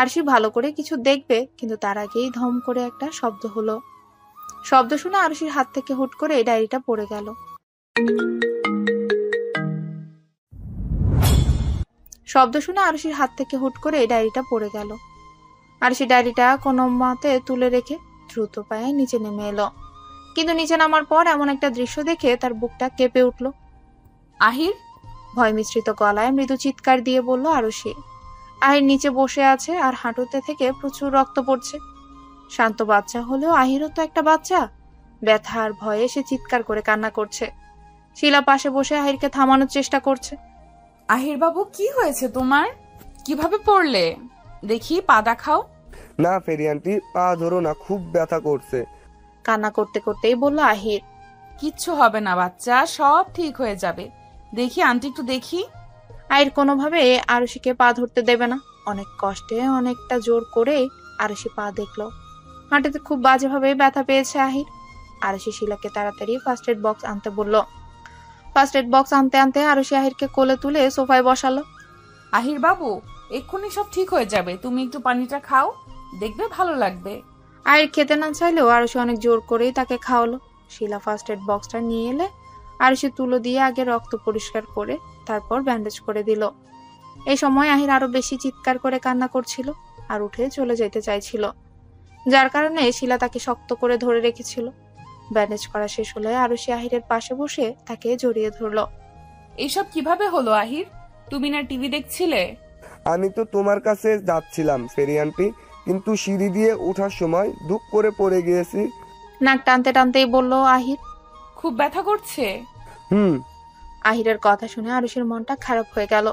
আরশি ভালো করে কিছু দেখবে, কিন্তু তার আগেই ধম করে একটা শব্দ হলো। শব্দ শুনে আরশির হাত থেকে হুট করে ডায়েরিটা পড়ে গেল। আরশি ডায়েরিটা কোনো মতে তুলে রেখে দ্রুত পায়ে নিচে নেমে এলো। কিন্তু নিচে নামার পর এমন একটা দৃশ্য দেখে তার বুকটা কেঁপে উঠল। আহির! ভয় মিশ্রিত গলায় মৃদু চিৎকার দিয়ে বলল আরশি। আহির নিচে বসে আছে আর হাঁটুতে থেকে প্রচুর রক্ত পড়ছে। শান্ত বাচ্চা হলেও আহিরও তো একটা বাচ্চা। ব্যথা আর ভয়ে সে চিৎকার করে কান্না করছে। শিলা পাশে বসে আহিরকে থামানোর চেষ্টা করছে। আহির বাবু, কি হয়েছে তোমার? কিভাবে পড়লে? দেখি, পা দেখাও। না ফেরি আন্টি, পা ধরো না, খুব ব্যথা করছে। কান্না করতে করতেই বলল আহির। কিচ্ছু হবে না বাচ্চা, সব ঠিক হয়ে যাবে। দেখি আন্টি, একটু দেখি। আহির কোনোভাবে আরশিকে পা ধরতে দেবে না। অনেক কষ্টে অনেকটা জোর করে আরশি পা দেখলো। হাঁটুতে খুব বাজেভাবে ব্যথা পেয়েছে আহির। আরশি শিলাকে তাড়াতাড়ি ফার্স্ট এড বক্স আনতে বলল। ফার্স্ট এড বক্স আনতে আনতে আরশি আহিরকে কোলে তুলে সোফায় বসালো। আহির বাবু, এক্ষুনি সব ঠিক হয়ে যাবে। তুমি একটু পানিটা খাও, দেখবে ভালো লাগবে। আহির খেতে না চাইলেও আরশি অনেক জোর করেই তাকে খাওয়ালো। শিলা ফার্স্ট এড বক্সটা নিয়ে এলে আরশি তুলো দিয়ে আগে রক্ত পরিষ্কার করে তারপর ব্যান্ডেজ করে দিল। এই সময় আহির আরো বেশি চিৎকার করে কান্না করছিল আর উঠে চলে যেতে চাইছিল, যার কারণে শিলা তাকে শক্ত করে ধরে রেখেছিল। ব্যান্ডেজ করা শেষ হলে আরশি আহিরের পাশে বসে তাকে জড়িয়ে ধরল। এইসব কিভাবে হলো আহির? তুমি না টিভি দেখছিলে? আমি তো তোমার কাছে যাচ্ছিলাম ফেরি আন্টি, কিন্তু সিঁড়ি দিয়ে ওঠার সময় দুপ করে পড়ে গিয়েছি। নাক টানতে টানতেই বলল আহির। খুব ব্যথা করছে? আহিরের কথা শুনে আরশির মনটা খারাপ হয়ে গেল।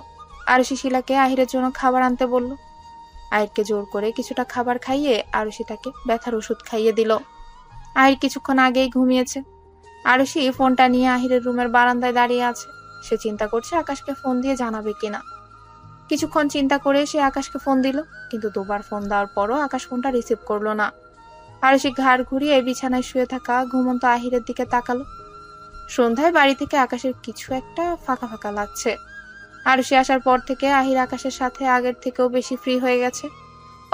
আরশি শিলাকে আহিরের জন্য খাবার আনতে বলল। আহিরকে জোর করে কিছুটা খাবার খাইয়ে আরশি তাকে ব্যথার ওষুধ খাইয়ে দিল। আহির কিছুক্ষণ আগেই ঘুমিয়েছে। আরশি ফোনটা নিয়ে আহিরের রুমের বারান্দায় দাঁড়িয়ে আছে। সে চিন্তা করছে আকাশকে ফোন দিয়ে জানাবে কিনা। কিছুক্ষণ চিন্তা করে সে আকাশকে ফোন দিল, কিন্তু দুবার ফোন দেওয়ার পরও আকাশ ফোনটা রিসিভ করলো না। আরশি ঘাড় ঘুরিয়ে বিছানায় শুয়ে থাকা ঘুমন্ত আহিরের দিকে তাকালো। সন্ধ্যায় বাড়ি থেকে আকাশের কিছু একটা ফাঁকা ফাঁকা লাগছে। আরশি আসার পর থেকে আহির আকাশের সাথে আগের থেকেও বেশি ফ্রি হয়ে গেছে।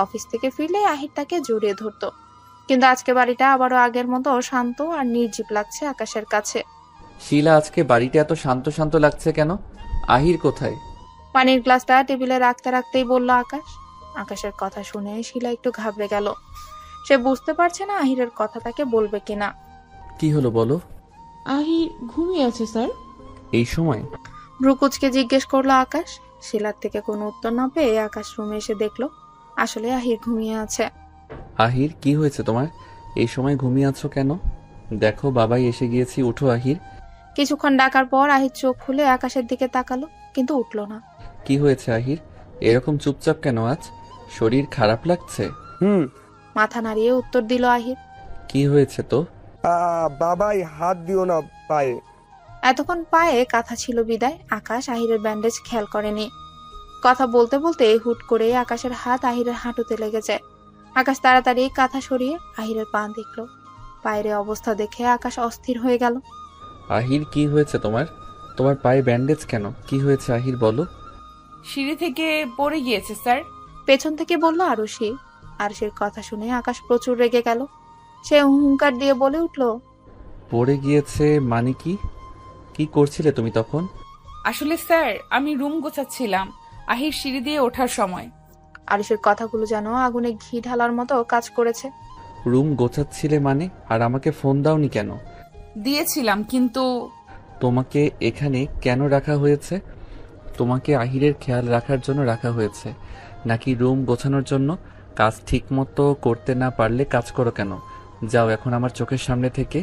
অফিস থেকে ফিরলে আহির তাকে জড়িয়ে ধরতো, কিন্তু আজকে বাড়িটা আবারও আগের মতো শান্ত আর নির্জীব লাগছে আকাশের কাছে। শিলা, আজকে বাড়িটা এত শান্ত শান্ত লাগছে কেন? আহির কোথায়? পানির গ্লাসটা টেবিলে রাখতে রাখতেই বলল আকাশ। আকাশের কথা শুনে শিলা একটু ঘাবড়ে গেল। সে বুঝতে পারছে না আহিরের কথা তাকে বলবে কিনা। কি হলো বলো? আহির ঘুমিয়ে আছে স্যার। এই সময়? ভ্রুকুচকে জিজ্ঞেস করলো আকাশ। শিলার থেকে কোনো উত্তর না পেয়ে আকাশ রুমে এসে দেখলো আসলে আহির ঘুমিয়ে আছে। আহির, কি হয়েছে তোমার? এই সময় ঘুমিয়ে আছো কেন? দেখো, বাবাই এসে গিয়েছি, উঠো আহির। কিছুক্ষণ ডাকার পর আহির চোখ খুলে আকাশের দিকে তাকালো, কিন্তু উঠলো না। কি হয়েছে আহির? এরকম চুপচাপ কেন আজ? শরীর খারাপ লাগছে? মাথা নাড়িয়ে উত্তর দিল আহির। কি হয়েছে তো? বাবাই হাত দিও না পায়ে। এতক্ষণ পায়ে কাঁথা ছিল বিদায় আকাশ আহিরের ব্যান্ডেজ খেয়াল করেনি। কথা বলতে বলতে হুট করে আকাশের হাত আহিরের হাঁটুতে লেগে যায়। আকাশ তাড়াতাড়ি কাঁথা সরিয়ে আহিরের পা দেখলো। পায়ের অবস্থা দেখে আকাশ অস্থির হয়ে গেল। আহির, কি হয়েছে তোমার? তোমার পায়ে ব্যান্ডেজ কেন? কি হয়েছে আহির, বলো। সিঁড়ি থেকে পড়ে গিয়েছে স্যার। পেছন থেকে বলল আরশি। আরশির কথা শুনে আকাশ প্রচুর রেগে গেল। সে হুঙ্কার দিয়ে বলে উঠল, পড়ে গিয়েছে মানে কি? কি করছিলে তুমি তখন? আসলে স্যার, আমি রুম গোছাচ্ছিলাম আহির সিঁড়ি দিয়ে ওঠার সময়। আরশির কথাগুলো যেন আগুনে ঘি ঢালার মতো কাজ করেছে। রুম গোছাচ্ছিলে মানে? আর আমাকে ফোন দাওনি কেন? দিয়েছিলাম, কিন্তু তোমাকে এখানে কেন রাখা হয়েছে? তোমাকে আহিরের খেয়াল রাখার জন্য রাখা হয়েছে, নাকি রুম গোছানোর জন্য? কাজ ঠিক মতো করতে না পারলে কাজ করো কেন? যাও এখন আমার চোখের সামনে থেকে।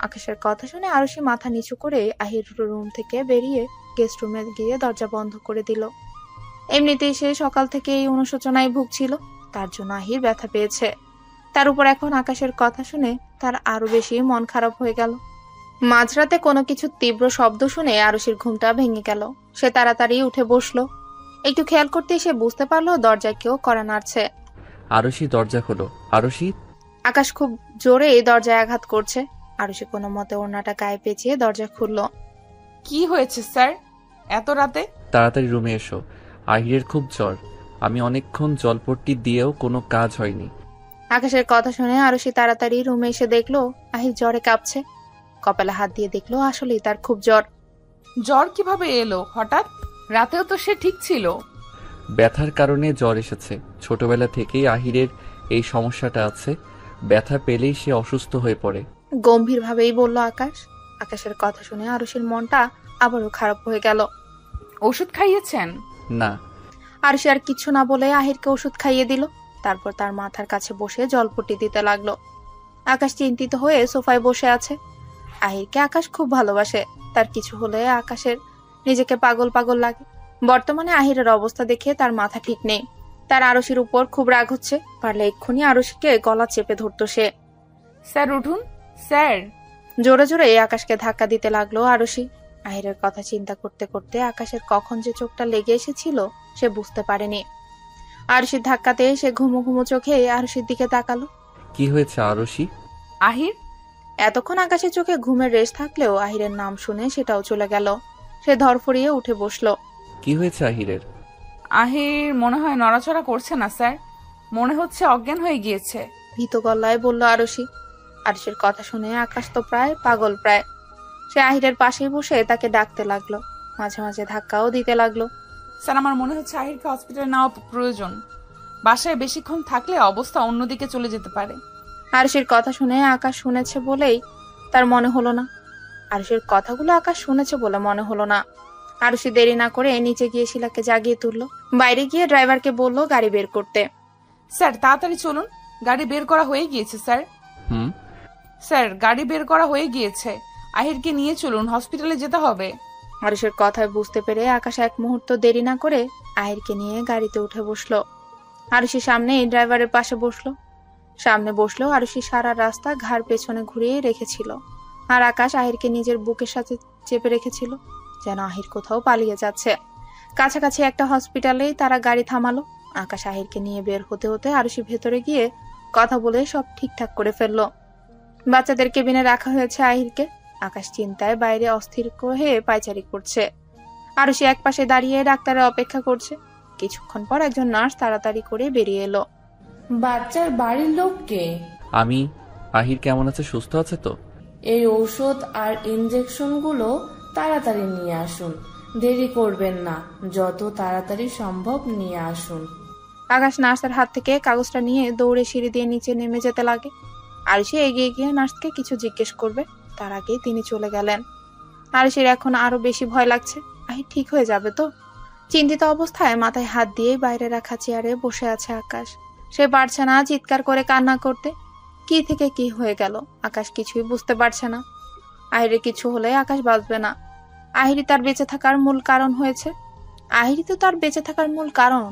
আকাশের কথা শুনে আরশি মাথা নিচু করে আহির রুম থেকে বেরিয়ে গেস্ট রুমে গিয়ে দরজা বন্ধ করে দিল। এমনিতেই সে সকাল থেকে এই অনুশোচনায় ভুগছিল, তার জন্য আহির ব্যথা পেয়েছে। তার উপর এখন আকাশের কথা শুনে তার আরো বেশি মন খারাপ হয়ে গেল। মাঝরাতে কোনো কিছু তীব্র শব্দ শুনে আরশির ঘুমটা ভেঙে গেল। সে তাড়াতাড়ি উঠে বসলো। একটু খেয়াল করতেই সে বুঝতে পারলো দরজায় কেউ কড়া নাড়ছে। আরশি, দরজা খোলো। আরশি! আকাশ খুব জোরে এই দরজায় আঘাত করছে। আরশি কোনো মতে ওড়নাটা গায়ে পেঁচিয়ে দরজা খুললো। কি হয়েছে স্যার এত রাতে? তাড়াতাড়ি রুমে এসো, আহিরের খুব জ্বর। আমি অনেকক্ষণ জলপট্টি দিয়েও কোনো কাজ হয়নি। আকাশের কথা শুনে আরুষি তাড়াতাড়ি রুমে এসে দেখলো আহির জ্বরে কাঁপছে। কপালে হাত দিয়ে দেখলো আসলেই তার খুব জ্বর। জ্বর কিভাবে এলো হঠাৎ? রাতেও তো সে ঠিক ছিল। ব্যথার কারণে জ্বর এসেছে। ছোটবেলা থেকেই আহিরের এই সমস্যাটা আছে। ব্যথা পেলেই সে অসুস্থ হয়ে পড়ে। গম্ভীর ভাবেই বলল আকাশ। আকাশের কথা শুনে আরুষির মনটা আবারও খারাপ হয়ে গেল। ওষুধ খাইয়েছেন? না। আরুষি আর কিছু না বলে আহিরকে ওষুধ খাইয়ে দিল। তারপর তার মাথার কাছে বসে জলপট্টি দিতে লাগলো। আকাশ চিন্তিত হয়ে সোফায় বসে আছে। আহিরকে আকাশ খুব ভালোবাসে। তার কিছু হলে আকাশের নিজেকে পাগল পাগল লাগে। বর্তমানে আহিরের অবস্থা দেখে তার মাথা ঠিক নেই। তার আরুষির উপর খুব রাগ হচ্ছে। পারলে এক্ষুনি আরুষিকে গলা চেপে ধরতো সে। স্যার উঠুন স্যার। জোরে জোরে আকাশকে ধাক্কা দিতে লাগলো আরুষি। আহিরের কথা চিন্তা করতে করতে আকাশের কখন যে চোখটা লেগে এসেছিল সে বুঝতে পারেনি। আরুষির ধাক্কাতে সে ঘুমো ঘুমো চোখে আরুষির দিকে তাকালো। কি হয়েছে আরুষি? আহির? এতক্ষণ আকাশের চোখে ঘুমের রেশ থাকলেও আহিরের নাম শুনে সেটাও চলে গেল। সে ধরফড়িয়ে উঠে বসলো। কি হয়েছে আহিরের? আহির মনে হয় নড়াচড়া করছে না স্যার। মনে হচ্ছে অজ্ঞান হয়ে গিয়েছে। ভীত গলায় বলল আরুষি। আরুষির কথা শুনে আকাশ তো প্রায় পাগল প্রায়। সে আহিরের পাশেই বসে তাকে ডাকতে লাগলো। মাঝে মাঝে ধাক্কাও দিতে লাগলো। স্যার আমার মনে হচ্ছে আহিরকে হসপিটালে নেওয়া প্রয়োজন। বাসায় বেশিক্ষণ থাকলে অবস্থা অন্যদিকে চলে যেতে পারে। আরুষির কথা শুনে আকাশ শুনেছে বলেই তার মনে হলো না। আরুষির কথাগুলো আকাশ শুনেছে বলে মনে হলো না। আরুষি দেরি না করে নিচে গিয়ে শিলাকে জাগিয়ে তুললো। বাইরে গিয়ে ড্রাইভারকে বলল গাড়ি বের করতে। স্যার তাড়াতাড়ি চলুন, গাড়ি বের করা হয়ে গিয়েছে স্যার। হুম। স্যার গাড়ি বের করা হয়ে গিয়েছে, আহিরকে নিয়ে চলুন, হসপিটালে যেতে হবে। আরুষের কথায় বুঝতে পেরে আকাশ এক মুহূর্ত দেরি না করে আহিরকে নিয়ে গাড়িতে উঠে বসলো। আরুষি সামনেই ড্রাইভারের পাশে বসলো। সামনে বসলেও আরুষি সারা রাস্তা ঘাড় পেছনে ঘুরিয়ে রেখেছিল। আর আকাশ আহিরকে নিজের বুকের সাথে চেপে রেখেছিল, যেন আহির কোথাও পালিয়ে যাচ্ছে। কাছাকাছি একটা হসপিটালেই তারা গাড়ি থামালো। আকাশ আহিরকে নিয়ে বের হতে হতে আরুষি ভেতরে গিয়ে কথা বলে সব ঠিকঠাক করে ফেললো। বাচ্চাদের কেবিনে রাখা হয়েছে আহিরকে। আকাশ চিন্তায় বাইরে অস্থির হয়ে পায়চারি করছে। আরুষি একপাশে দাঁড়িয়ে ডাক্তারের অপেক্ষা করছে। কিছুক্ষণ পর একজন নার্স তাড়াতাড়ি করে বেরিয়ে এলো। বাচ্চার বাড়ির লোককে? আমি। আহির কেমন আছে? সুস্থ আছে তো? এই ঔষধ আর ইনজেকশনগুলো তাড়াতাড়ি নিয়ে আসুন। দেরি করবেন না, যত তাড়াতাড়ি সম্ভব নিয়ে আসুন। আকাশ নার্সের হাত থেকে কাগজটা নিয়ে দৌড়ে সিঁড়ি দিয়ে নিচে নেমে যেতে লাগে। আরুষি এগিয়ে গিয়ে নার্সকে কিছু জিজ্ঞেস করবে, তার আগেই তিনি চলে গেলেন। আরুষির এখন আরো বেশি ভয় লাগছে। আহির ঠিক হয়ে যাবে তো? চিন্তিত অবস্থায় মাথায় হাত দিয়ে বাইরে রাখা চেয়ারে বসে আছে আকাশ। সে পারছে না চিৎকার করে কান্না করতে। কি থেকে কি হয়ে গেল আকাশ কিছুই বুঝতে পারছে না। আহিরের কিছু হলে আকাশ বাঁচবে না। আহিরি তার বেঁচে থাকার মূল কারণ হয়েছে। আহিরি তো তার বেঁচে থাকার মূল কারণ।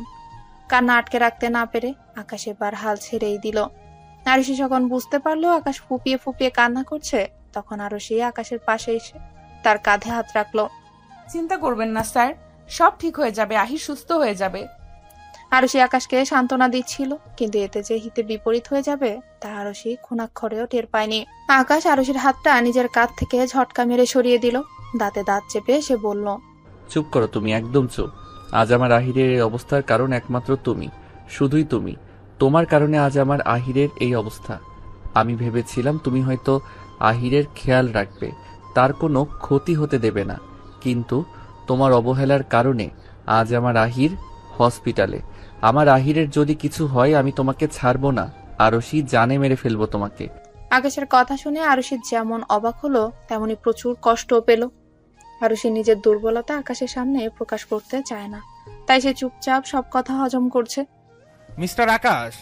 কান্না আটকে রাখতে না পেরে আকাশ এবার হাল ছেড়েই দিল। আরুষি যখন বুঝতে পারলো আকাশ ফুপিয়ে ফুপিয়ে কান্না করছে, তখন আরুষি আকাশের পাশে এসে তার কাঁধে হাত রাখলো। চিন্তা করবেন না স্যার, সব ঠিক হয়ে যাবে, আহির সুস্থ হয়ে যাবে। আরুষি আকাশকে সান্ত্বনা দিচ্ছিল, কিন্তু এতে যে হিতে বিপরীত হয়ে যাবে তা আরুষি খুনাক্ষরেও টের পায়নি। আকাশ আরুষির হাতটা নিজের কাঁধ থেকে ঝটকা মেরে সরিয়ে দিল। দাঁতে দাঁত চেপে সে বলল, চুপ করো তুমি, একদম চুপ। আজ আমার আহিরের এই অবস্থার কারণ একমাত্র তুমি, শুধুই তুমি। তোমার কারণে আজ আমার আহিরের এই অবস্থা। আমি ভেবেছিলাম তুমি হয়তো আহিরের খেয়াল রাখবে, তার কোনো ক্ষতি হতে দেবে না, কিন্তু তোমার অবহেলার কারণে আজ আমার আহির হসপিটালে। আমার আহিরের যদি কিছু হয় আমি তোমাকে ছাড়বো না, আরুষি, জানে মেরে ফেলবো তোমাকে। আকাশের কথা শুনে আরুষি যেমন অবাক হলো তেমনি প্রচুর কষ্টও পেল। আরুষি নিজের দুর্বলতা আকাশের সামনে প্রকাশ করতে চায় না, তাই সে চুপচাপ সব কথা হজম করছে। মিস্টার আকাশ।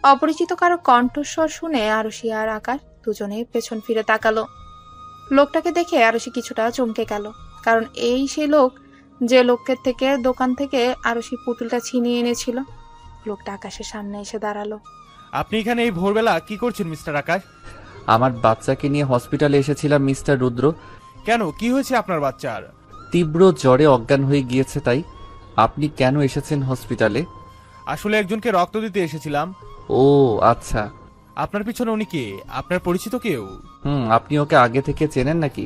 অপরিচিত কারো কণ্ঠস্বর শুনে আরুষি আর আকাশ দুজনেই পেছন ফিরে তাকালো। লোকটাকে দেখে আরুষি কিছুটা চমকে গেল, কারণ এই সেই লোক যে লোকের থেকে দোকান থেকে আরুষি পুতুলটা ছিনিয়ে এনেছিল। লোকটা আকাশের সামনে এসে দাঁড়ালো। আপনি এখানে এই ভোরবেলা কি করছেন মিস্টার আকাশ? আমার বাচ্চাকে নিয়ে হসপিটালে এসেছিলাম মিস্টার রুদ্র। কেন, কি হয়েছে আপনার বাচ্চার? তীব্র জ্বরে অজ্ঞান হয়ে গিয়েছে। তাই আপনি কেন এসেছেন হসপিটালে? আসলে একজনকে রক্ত দিতে এসেছিলাম। ও আচ্ছা। আপনার পিছনে উনি কে? আপনার পরিচিত কেউ? আপনি ওকে আগে থেকে চেনেন নাকি?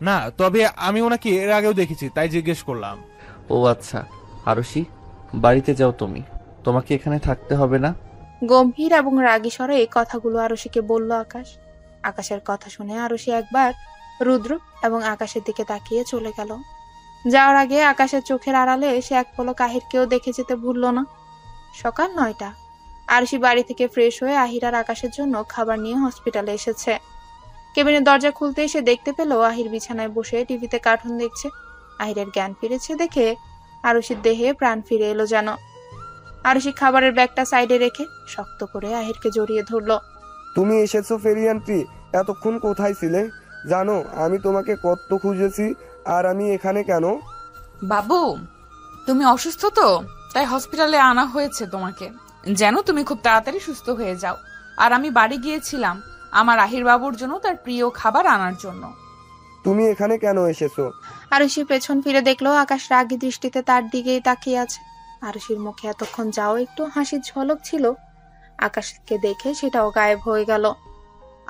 না, তবে আমি ওনাকে এর আগেও দেখেছি, তাই জিজ্ঞেস করলাম। ও আচ্ছা। আরুষি, বাড়িতে যাও তুমি। তোমাকে এখানে থাকতে হবে না। গম্ভীর এবং রাগী স্বরে এই কথাগুলো আরশিকে বলল আকাশ। আকাশের কথা শুনে আরশি একবার রুদ্র এবং আকাশের দিকে তাকিয়ে চলে গেল। যাওয়ার আগে আকাশের চোখের আড়ালে সে এক পলক আহিরকেও দেখে যেতে ভুলল না। সকাল 9টা। আরশি বাড়ি থেকে ফ্রেশ হয়ে আহির আর আকাশের জন্য খাবার নিয়ে হসপিটালে এসেছে। কেবিনের দরজা খুলতে এসে দেখতে পেল আহির বিছানায় বসে টিভিতে কার্টুন দেখছে। আহিরের জ্ঞান ফিরেছে দেখে আরশির দেহে প্রাণ ফিরে এলো যেন। আরশি খাবারের ব্যাগটা সাইডে রেখে শক্ত করে আহিরকে জড়িয়ে ধরলো। তুমি এসেছো ফেরিয়ান্টি, এতক্ষণ কোথায় ছিলে? জানো আমি তোমাকে কত খুঁজেছি, আর আমি এখানে কেন? বাবু, তুমি অসুস্থ তো, তাই হসপিটালে আনা হয়েছে তোমাকে, যেন তুমি খুব তাড়াতাড়ি সুস্থ হয়ে যাও। আর আমি বাড়ি গিয়েছিলাম আমার আহির বাবুর জন্য তার প্রিয় খাবার আনার জন্য। তুমি এখানে কেন এসেছো? আরশি পেছন ফিরে দেখলো আকাশ রাগী দৃষ্টিতে তার দিকেই তাকিয়ে আছে। আরশির মুখে এতক্ষণ যাও একটু হাসির ঝলক ছিল, আকাশকে দেখে সেটাও গায়েব হয়ে গেল।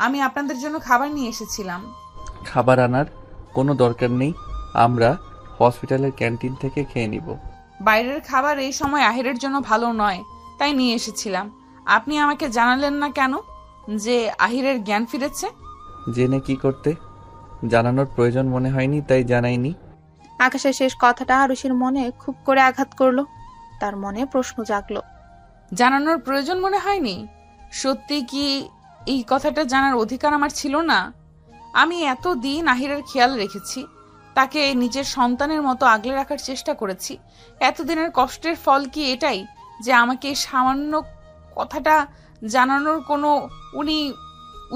আমি আপনাদের জন্য খাবার নিয়ে এসেছিলাম। খাবার আনার কোনো দরকার নেই, আমরা হসপিটালের ক্যান্টিন থেকে খেয়ে নিব। বাইরের খাবার এই সময় আহিরের জন্য ভালো নয়, তাই নিয়ে এসেছিলাম। আপনি আমাকে জানালেন না কেন যে আহিরের জ্ঞান ফিরেছে? জেনে কি করতে? জানানোর প্রয়োজন মনে হয়নি, তাই জানাইনি। আকাশের শেষ কথাটা আরশির মনে খুব করে আঘাত করলো। তার মনে প্রশ্ন জাগলো। জানানোর প্রয়োজন মনে হয়নি? সত্যি কি এই কথাটা জানার অধিকার আমার ছিল না? আমি এতদিন আহিরের খেয়াল রেখেছি, তাকে নিজের সন্তানের মতো আগলে রাখার চেষ্টা করেছি। এতদিনের কষ্টের ফল কি এটাই যে আমাকে সামান্য কথাটা জানানোর কোনো উনি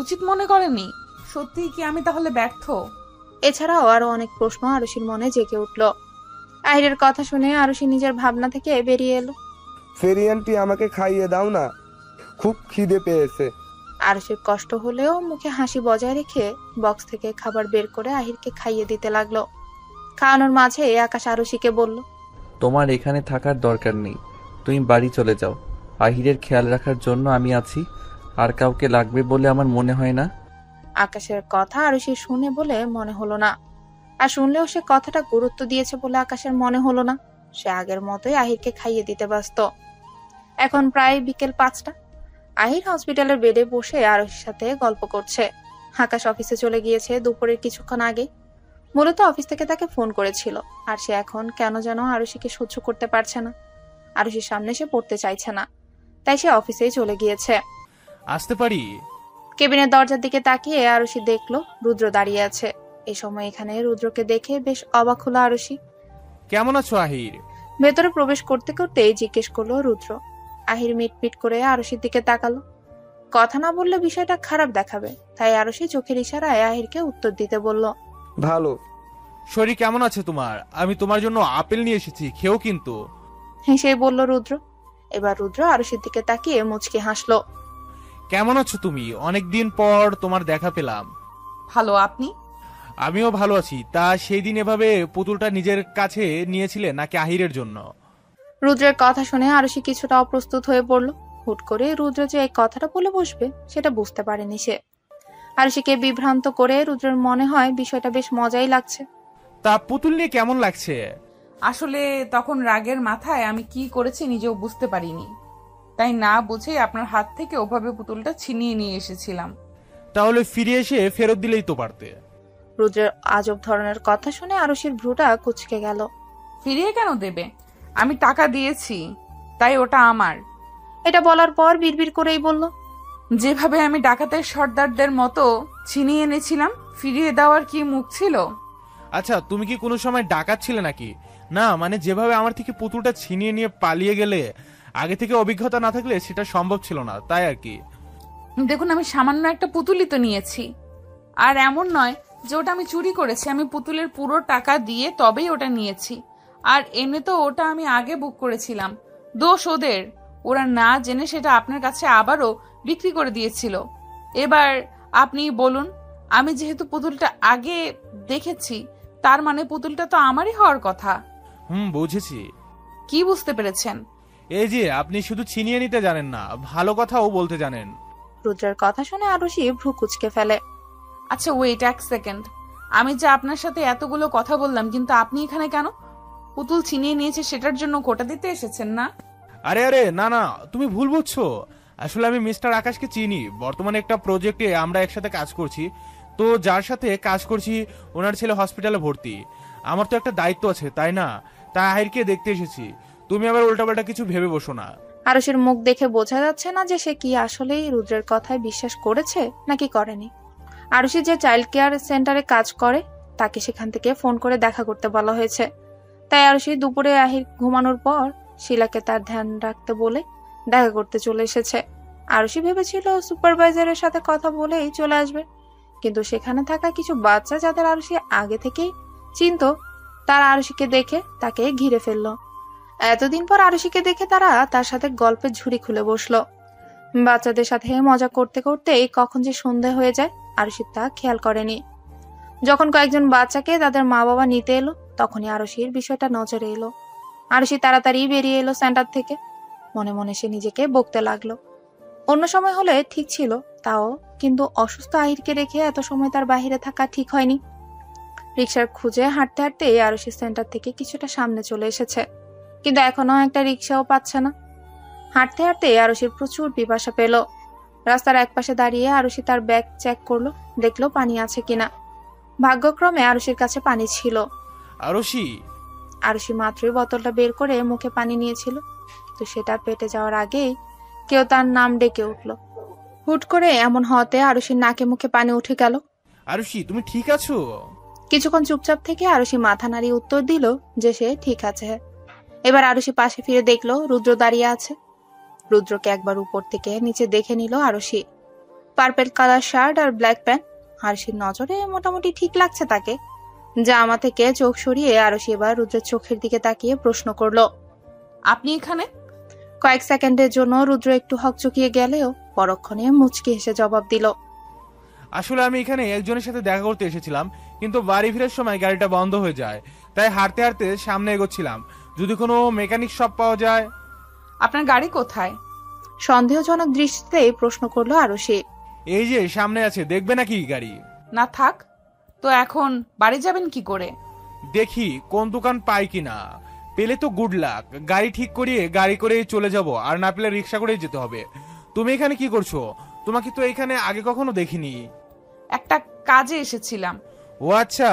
উচিত মনে করেনি? সত্যি কি আমি তাহলে ব্যর্থ? এছাড়াও আরো অনেক প্রশ্ন আরশির মনে জেগে উঠল। আহিরের কথা শুনে আরশি নিজের ভাবনা থেকে বেরিয়ে এলো। ফেরিয়ান্টি আমাকে খাইয়ে দাও না, খুব খিদে পেয়েছে। আরশির কষ্ট হলেও মুখে হাসি বজায় রেখে বক্স থেকে খাবার বের করে আহিরকে খাইয়ে দিতে লাগলো। খাওয়ানোর মাঝে আকাশ আরশিকে বলল, তোমার এখানে থাকার দরকার নেই, তুমি বাড়ি চলে যাও। আহিরের খেয়াল রাখার জন্য আমি আছি, আর কাউকে লাগবে বলে আমার মনে হয় না। আকাশের কথা আরশি শুনে বলে মনে হলো না, আর শুনলেও সে কথাটা গুরুত্ব দিয়েছে বলে আকাশের মনে হলো না। সে আগের মতোই আহিরকে খাইয়ে দিতে ব্যস্ত। এখন প্রায় বিকেল 5টা। আহির হসপিটালের বেডে বসে আরশির সাথে গল্প করছে। আকাশ অফিসে চলে গিয়েছে দুপুরের কিছুক্ষণ আগে। মূলত অফিস থেকে তাকে ফোন করেছিল, আর সে এখন কেন যেন আরশিকে সহ্য করতে পারছে না। আরশির সামনে সে পড়তে চাইছে না, তাই সে অফিসেই চলে গিয়েছে। আসতে পারি? কেবিনের দরজার দিকে তাকিয়ে আরশি দেখলো রুদ্র দাঁড়িয়ে আছে। এই সময় এখানে রুদ্রকে দেখে বেশ অবাক হলো আরশি। কেমন আছো আহির? ভেতরে প্রবেশ করতে করতেই জিজ্ঞেস করলো রুদ্র। আহির মিটমিট করে আরশির দিকে তাকালো। কথা না বললে বিষয়টা খারাপ দেখাবে, তাই আরশি চোখের ইশারায় আহিরকে উত্তর দিতে বলল, ভালো। শরীর কেমন আছে তোমার? আমি তোমার জন্য আপেল নিয়ে এসেছি, খেও কিন্তু। হেসেই বলল রুদ্র। এবার রুদ্র আরশির দিকে তাকিয়ে মুচকি হাসলো। কেমন আছো তুমি? অনেকদিন পর তোমার দেখা পেলাম। ভালো, আপনি? আমিও ভালো আছি। তা সেই দিন এভাবে পুতুলটা নিজের কাছে নিয়েছিলে নাকি আহিরের জন্য? রুদ্রের কথা শুনে আরশি কিছুটা অপ্রস্তুত হয়ে পড়লো। হুট করে রুদ্র যে এই কথাটা বলে বসবে সেটা বুঝতে পারেনি সে। আরশিকে বিভ্রান্ত করে রুদ্রের মনে হয় বিষয়টা বেশ মজাই লাগছে। তা পুতুল নিয়ে কেমন লাগছে? আসলে তখন রাগের মাথায় আমি কি করেছি নিজেও বুঝতে পারিনি, তাই না বুঝে আপনার হাত থেকে ওভাবে পুতুলটা ছিনিয়ে নিয়ে এসেছিলাম। তাহলে ফিরে এসে ফেরত দিলেই তো পারতে। রুদ্রের আজব ধরনের কথা শুনে আরশির ভ্রুটা কুঁচকে গেল। ফিরিয়ে কেন দেবে? আমি টাকা দিয়েছি, তাই ওটা আমার। এটা বলার পর বিড়বিড় করেই বলল, যেভাবে আমি ডাকাতের সর্দারদের মতো ছিনিয়ে এনেছিলাম, ফিরিয়ে দেওয়ার কি মুখ ছিল? আচ্ছা, তুমি কি কোনো সময় ডাকাত ছিলে নাকি? না মানে যেভাবে আমার থেকে পুতুলটা ছিনিয়ে নিয়ে পালিয়ে গেলে, আগে থেকে অভিজ্ঞতা না থাকলে সেটা সম্ভব ছিল না, তাই আর কি। দেখুন, আমি সামান্য একটা পুতুলই তো নিয়েছি, আর এমন নয় যে ওটা আমি চুরি করেছি। আমি পুতুলের পুরো টাকা দিয়ে তবেই ওটা নিয়েছি। আর এমনি তো ওটা আমি আগে বুক করেছিলাম। দোষ ওদের, ওরা না জেনে সেটা আপনার কাছে আবারও বিক্রি করে দিয়েছিল। এবার আপনি বলুন, আমি যেহেতু পুতুলটা আগে দেখেছি, তার মানে পুতুলটা তো আমারই হওয়ার কথা। বুঝেছি। কি বুঝতে পেরেছেন? এই যে আপনি শুধু ছিনিয়ে নিতে জানেন না, ভালো কথাও বলতে জানেন। রুদ্রের কথা শুনে আরশি ভ্রু কুঁচকে ফেলে। আচ্ছা ওয়েট এক সেকেন্ড, আমি যে আপনার সাথে এতগুলো কথা বললাম, কিন্তু আপনি এখানে কেন? পুতুল ছিনিয়ে নিয়েছে সেটার জন্য কোটা দিতে এসেছেন না? আরে আরে, না না, তুমি ভুল বুঝছো। আসলে আমি মিস্টার আকাশকে চিনি, বর্তমানে একটা প্রজেক্টে আমরা একসাথে কাজ করছি। তো যার সাথে কাজ করছি ওনার ছেলে হসপিটালে ভর্তি। আমার তো একটা দায়িত্ব আছে, তাই না? তাই আহিরকে দেখতে এসেছি। তুমি আবার উল্টাপাল্টা কিছু ভেবে বসো না। আরুষির মুখ দেখে বোঝা যাচ্ছে না যে সে কি আসলেই রুদ্রের কথায় বিশ্বাস করেছে নাকি করেনি। আরুষি যে চাইল্ড কেয়ার সেন্টারে কাজ করে তাকে সেখান থেকে ফোন করে দেখা করতে বলা হয়েছে। তাই আরুষি দুপুরে আহির ঘুমানোর পর শিলাকে তার ধ্যান রাখতে বলে দেখা করতে চলে এসেছে। আরুষি ভেবেছিল সুপারভাইজারের সাথে কথা বলেই চলে আসবে, কিন্তু সেখানে থাকা কিছু বাচ্চা যাদের আরুষি আগে থেকেই চিনত, তারা আরুষিকে দেখে তাকে ঘিরে ফেললো। এতদিন পর আরুষিকে দেখে তারা তার সাথে গল্পের ঝুড়ি খুলে বসলো। বাচ্চাদের সাথে মজা করতে করতেই কখন যে সন্ধে হয়ে যায় আরুষি তা খেয়াল করেনি। যখন কয়েকজন বাচ্চাকে তাদের মা বাবা নিতে এলো তখনই আরুষির বিষয়টা নজরে এলো। আরুষি তাড়াতাড়ি বেরিয়ে এলো সেন্টার থেকে। মনে মনে সে নিজেকে বকতে লাগলো। অন্য সময় হলে ঠিক ছিল তাও, কিন্তু অসুস্থ আহিরকে রেখে এত সময় তার বাইরে থাকা ঠিক হয়নি। রিক্সার খুঁজে হাঁটতে হাঁটতে আরুষি সেন্টার থেকে কিছুটা সামনে চলে এসেছে, কিন্তু এখনো একটা রিক্সাও পাচ্ছে না। হাঁটতে হাঁটতে আরুষির প্রচুর পিপাসা পেল। রাস্তার একপাশে দাঁড়িয়ে আরুষি তার ব্যাগ চেক করলো, দেখলো পানি আছে কিনা। ভাগ্যক্রমে আরুষির কাছে পানি ছিল। আরুষি, আরুষি মাত্রই বোতলটা বের করে মুখে পানি নিয়েছিল, তো সেটা পেটে যাওয়ার আগেই কেউ তার নাম ডেকে উঠল। হুট করে এমন হওয়াতে আরুষির নাকে মুখে পানি উঠে গেল। আরুষি, তুমি ঠিক আছো? কিছুক্ষণ চুপচাপ থেকে আরুষি মাথা নাড়িয়ে উত্তর দিল যে সে ঠিক আছে। এবার আরুষি পাশে ফিরে দেখলো রুদ্র দাঁড়িয়ে আছে। রুদ্রকে একবার উপর থেকে নিচে দেখে নিল আরুষি। পার্পেল কালার শার্ট আর ব্ল্যাক প্যান্ট। আরুষির নজরে মোটামুটি ঠিক লাগছে তাকে। জামা থেকে চোখ সরিয়ে আরুষি এবার রুদ্রের চোখের দিকে তাকিয়ে প্রশ্ন করলো, আপনি এখানে? কয়েক সেকেন্ডের জন্য রুদ্র একটু হকচকিয়ে গেলেও পরক্ষণে মুচকি হেসে জবাব দিল, আসলে আমি এখানে একজনের সাথে দেখা করতে এসেছিলাম, কিন্তু বাড়ি ফেরার সময় গাড়িটা বন্ধ হয়ে যায়, তাই হাঁটতে হাঁটতে সামনে এগোচ্ছিলাম। যদি কোনো মেকানিক শপ পাওয়া যায়। আপনার গাড়ি কোথায়? সন্দেহজনক দৃষ্টিতে প্রশ্ন করলো আরুষি। এই যে সামনে আছে, দেখবে নাকি গাড়ি? না থাক, তো এখন বাড়ি যাবেন কি করে? দেখি কোন দোকান পাই কিনা, পেলে তো গুড লাক। গাড়ি ঠিক করিয়ে গাড়ি করে চলে যাব, আর না পেলে রিক্সা করে যেতে হবে। তুমি এখানে কি করছো? তোমাকে তো এখানে আগে কখনো দেখিনি। একটা কাজে এসেছিলাম। ও আচ্ছা,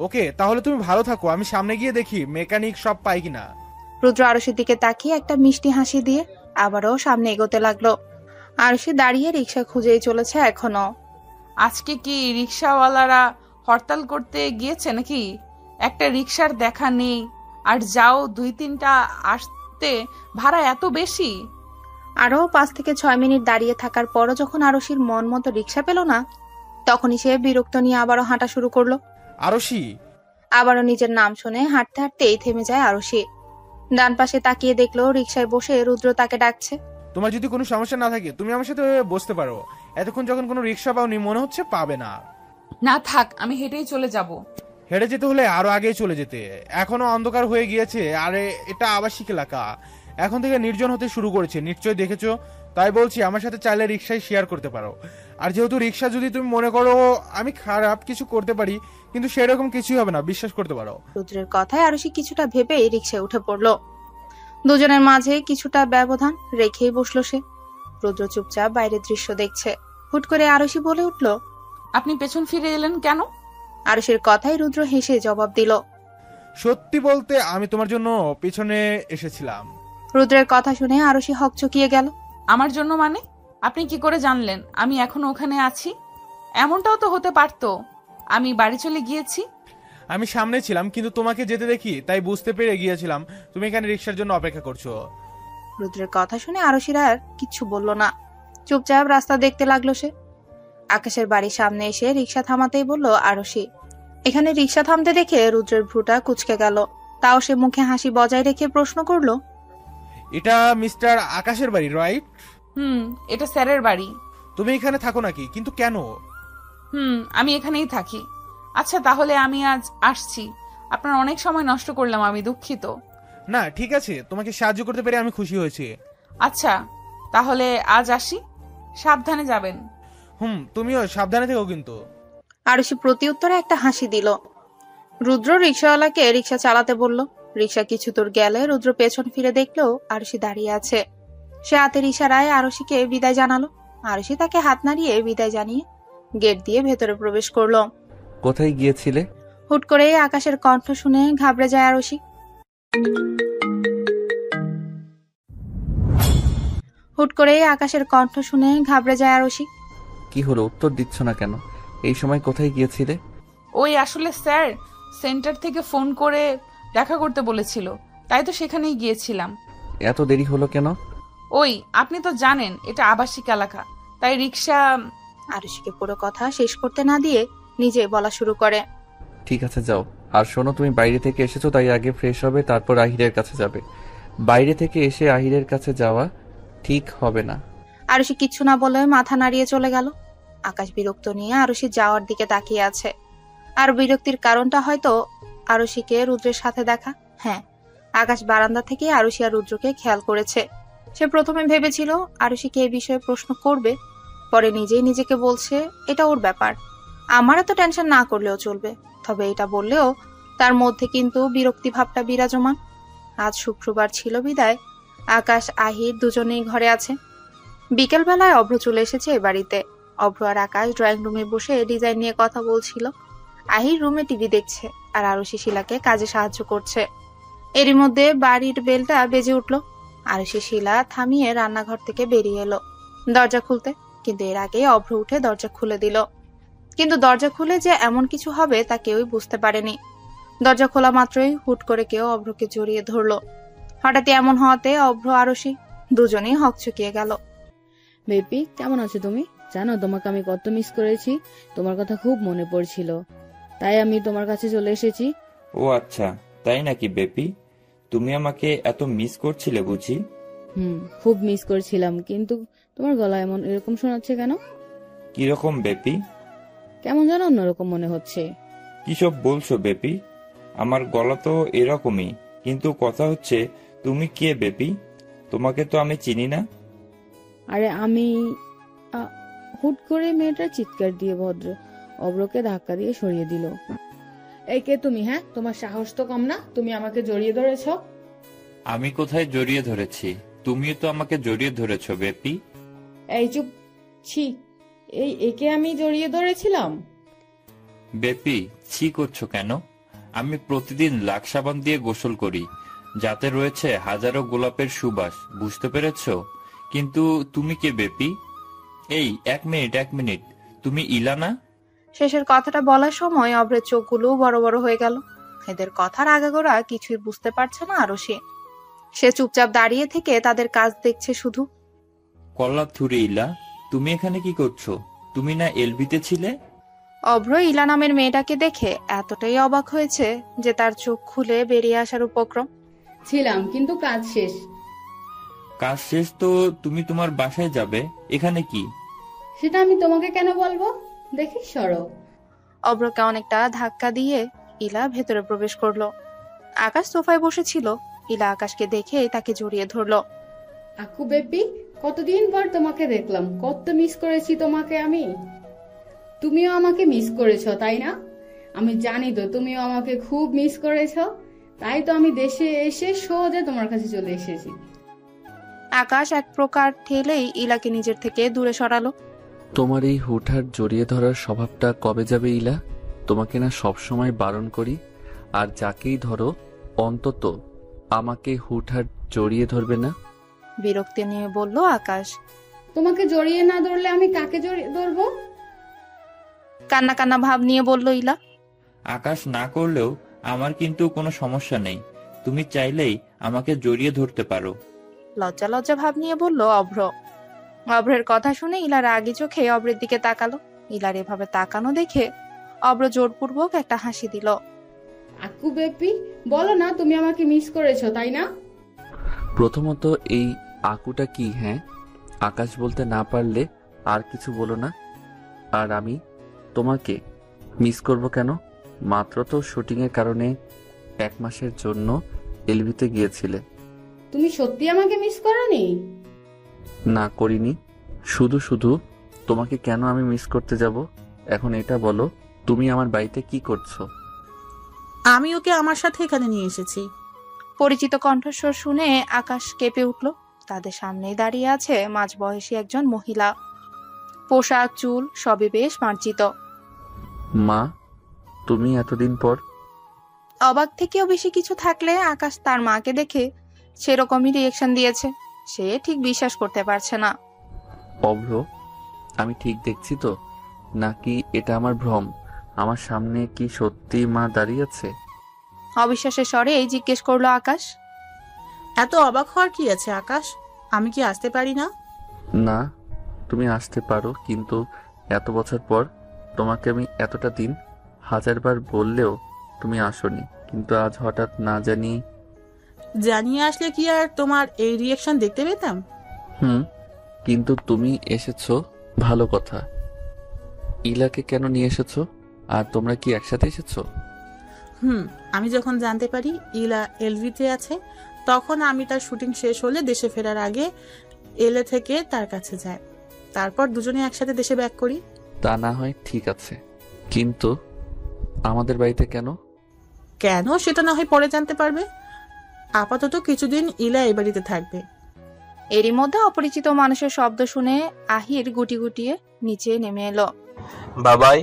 ওকে, তাহলে তুমি ভালো থাকো। আমি সামনে গিয়ে দেখি মেকানিক সব পাই কিনা। রুদ্র আরুষির দিকে তাকিয়ে একটা মিষ্টি হাসি দিয়ে আবারও সামনে এগোতে লাগলো। আরুষি দাঁড়িয়ে রিক্সা খুঁজেই চলেছে এখনো। আজকে কি রিক্সাওয়ালারা হরতাল করতে গিয়েছে নাকি? একটা রিক্সার দেখা নেই, আর যাও 2-3টা আসতে ভাড়া এত বেশি। আরো 5 থেকে 6 মিনিট দাঁড়িয়ে থাকার পরও যখন আরুষির মন মতো রিক্সা পেল না, তখনই সে বিরক্ত নিয়ে আবারও হাঁটা শুরু করলো। আরুষি, আবারও নিজের নাম শুনে হাঁটতে হাঁটতেই থেমে যায় আরুষি। ডান পাশে তাকিয়ে দেখলো রিক্সায় বসে রুদ্র তাকে ডাকছে। তোমার যদি কোনো সমস্যা না থাকে তুমি আমার সাথে বসতে পারো। এতক্ষণ যখন কোনো রিক্সা পাওনি মনে হচ্ছে পাবে না। না থাক, আমি হেঁটেই চলে যাব। হেঁটে যেতে হলে আরো আগে চলে যেতে। এখনো অন্ধকার হয়ে গিয়েছে, আর এটা আবাসিক এলাকা। এখন থেকে নির্জন হতে শুরু করেছে, নিশ্চয়ই দেখেছো। তাই বলছি, আমার সাথে চাইলে রিক্সায় শেয়ার করতে পারো। আর যেহেতু রিক্সা যদি তুমি মনে করো আমি খারাপ কিছু করতে পারি, কিন্তু সেরকম কিছুই হবে না, বিশ্বাস করতে পারো। রুদ্রের কথায় আরুষি কিছুটা ভেবেই রিক্সায় উঠে পড়লো। দুজনের মাঝে কিছুটা ব্যবধান রেখেই বসলো সে। রুদ্র চুপচাপ বাইরের দৃশ্য দেখছে। হুট করে আরুষি বলে উঠল, আপনি পেছন ফিরে এলেন কেন? আরুষির কথায় রুদ্র হেসে জবাব দিল, সত্যি বলতে আমি তোমার জন্য পিছনে এসেছিলাম। রুদ্রের কথা শুনে আরুষি হকচকিয়ে গেল। আমার জন্য মানে? আপনি কি করে জানলেন আমি এখনো ওখানে আছি? এমনটাও তো হতে পারতো আমি বাড়ি চলে গিয়েছি। আমি সামনে ছিলাম, কিন্তু তোমাকে যেতে দেখি তাই বুঝতে পেরে গিয়েছিলাম তুমি এখানে রিক্সার জন্য অপেক্ষা করছো। রুদ্রের কথা শুনে আরুষির আর কিচ্ছু বলল না, চুপচাপ রাস্তা দেখতে লাগলো সে। আকাশের বাড়ির সামনে এসে রিক্সা থামাতেই বলল আরুষি। এখানে রিক্সা থামতে দেখে রুদ্রের ভ্রুটা কুঁচকে গেল। তাও সে মুখে হাসি বজায় রেখে প্রশ্ন করলো, এটা মিস্টার আকাশের বাড়ি, রাইট? এটা স্যারের বাড়ি। তুমি এখানে থাকো নাকি? কিন্তু কেন? আমি এখানেই থাকি। আচ্ছা তাহলে আমি আজ আসছি। আপনার অনেক সময় নষ্ট করলাম, আমি দুঃখিত। না ঠিক আছে, তোমাকে সাহায্য করতে পেরে আমি খুশি হয়েছি। আচ্ছা তাহলে আজ আসি, সাবধানে যাবেন। তুমিও সাবধানে থেকো কিন্তু। আরুষি প্রতি উত্তরে একটা হাসি দিল। রুদ্র রিক্সাওয়ালাকে রিক্সা চালাতে বলল। রিক্সা কিছু দূর গেলে রুদ্র পেছন ফিরে দেখলো আরুষি দাঁড়িয়ে আছে। সে হাতের ইশারায় আরুষিকে বিদায় জানালো। আরুষি তাকে হাত নাড়িয়ে বিদায় জানিয়ে গেট দিয়ে ভেতরে প্রবেশ করলো। কোথায় গিয়েছিলে? হুট করে আকাশের কণ্ঠ শুনে ঘাবড়ে যায় আরুষি। কি হলো, উত্তর দিচ্ছ না কেন? এই সময় কোথায় গিয়েছিলে? ওই আসলে স্যার সেন্টার থেকে ফোন করে দেখা করতে বলেছিল, তাই তো সেখানেই গিয়েছিলাম। এত দেরি হলো কেন? ওই আপনি তো জানেন এটা আবাসিক এলাকা, তাই রিক্সা। আরুষিকে পুরো কথা শেষ করতে না দিয়ে নিজে বলা শুরু করে। ঠিক আছে যাও। আর শোনো, তুমি বাইরে থেকে এসেছো, তাই আগে ফ্রেশ হবে, তারপর আহিরের কাছে যাবে। বাইরে থেকে এসে আহিরের কাছে যাওয়া ঠিক হবে না। আরুষি কিচ্ছু না বলে মাথা নাড়িয়ে চলে গেল। আকাশ বিরক্ত নিয়ে আরুষি যাওয়ার দিকে তাকিয়ে আছে। আর বিরক্তির কারণটা হয়তো আরুষিকে রুদ্রের সাথে দেখা। হ্যাঁ, আকাশ বারান্দা থেকে আরুষি আর রুদ্রকে খেয়াল করেছে। সে প্রথমে ভেবেছিল আরুষিকে এই বিষয়ে প্রশ্ন করবে, পরে নিজেই নিজেকে বলছে এটা ওর ব্যাপার, আমার এত টেনশন না করলেও চলবে। তবে এটা বললেও তার মধ্যে কিন্তু বিরক্তি ভাবটা বিরাজমান। আজ শুক্রবার ছিল বিদায় আকাশ আহির দুজনেই ঘরে আছে। বিকেলবেলায় অভ্র চলে এসেছে এ বাড়িতে। অভ্র আর আকাশ ড্রয়িং রুমে বসে ডিজাইন নিয়ে কথা বলছিল। আহির রুমে টিভি দেখছে আর আরুষি শিলাকে কাজে সাহায্য করছে। এরই মধ্যে বাড়ির বেলটা বেজে উঠল। আরুষি শিলা থামিয়ে রান্নাঘর থেকে বেরিয়ে এলো দরজা খুলতে, কিন্তু এর আগে অভ্র উঠে দরজা খুলে দিল। কিন্তু দরজা খুলে যে এমন কিছু হবে তা কেউই বুঝতে পারেনি। দরজা খোলা মাত্রই হুট করে কেউ অভ্রকে জড়িয়ে ধরলো। হঠাৎ এমন হওয়াতে অভ্র আরুষি দুজনেই হকচকিয়ে গেল। বেপি, কেমন আছো তুমি? জানো তোমাকে আমি কত মিস করেছি, তোমার কথা খুব মনে পড়ছিল, তাই আমি তোমার কাছে চলে এসেছি। ও আচ্ছা, তাই নাকি বেপি? তুমি আমাকে এত মিস করছিলে বুঝি? খুব মিস করছিলাম, কিন্তু তোমার গলা এরকম শোনাচ্ছে কেন? কিরকম বেপি? কেমন যেন অন্যরকম মনে হচ্ছে। কিসব বলছো বেপি? আমার গলা তো এরকমই, কিন্তু কথা হচ্ছে তুমি কে বেপি? তোমাকে তো আমি চিনি না। আরে আমি হুট করে মেয়েটার চিৎকার দিয়ে অভ্রকে ধাক্কা দিয়ে সরিয়ে দিল। এই কে তুমি? হ্যাঁ, তোমার সাহস তো কম না, তুমি আমাকে জড়িয়ে ধরেছ। আমি কোথায় জড়িয়ে ধরেছি? তুমিও তো আমাকে জড়িয়ে ধরেছো বেপি। এই চুপ, ছি, একে আমি জড়িয়ে ধরেছিলাম? বেপি, ছি করছো কেন? আমি প্রতিদিন লাক্স সাবান দিয়ে গোসল করি, যাতে রয়েছে হাজারো গোলাপের সুবাস, বুঝতে পেরেছো? কিন্তু তুমি কে বেপি? এই এক মিনিট, তুমি ইলা না? শেষের কথাটা বলার সময় অভ্রের চোখগুলো বড় বড় হয়ে গেল। এদের কথার আগাগোড়া কিছুই বুঝতে পারছে না আরুষি। সে চুপচাপ দাঁড়িয়ে থেকে তাদের কাজ দেখছে শুধু। কল্লা থুরে ইলা, তুমি এখানে কি করছো? তুমি না এলবিতে ছিলে? অভ্র ইলা নামের মেয়েটাকে দেখে এতটাই অবাক হয়েছে যে তার চোখ খুলে বেরিয়ে আসার উপক্রম। ছিলাম, কিন্তু কাজ শেষ। কাজ শেষ তো তুমি তোমার বাসায় যাবে, এখানে কি? সেটা আমি তোমাকে কেন বলবো? দেখি সরো। অভ্রকে অনেকটা ধাক্কা দিয়ে ইলা ভেতরে প্রবেশ করলো। আকাশ সোফায় বসেছিল। ইলা আকাশকে দেখে তাকে জড়িয়ে ধরলো। আকু বেপি, কতদিন পর তোমাকে দেখলাম, কত মিস করেছি তোমাকে আমি। তুমিও আমাকে মিস করেছো, তাই না? আমি জানি তো তুমিও আমাকে খুব মিস করেছো, তাই তো আমি দেশে এসে সোজা তোমার কাছে চলে এসেছি। আকাশ এক প্রকার ঠেলেই ইলাকে নিজের থেকে দূরে সরালো। তোমার এই হুটহাট জড়িয়ে ধরার স্বভাবটা কবে যাবে ইলা? তোমাকে না সবসময় বারণ করি, আর যাকেই ধরো অন্তত আমাকে হুটহাট জড়িয়ে ধরবে না। বিরক্তি নিয়ে বলল আকাশ। তোমাকে জড়িয়ে না ধরলে আমি কাকে জড়িয়ে ধরবো? কান্না কান্না ভাব নিয়ে বলল ইলা। আকাশ না করলেও আমার কিন্তু কোনো সমস্যা নেই, তুমি চাইলেই আমাকে জড়িয়ে ধরতে পারো। লজ্জা লজ্জা ভাব নিয়ে বলল অভ্র। অভ্রের কথা শুনে ইলা রাগী চোখে অভ্রের দিকে তাকালো। ইলার এভাবে তাকানো দেখে অভ্র জোরপূর্বক একটা হাসি দিল। আকু বেপি, বলো না তুমি আমাকে মিস করেছো, তাই না? প্রথমত এই আকুটা কি? হ্যাঁ, আকাশ বলতে না পারলে আর কিছু বলো না। আর আমি তোমাকে মিস করব কেন? মাত্র তো শুটিং এর কারণে 1 মাসের জন্য এলবিতে গিয়েছিলে। তুমি সত্যি আমাকে মিস করোনি? না, করিনি। শুধু তোমাকে কেন আমি মিস করতে যাব? এখন এটা বলো, তুমি আমার বাড়িতে কি করছো? আমি ওকে আমার সাথে এখানে নিয়ে এসেছি। পরিচিত কণ্ঠস্বর শুনে আকাশ কেঁপে উঠল। তাদের সামনেই দাঁড়িয়ে আছে মাঝবয়সী একজন মহিলা। পোশাক চুল সবই বেশ মার্জিত। মা, তুমি এতদিন পর? অবাক থেকেও বেশি কিছু থাকলে আকাশ তার মাকে দেখে সেরকমই রিয়েকশন দিয়েছে। সে ঠিক বিশ্বাস করতে পারছে না। অভ্র, আমি ঠিক দেখছি তো, নাকি এটা আমার ভ্রম? আমার সামনে কি সত্যি মা দাঁড়িয়ে আছে? অবিশ্বাসের স্বরে জিজ্ঞেস করলো আকাশ। এত অবাক হওয়ার কি আছে আকাশ? আমি কি আসতে পারি না? না, তুমি আসতে পারো, কিন্তু এত বছর পর তোমাকে আমি এতটা দিন হাজারবার বললেও তুমি আসোনি, কিন্তু আজ হঠাৎ না জানিয়ে আসলে কি আর তোমার এই রিয়েকশন দেখতে পেতাম? কিন্তু তুমি এসেছো, ভালো কথা। ইলাকে কেন নিয়ে এসেছো? আর তোমরা কি একসাথে এসেছো? আমি যখন জানতে পারি ইলা এলভিতে আছে, তখন আমি তার শুটিং শেষ হলে দেশে ফেরার আগে এলএ থেকে তার কাছে যাই। তারপর দুজনে একসাথে দেশে ব্যাক করি। তা না হয় ঠিক আছে, কিন্তু আমাদের বাড়িতে কেন? কেন সেটা না হয় পরে জানতে পারবে। আপাতত কিছুদিন ইলা এই বাড়িতে থাকবে। এরই মধ্যে অপরিচিত মানুষের শব্দ শুনে আহির গুটি গুটিয়ে নিচে নেমে এলো। বাবাই।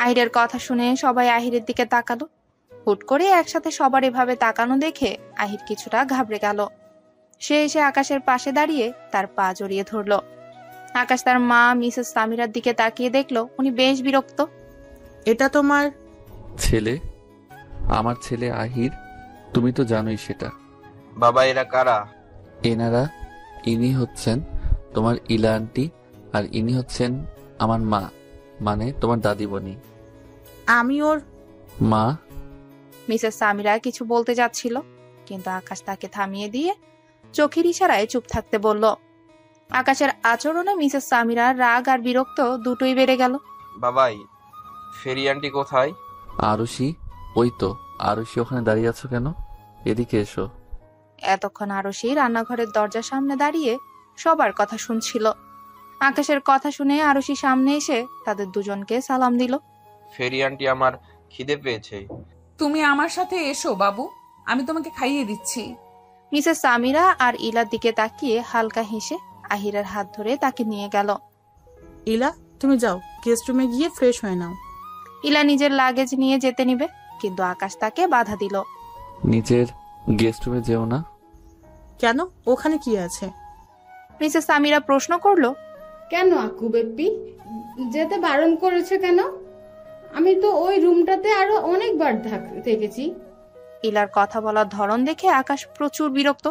আহিরের কথা শুনে সবাই আহিরের দিকে তাকালো। হুট করে একসাথে সবার এভাবে তাকানো দেখে আহির কিছুটা ঘাবড়ে গেল। সে এসে আকাশের পাশে দাঁড়িয়ে তার পা জড়িয়ে ধরলো। আকাশ তার মা মিসেস সামিরার দিকে তাকিয়ে দেখলো উনি বেশ বিরক্ত। এটা তোমার ছেলে? আমার ছেলে আহির, তুমি তো জানোই সেটা। বাবা, এরা কারা? এনারা, ইনি হচ্ছেন তোমার ইলা আন্টি, আর ইনি হচ্ছেন আমার মা, মানে তোমার দাদিমণি। আমি ওর মা। মিসেস সামিরা কিছু বলতে যাচ্ছিল, কিন্তু আকাশ তাকে থামিয়ে দিয়ে চোখের ইশারায় চুপ থাকতে বলল। আকাশের আচরণে মিসেস সামিরার রাগ আর বিরক্ত দুটোই বেড়ে গেল। বাবাই, ফেরি আন্টি কোথায়? আরুষি, ওই তো আরুষি। ওখানে দাঁড়িয়ে আছো কেন? এদিকে এসো। এতক্ষণ আরুষি রান্নাঘরের দরজার সামনে দাঁড়িয়ে সবার কথা শুনছিল। আকাশের কথা শুনে আরুষি সামনে এসে তাদের দুজনকে সালাম দিল। ফেরি আন্টি, আমার খিদে পেয়েছে। তুমি আমার সাথে এসো বাবু, আমি তোমাকে খাইয়ে দিচ্ছি। মিসেস সামিরা আর ইলার দিকে তাকিয়ে হালকা হেসে আহিরের হাত ধরে তাকে নিয়ে গেল। ইলা, তুমি যাও, গেস্ট রুমে গিয়ে ফ্রেশ হয়ে নাও। ইলা নিজের লাগেজ নিয়ে যেতে নিবে, কিন্তু আকাশ তাকে বাধা দিল। নিজের গেস্ট রুমে যেও না। কেন? ওখানে কি আছে? মিসেস সামিরা প্রশ্ন করলো। কেন আকু বেপি, যেতে বারণ করেছে কেন? আমি তো ওই রুমটাতে আরো অনেকবার দেখেছি। ইলার কথা বলার ধরন দেখে আকাশ প্রচুর বিরক্ত।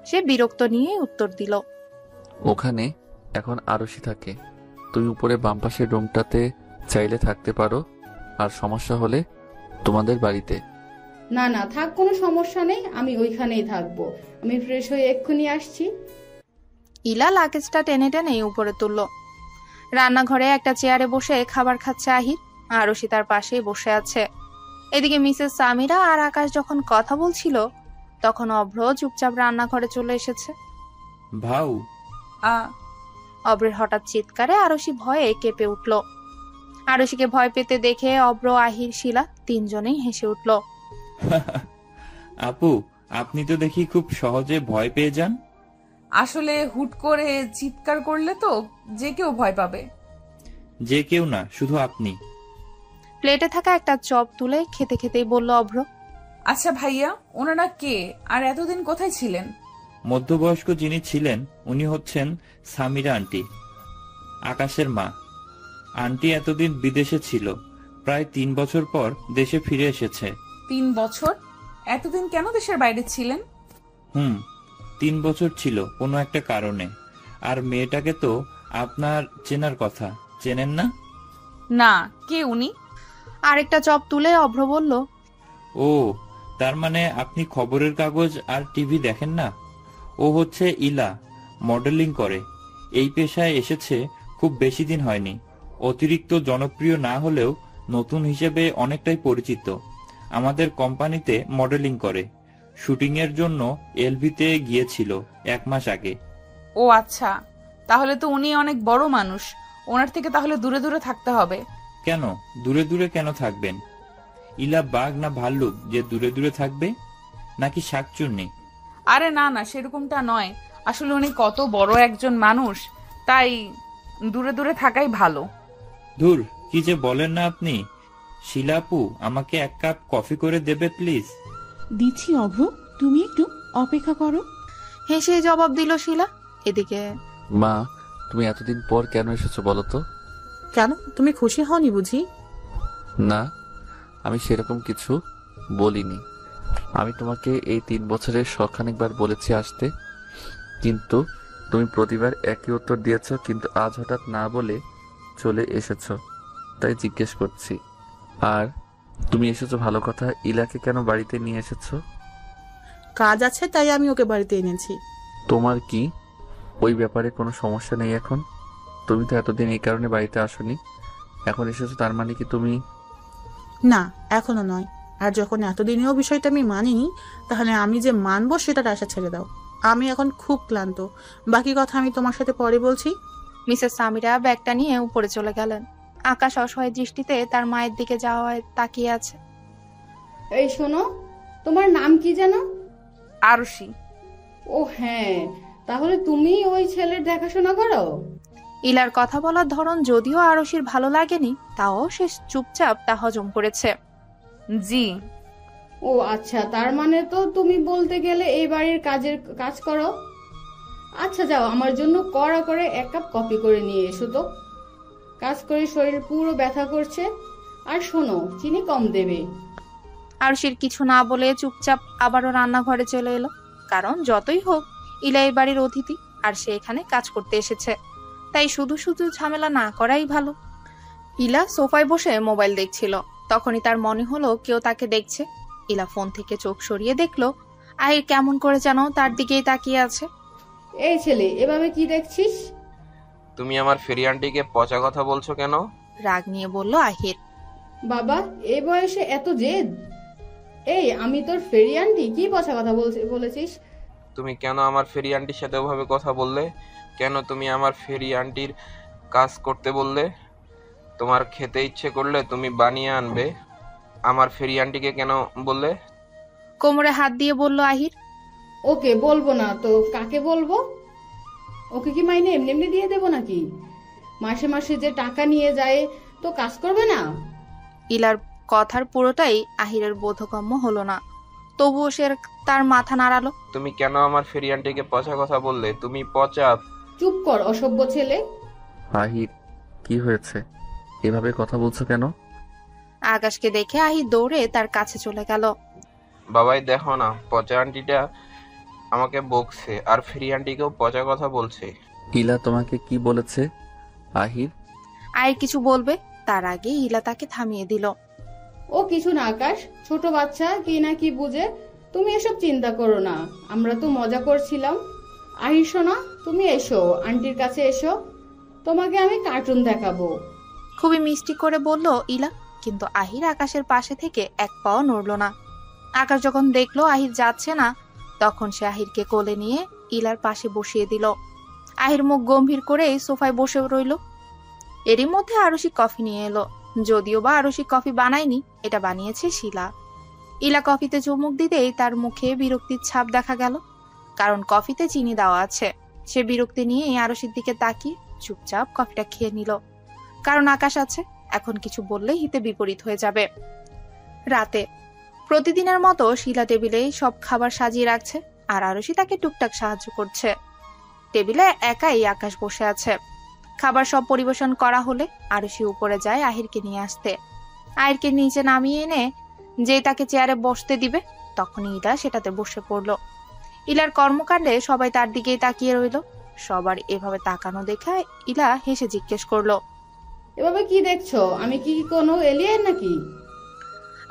সে বিরক্ত নিয়ে উত্তর দিল। ওখানে এখন আরুষি থাকে, তুমি উপরে বাম পাশের রুমটাতে চাইলে থাকতে পারো, আর সমস্যা হলে তোমাদের বাড়িতে। না না থাক, কোনো সমস্যা নেই, আমি ওইখানেই থাকবো। আমি ফ্রেশ হয়ে এক্ষুনি আসছি। ইলা লাগেজটা টেনে টেনে উপরে তুলল। রান্নাঘরে একটা চেয়ারে বসে খাবার খাচ্ছে আহির, আরুষি তার পাশেই বসে আছে। এদিকে মিসেস সামিরা আর আকাশ যখন কথা বলছিল, তখন অভ্র চুপচাপ রান্নাঘরে চলে এসেছে। ভাউ। অভ্রের হঠাৎ চিৎকারে আরুষি ভয়ে কেঁপে উঠল। আরুষিকে ভয় পেতে দেখে অভ্র, আহির, শিলা তিনজনেই হেসে উঠল। আপু, আপনি তো দেখি খুব সহজে ভয় পেয়ে যান। আসলে হুট করে চিৎকার করলে তো যে কেউ ভয় পাবে। যে কেউ না, শুধু আপনি। প্লেটে থাকা একটা চপ তুলে খেতে খেতেই বলল অভ্র। আচ্ছা ভাইয়া, ওনারা কে আর এতদিন কোথায় ছিলেন? মধ্যবয়স্ক যিনি ছিলেন উনি হচ্ছেন সামিরা আন্টি, আকাশের মা। আন্টি এতদিন বিদেশে ছিল, প্রায় 3 বছর পর দেশে ফিরে এসেছে। 3 বছর? এতদিন কেন দেশের বাইরে ছিলেন? 3 বছর ছিল কোনো একটা কারণে। আর মেয়েটাকে তো আপনার চেনার কথা, চেনেন না? না, কে উনি? আরেকটা চপ তুলে অভ্র বলল। ও, তার মানে আপনি খবরের কাগজ আর টিভি দেখেন না? ও হচ্ছে ইলা, মডেলিং করে। এই পেশায় এসেছে খুব বেশি দিন হয়নি। অতিরিক্ত জনপ্রিয় না হলেও নতুন হিসেবে অনেকটাই পরিচিত। আমাদের কোম্পানিতে মডেলিং করে। শুটিং এর জন্য এলভিতে গিয়েছিল 1 মাস আগে। ও আচ্ছা, তাহলে তো উনি অনেক বড় মানুষ। ওনার থেকে তাহলে দূরে দূরে থাকতে হবে। কেন দূরে দূরে কেন থাকবেন? ইলা বাঘ না ভাল্লুক যে দূরে দূরে থাকবে? নাকি শাকচুন্নি? আরে না না, সেরকমটা নয়। আসলে উনি কত বড় একজন মানুষ, তাই দূরে দূরে থাকাই ভালো। ধুর, কি যে বলেন না আপনি। শিলাপু, আমাকে এক কাপ কফি করে দেবে প্লিজ? দিচ্ছি অভ্র, তুমি একটু অপেক্ষা করো। হেসে জবাব দিল শিলা। এদিকে মা, তুমি এতদিন পর কেন এসেছো বলো তো? কেন, তুমি খুশি হওনি বুঝি? না, আমি সেরকম কিছু বলিনি। আমি তোমাকে এই 3 বছরের শখানেকবার বলেছি আসতে, কিন্তু তুমি প্রতিবার একই উত্তর দিয়েছ। কিন্তু আজ হঠাৎ না বলে চলে এসেছো, তাই জিজ্ঞেস করছি। আর তুমি এসেছো ভালো কথা, ইলাকে কেন বাড়িতে নিয়ে এসেছো? কাজ আছে তাই আমি ওকে বাড়িতে এনেছি। তোমার কি ওই ব্যাপারে কোনো সমস্যা নেই এখন? তুমি তো এতদিন এই কারণে বাড়িতে আসোনি, এখন এসেছো, তার মানে কি তুমি? না, এখনো নয়। আর যখন এতদিনেও বিষয়টা আমি মানিনি, তাহলে আমি যে মানবো সেটার আশা ছেড়ে দাও। আমি এখন খুব ক্লান্ত, বাকি কথা আমি তোমার সাথে পরে বলছি। মিসেস সামিরা ব্যাগটা নিয়ে উপরে চলে গেলেন। আকাশ অসহায় দৃষ্টিতে তার মায়ের দিকে যাওয়ায় তাকিয়ে আছে। এই শোনো, তোমার নাম কি যেন? আরুষি। ও হ্যাঁ, তাহলে তুমি ওই ছেলের দেখাশোনা করো? ইলার কথা বলার ধরন যদিও আরশির ভালো লাগেনি, তাও সে চুপচাপ তা হজম করেছে। জি। ও আচ্ছা, তার মানে তো তুমি বলতে গেলে এই বাড়ির কাজ করো। আচ্ছা যাও, আমার জন্য কড়া করে 1 কাপ কফি করে নিয়ে এসো তো। কাজ করে শরীর পুরো ব্যথা করছে। আর শোনো, চিনি কম দেবে। আরশির কিছু না বলে চুপচাপ আবারও রান্নাঘরে চলে এলো। কারণ যতই হোক ইলা এই বাড়ির অতিথি, আর সে এখানে কাজ করতে এসেছে, তাই শুধু শুধু ঝামেলা না করাই ভালো। ইলা সোফায় বসে মোবাইল দেখছিল। তখনই তার মনে হলো কেউ তাকে দেখছে। ইলা ফোন থেকে চোখ সরিয়ে দেখলো আহির কেমন করে যেন তার দিকেই তাকিয়ে আছে। এই ছেলে, এভাবে কি দেখছিস? তুমি আমার ফেরি আন্টিকে পচা কথা বলছো কেন? রাগ নিয়ে বলল আহির। বাবা, এই বয়সে এত জেদ? এই, আমি তোর ফেরি আন্টি, কি পচা কথা বলেছিস? তুমি কেন আমার ফেরি আন্টির সাথে ওভাবে কথা বললে? কেন তুমি আমার ফেরি আন্টির কাজ করতে বললে? তোমার খেতে ইচ্ছে করলে তুমি বানিয়ে আনবে, আমার ফেরি আন্টিকে কেন বললে? কোমরে হাত দিয়ে বলল আহির। ওকে বলবো না তো কাকে বলবো? ওকে কি মাইনে এমনি এমনি দিয়ে দেবো নাকি? মাসে মাসে যে টাকা নিয়ে যায় তো কাজ করবে না? ইলার কথার পুরোটাই আহিরের বোধগম্য হলো না, তবুও সে তার মাথা নাড়ালো। তুমি কেন আমার ফেরি আন্টিকে পচা কথা বললে? তুমি পচা। চুপ কর, অসভ্য ছেলে। আহির, কি হয়েছে? এভাবে কথা বলছো কেন? আকাশকে দেখে আহির দৌড়ে তার কাছে চলে গেল। বাবাই দেখো না, পচা আন্টিটা আমাকে বকছে আর ফেরি আন্টিকেও পচা কথা বলছে। ইলা তোমাকে কি বলেছে? আহির কিছু বলবে তার আগে ইলা তাকে থামিয়ে দিল। ও কিছু না আকাশ, ছোট বাচ্চা কি না কি বুঝে, তুমি এসব চিন্তা করো না, আমরা তো মজা করছিলাম। আহির সোনা, তুমি এসো, আন্টির কাছে এসো, তোমাকে আমি কার্টুন দেখাবো। খুবই মিষ্টি করে বলল ইলা, কিন্তু আহির আকাশের পাশে থেকে এক পাও নড়ল না। আকাশ যখন দেখলো আহির যাচ্ছে না, তখন সে আহিরকে কোলে নিয়ে ইলার পাশে বসিয়ে দিল। আহির মুখ গম্ভীর করে সোফায় বসে রইল। এরই মধ্যে আরশি কফি নিয়ে এলো। যদিও বা আরশি কফি বানায়নি, এটা বানিয়েছে শিলা। ইলা কফিতে চুমুক দিতেই তার মুখে বিরক্তির ছাপ দেখা গেল, কারণ কফিতে চিনি দেওয়া আছে। সে বিরক্তি নিয়ে আরশির দিকে তাকিয়ে চুপচাপ কফিটা খেয়ে নিল, কারণ আকাশ আছে, এখন কিছু বললেই হিতে বিপরীত হয়ে যাবে। রাতে প্রতিদিনের মতো শিলা টেবিলে সব খাবার সাজিয়ে রাখছে, আর আরশি তাকে টুকটাক সাহায্য করছে। টেবিলে একাই আকাশ বসে আছে। খাবার সব পরিবেশন করা হলে আরশি উপরে যায় আহিরকে নিয়ে আসতে। আহিরকে নিচে নামিয়ে এনে যে তাকে চেয়ারে বসতে দিবে, তখনই ইলা সেটাতে বসে পড়ল। ইলার কর্মকাণ্ডে সবাই তার দিকেই তাকিয়ে রইল। সবার এভাবে তাকানো দেখে ইলা হেসে জিজ্ঞেস করলো, এভাবে কি দেখছো? আমি কি কোনো এলিয়েন নাকি?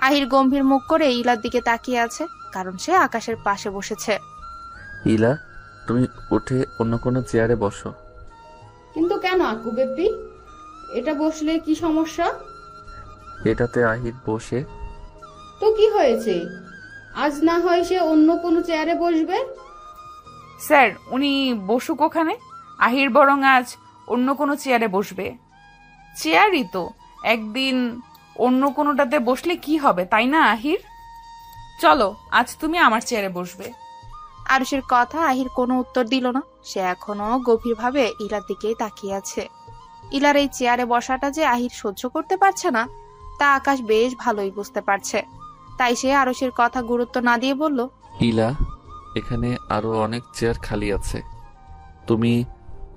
আহির গম্ভীর মুখ করে ইলার দিকে তাকিয়ে আছে, কারণ সে আকাশের পাশে বসেছে। ইলা, তুমি উঠে অন্য কোনো চেয়ারে বসো। কিন্তু কেন আকু বেপি, এটা বসলে কি সমস্যা? এটাতে আহির বসে। তো কি হয়েছে? আজ না হয় সে অন্য কোনো চেয়ারে বসবে। স্যার, উনি বসুক ওখানে, আহির বরং আজ অন্য কোনো চেয়ারে বসবে। চেয়ারই তো, একদিন অন্য কোনোটাতে বসলে কি হবে, তাই না আহির? চলো আজ তুমি আমার চেয়ারে বসবে। আরুষের কথা আহির কোনো উত্তর দিল না। সে এখনো গভীরভাবে ইলার দিকেই তাকিয়ে আছে। ইলার এই চেয়ারে বসাটা যে আহির সহ্য করতে পারছে না তা আকাশ বেশ ভালোই বুঝতে পারছে। তাই সে আরুষের কথা গুরুত্ব না দিয়ে বলল, ইলা, এখানে আরো অনেক চেয়ার খালি আছে, তুমি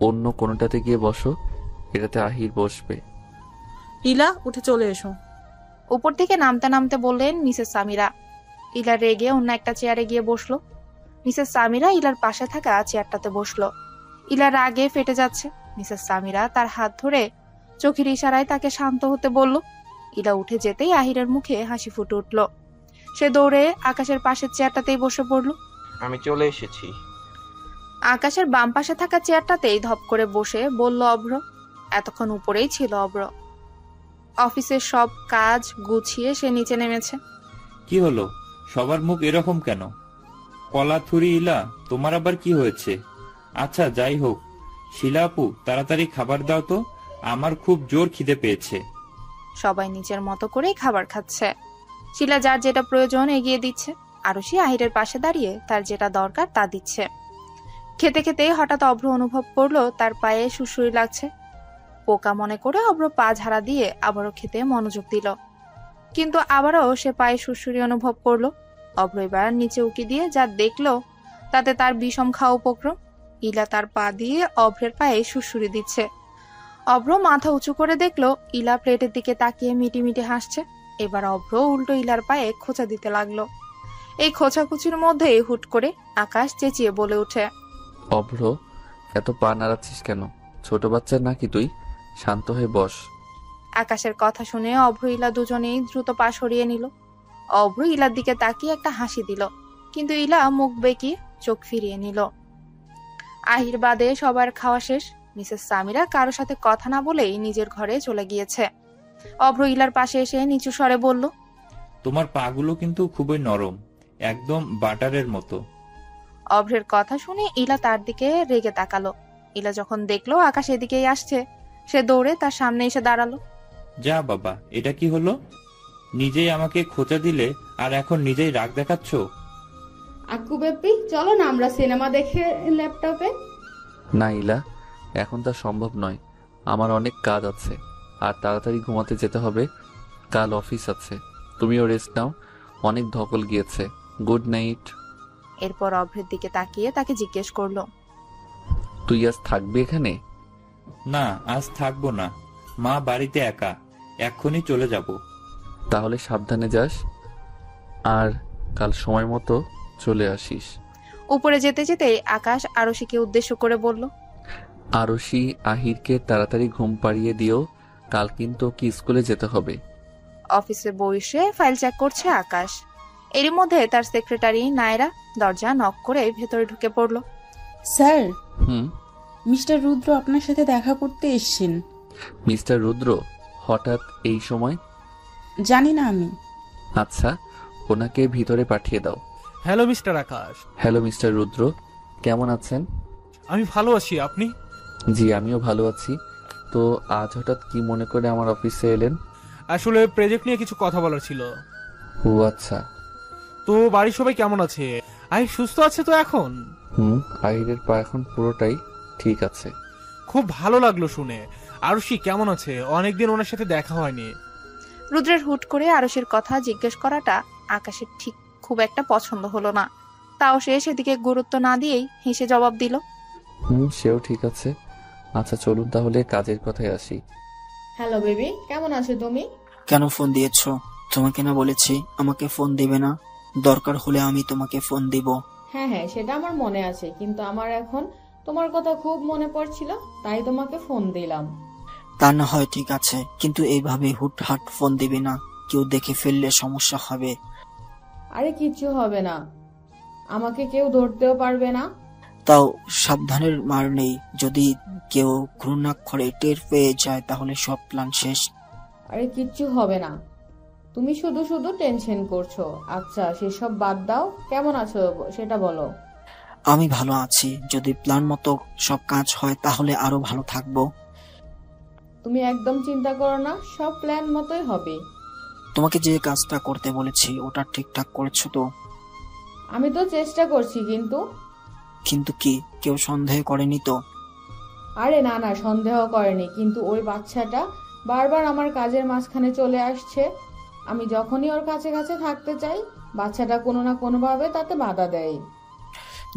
অন্য কোনোটাতে গিয়ে বসো, এটাতে আহির বসবে। ইলা, উঠে চলে এসো। উপর থেকে নামতে নামতে বললেন মিসেস সামিরা। ইলা রেগে অন্য একটা চেয়ারে গিয়ে বসলো। মিসেস সামিরা ইলার পাশে থাকা চেয়ারটাতে বসলো। ইলার রাগে ফেটে যাচ্ছে। মিসেস সামিরা তার হাত ধরে চোখের ইশারায় তাকে শান্ত হতে বলল। ইলা উঠে যেতেই আহিরের মুখে হাসি ফুটে উঠল। সে দৌড়ে আকাশের পাশের চেয়ারটাতেই বসে পড়ল। আমি চলে এসেছি। আকাশের বাম পাশে থাকা চেয়ারটাতেই ধপ করে বসে বলল অভ্র। এতক্ষণ উপরেই ছিল অভ্র। অফিসের সব কাজ গুছিয়ে সে নিচে নেমেছে। কি হলো, সবার মুখ এরকম কেন? কলাথুরি ইলা, তোমার আবার কি হয়েছে? আচ্ছা যাই হোক, শিলা আপু তাড়াতাড়ি খাবার দাও তো, আমার খুব জোর খিদে পেয়েছে। সবাই নিজের মতো করেই খাবার খাচ্ছে। শিলা যার যেটা প্রয়োজন এগিয়ে দিচ্ছে, আরুষি আহিরের পাশে দাঁড়িয়ে তার যেটা দরকার তা দিচ্ছে। খেতে খেতে হঠাৎ অভ্র অনুভব করলো তার পায়ে সুড়সুড়ি লাগছে। পোকা মনে করে অভ্র পা ঝাড়া দিয়ে আবারও খেতে মনোযোগ দিল, কিন্তু আবারও সে পায়ে সুড়সুড়ি অনুভব করলো। অভ্র এবার নিচে উকি দিয়ে যা দেখলো তাতে তার বিষম খাওয়া উপক্রম। ইলা তার পা দিয়ে অভ্রের পায়ে সুড়সুড়ি দিচ্ছে। অভ্র মাথা উঁচু করে দেখলো ইলা প্লেটের দিকে তাকিয়ে মিটি মিটি হাসছে। এবার অভ্র উল্টো ইলার পায়ে খোঁচা দিতে লাগলো। এই খোঁচাখুচির মধ্যে হুট করে আকাশ চেঁচিয়ে বলে উঠে, অভ্র, এত পা নাড়াচ্ছিস কেন? ছোট বাচ্চা নাকি তুই? শান্ত হয়ে বস। আকাশের কথা শুনে অভ্র ইলা দুজনেই দ্রুত পা সরিয়ে নিল। অভ্র ইলার দিকে তাকিয়ে একটা হাসি দিল, কিন্তু ইলা মুখ বেঁকিয়ে চোখ ফিরিয়ে নিল। আহির বাদে সবার খাওয়া শেষ। মিসেস সামিরা কারো সাথে কথা না বলেই নিজের ঘরে চলে গিয়েছে। অভ্র ইলার পাশে এসে নিচু স্বরে বলল, তোমার পাগুলো কিন্তু খুবই নরম, একদম বাটারের মতো। অভ্রের কথা শুনে ইলা তার দিকে রেগে তাকালো। ইলা যখন দেখলো আকাশ এদিকেই আসছে, সে দৌড়ে তার সামনে এসে দাঁড়ালো। যা বাবা, এটা কি হলো? নিজেই আমাকে খোঁচা দিলে আর এখন নিজেই রাগ দেখাচ্ছ। আকু বেপি, চলো না আমরা সিনেমা দেখে ল্যাপটপে। না ইলা, এখন তা সম্ভব নয়। আমার অনেক কাজ আছে আর তাড়াতাড়ি ঘুমাতে যেতে হবে, কাল অফিস আছে। তুমিও রেস্ট নাও, অনেক ধকল গিয়েছে। Good night. এরপর অভ্রের দিকে তাকিয়ে তাকে জিজ্ঞেস করলো, তুই আজ থাকবি এখানে? না, আজ থাকবো না, মা বাড়িতে একা, এক্ষুনি চলে যাব। তাহলে সাবধানে যাস আর কাল সময় মতো চলে আসিস। উপরে যেতে যেতে আকাশ আরশিকে উদ্দেশ্য করে বলল, আরশি, আহিরকে তাড়াতাড়ি ঘুম পাড়িয়ে দিও, কাল কিন্তু কি স্কুলে যেতে হবে। অফিসে বসে ফাইল চেক করছে আকাশ। এরই মধ্যে তার সেক্রেটারি নায়রা দরজা নক করে ভেতরে ঢুকে পড়ল। স্যার, হুম? মিস্টার রুদ্র আপনার সাথে দেখা করতে এসেছেন। মিস্টার রুদ্র হঠাৎ এই সময়? জানি না আমি। আচ্ছা, ওনাকে ভিতরে পাঠিয়ে দাও। হ্যালো মিস্টার আকাশ। হ্যালো মিস্টার রুদ্র, কেমন আছেন? আমি ভালো আছি, আপনি? জি, আমিও ভালো আছি। তো আজ হঠাৎ কি মনে করে আমার অফিসে এলেন? আসলে প্রজেক্ট নিয়ে কিছু কথা বলার ছিল। ও আচ্ছা। তো বাড়ির সবাই কেমন আছে? আহির সুস্থ আছে তো এখন? আহিরের পা এখন পুরোটাই ঠিক আছে। খুব ভালো লাগলো শুনে। আরুষি কেমন আছে? অনেকদিন ওনার সাথে দেখা হয়নি। রুদ্রের হুট করে আরুষির কথা জিজ্ঞেস করাটা আকাশের ঠিক খুব একটা পছন্দ হলো না। তাও সে সেদিকে গুরুত্ব না দিয়েই হেসে জবাব দিল, সেও ঠিক আছে। আচ্ছা চলুন তাহলে কাজের কথায় আসি। হ্যালো বেবি, কেমন আছো তুমি? কেন ফোন দিয়েছো? তোমাকে না বলেছি আমাকে ফোন দিবে না, দরকার হলে আমি তোমাকে ফোন দিব। হ্যাঁ হ্যাঁ, সেটা আমার মনে আছে, কিন্তু আমার এখন তোমার কথা খুব মনে পড়ছিল, তাই তোমাকে ফোন দিলাম। তা না হয় ঠিক আছে, কিন্তু এইভাবে হুটহাট ফোন দিবে না, কেউ দেখে ফেললে সমস্যা হবে। আরে কিচ্ছু হবে না, আমাকে কেউ ধরতেও পারবে না। তাও সাবধানের মার নেই, যদি কেউ ঘূর্ণাক্ষরে টের পেয়ে যায় তাহলে সব প্ল্যান শেষ। আরে কিচ্ছু হবে না, তুমি শুধু শুধু টেনশন করছো। আচ্ছা সেসব বাদ দাও, কেমন আছো সেটা বলো। আমি ভালো আছি, যদি প্ল্যান মতো সব কাজ হয় তাহলে আরো ভালো থাকবো। তুমি একদম চিন্তা করো না, সব প্ল্যান মতোই হবে। তোমাকে যে কাজটা করতে বলেছি ওটা ঠিকঠাক করেছো তো? আমি তো চেষ্টা করছি, কিন্তু কিন্তু কি কেউ সন্দেহ করেনি তো? আরে না না, সন্দেহ করেনি, কিন্তু ওই বাচ্চাটা বারবার আমার কাজের মাঝখানে চলে আসছে। আমি যখনই ওর কাছে কাছে থাকতে চাই, বাচ্চাটা কোনো না কোনোভাবে তাতে বাধা দেয়।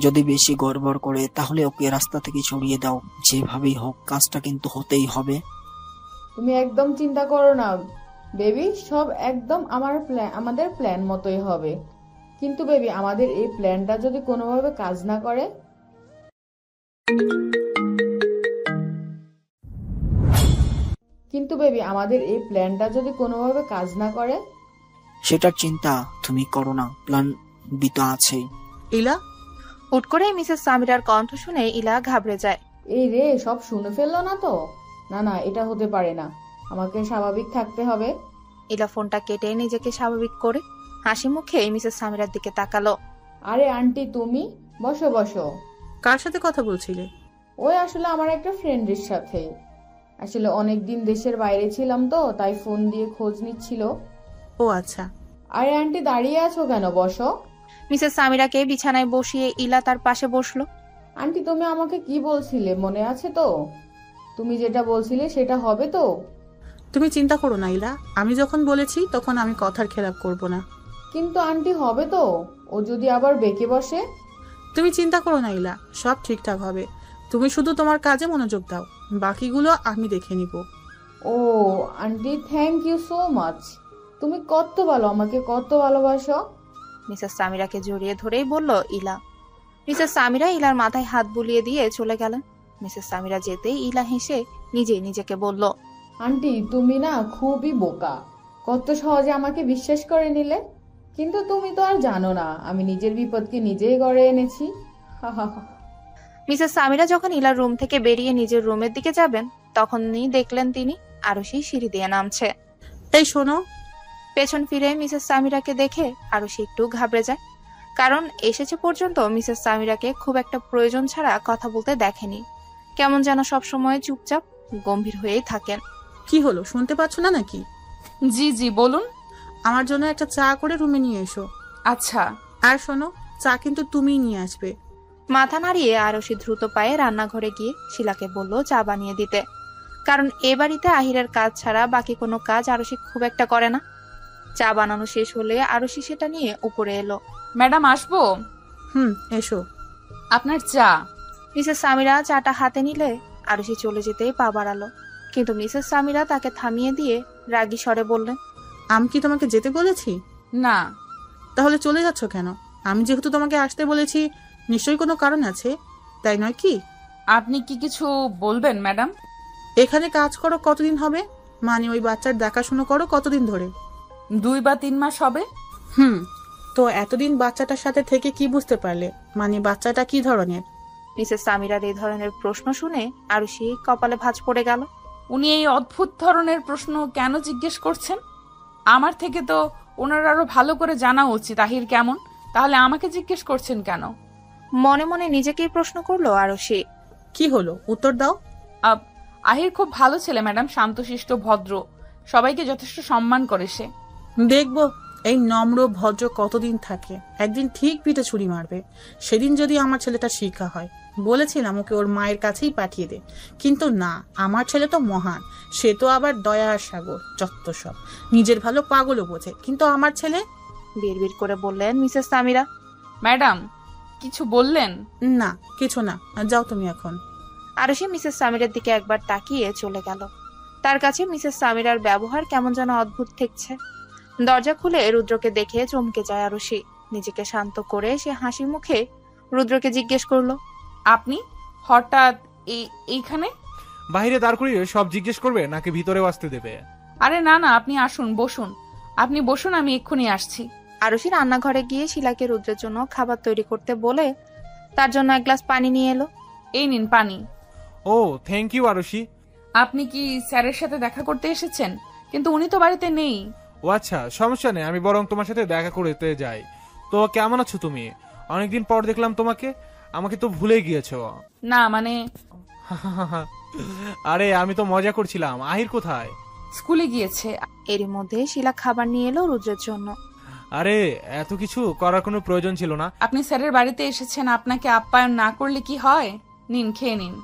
যদি বেশি গড়বড় করে তাহলে ওকে রাস্তা থেকে সরিয়ে দাও। যেভাবেই হোক কাজটা কিন্তু হতেই হবে। তুমি একদম চিন্তা করো না বেবি, সব একদম আমাদের প্ল্যান মতোই হবে। কিন্তু বেবি, আমাদের এই প্ল্যানটা যদি কোনোভাবে কাজ না করে? কিন্তু বেবি, আমাদের এই প্ল্যানটা যদি কোনোভাবে কাজ না করে? সেটার চিন্তা তুমি করো না, প্ল্যান বি তো আছেই। ইলা, হুট করে মিসেস সামিরার কণ্ঠ শুনে ইলা ঘাবড়ে যায়। এই রে, সব শুনে ফেললো না তো? না না, এটা হতে পারে না, আমাকে স্বাভাবিক থাকতে হবে। ইলা ফোনটা কেটে নিজেকে স্বাভাবিক করে হাসি মুখে মিসেস সামিরার দিকে তাকালো। আরে আন্টি, তুমি বসো বসো। কার সাথে কথা বলছিলে? ওই আসলে আমার একটা ফ্রেন্ডের সাথে। আসলে অনেকদিন দেশের বাইরে ছিলাম তো, তাই ফোন দিয়ে খোঁজ নিচ্ছিল। ও আচ্ছা। আরে আন্টি, দাঁড়িয়ে আছো কেন? বসো। মিসেস সামিরাকে বিছানায় বসিয়ে ইলা তার পাশে বসলো। আন্টি, তুমি আমাকে কি বলছিলে মনে আছে তো? তুমি যেটা বলছিলে সেটা হবে তো? তুমি চিন্তা করো না ইলা, আমি যখন বলেছি তখন আমি কথার খেলাপ করব না। কিন্তু আন্টি, হবে তো? ও যদি আবার বেঁকে বসে? তুমি চিন্তা করো না ইলা, সব ঠিকঠাক হবে। তুমি শুধু তোমার কাজে মনোযোগ দাও, বাকিগুলো আমি দেখে নিব। ও aunty, thank you so much. তুমি কত ভালো, আমাকে কত ভালোবাসো। মিসেস সামিরাকে জড়িয়ে ধরেই বলল ইলা। মিসেস সামিরা ইলার মাথায় হাত বুলিয়ে দিয়ে চলে গেলেন। মিসেস সামিরা যেতেই ইলা হেসে নিজেই নিজেকে বলল, আন্টি, তুমি না খুবই বোকা। কত সহজে আমাকে বিশ্বাস করে নিলে। কিন্তু তুমি তো আর জানো না, আমি নিজের বিপদকে নিজেই গড়ে এনেছি। মিসেস সামিরা যখন ইলার রুম থেকে বেরিয়ে নিজের রুমের দিকে যাবেন, তখনই দেখলেন তিনি আরশি সিঁড়ি দিয়ে নামছে। এই শোনো। পেছন ফিরে মিসেস সামিরাকে দেখে আরশি একটু ঘাবড়ে যায়, কারণ এসেছে পর্যন্ত মিসেস সামিরাকে খুব একটা প্রয়োজন ছাড়া কথা বলতে দেখেনি। কেমন যেন সবসময় চুপচাপ গম্ভীর হয়েই থাকেন। কি হলো, শুনতে পাচ্ছ না নাকি? জি জি বলুন। আমার জন্য একটা চা করে রুমে নিয়ে এসো। আচ্ছা। আর শোনো, চা কিন্তু তুমিই নিয়ে আসবে। মাথা নাড়িয়ে আরশি দ্রুত পায়ে রান্নাঘরে গিয়ে শিলাকে বলল চা বানিয়ে দিতে, কারণ এ বাড়িতে আহিরের কাজ ছাড়া বাকি কোনো কাজ আরশি খুব একটা করে না। চা বানানো শেষ হলে আরশি সেটা নিয়ে উপরে এলো। ম্যাডাম, আসবো? এসো। আপনার চা। মিসেস সামিরা চাটা হাতে নিলে আরশি চলে যেতেই পা বাড়ালো, কিন্তু মিসেস সামিরা তাকে থামিয়ে দিয়ে রাগী স্বরে বললেন, আমি কি তোমাকে যেতে বলেছি? না। তাহলে চলে যাচ্ছ কেন? আমি যেহেতু তোমাকে আসতে বলেছি, নিশ্চয়ই কোনো কারণ আছে, তাই নয় কি? আপনি কি কিছু বলবেন ম্যাডাম? এখানে কাজ করো কতদিন হবে? মানে ওই বাচ্চার দেখাশুনো করো কতদিন ধরে? 2 বা 3 মাস হবে। তো এতদিন বাচ্চাটার সাথে থেকে কি বুঝতে পারলে? মানে বাচ্চাটা কি ধরনের? মিসেস সামিরার এই ধরনের প্রশ্ন শুনে আরশি কপালে ভাঁজ পড়ে গেল। উনি এই অদ্ভুত ধরনের প্রশ্ন কেন জিজ্ঞেস করছেন? আমার থেকে তো ওনার আরো ভালো করে জানা উচিত আহির কেমন, তাহলে আমাকে জিজ্ঞেস করছেন কেন? মনে মনে নিজেকেই প্রশ্ন করলো আরশি। কি হলো, উত্তর দাও। আহির খুব ভালো ছেলে ম্যাডাম, শান্তশিষ্ট, ভদ্র, সবাইকে যথেষ্ট সম্মান করে সে। দেখবো এই নম্র ভদ্র কতদিন থাকে, একদিন ঠিক পিঠে ছুরি মারবে। সেদিন যদি আমার ছেলেটা শিক্ষা হয়। বলেছিলাম ওকে ওর মায়ের কাছেই পাঠিয়ে দে, কিন্তু না, আমার ছেলে তো মহান, সে তো আবার দয়ার সাগর, যত সব নিজের ভালো পাগলও বোঝে, কিন্তু আমার ছেলে। বিড়বিড় করে বললেন মিসেস সামিরা। ম্যাডাম, কিছু বললেন? না, কিছু না, যাও তুমি এখন। আরশি মিসেস সামিরার দিকে একবার তাকিয়ে চলে গেল। তার কাছে মিসেস সামিরার ব্যবহার কেমন যেন অদ্ভুত ঠেকছে। দরজা খুলে রুদ্রকে দেখে চমকে যায় আরশি। নিজেকে শান্ত করে সে হাসি মুখে রুদ্রকে জিজ্ঞেস করলো, আপনি হঠাৎ এইখানে? বাইরে দাঁড় করিয়ে সব জিজ্ঞেস করবে নাকি ভিতরে আসতে দেবে? আরে না না, আপনি আসুন, বসুন। আপনি বসুন, আমি এক্ষুনি আসছি। আরশি রান্নাঘরে গিয়ে শিলাকে রুদ্রের জন্য খাবার তৈরি করতে বলে তার জন্য 1 গ্লাস পানি নিয়ে এলো। এই নিন পানি। ও থ্যাংক ইউ আরশি। আপনি কি স্যারের সাথে দেখা করতে এসেছেন? কিন্তু উনি তো বাড়িতে নেই। ও আচ্ছা, সমস্যা নেই, আমি বরং তোমার সাথে দেখা করতে যাই। তো কেমন আছো তুমি? অনেকদিন পর দেখলাম তোমাকে, আমাকে তো ভুলে গিয়েছো। না মানে আরে আমি তো মজা করছিলাম। আহির কোথায়? স্কুলে গিয়েছে। এরই মধ্যে শিলা খাবার নিয়ে এলো রুদ্রের জন্য। আরে এত কিছু করার কোনো প্রয়োজন ছিল না। আপনি স্যারের বাড়িতে এসেছেন, আপনাকে আপ্যায়ন না করলে কি হয়? নিন, খেয়ে নিন।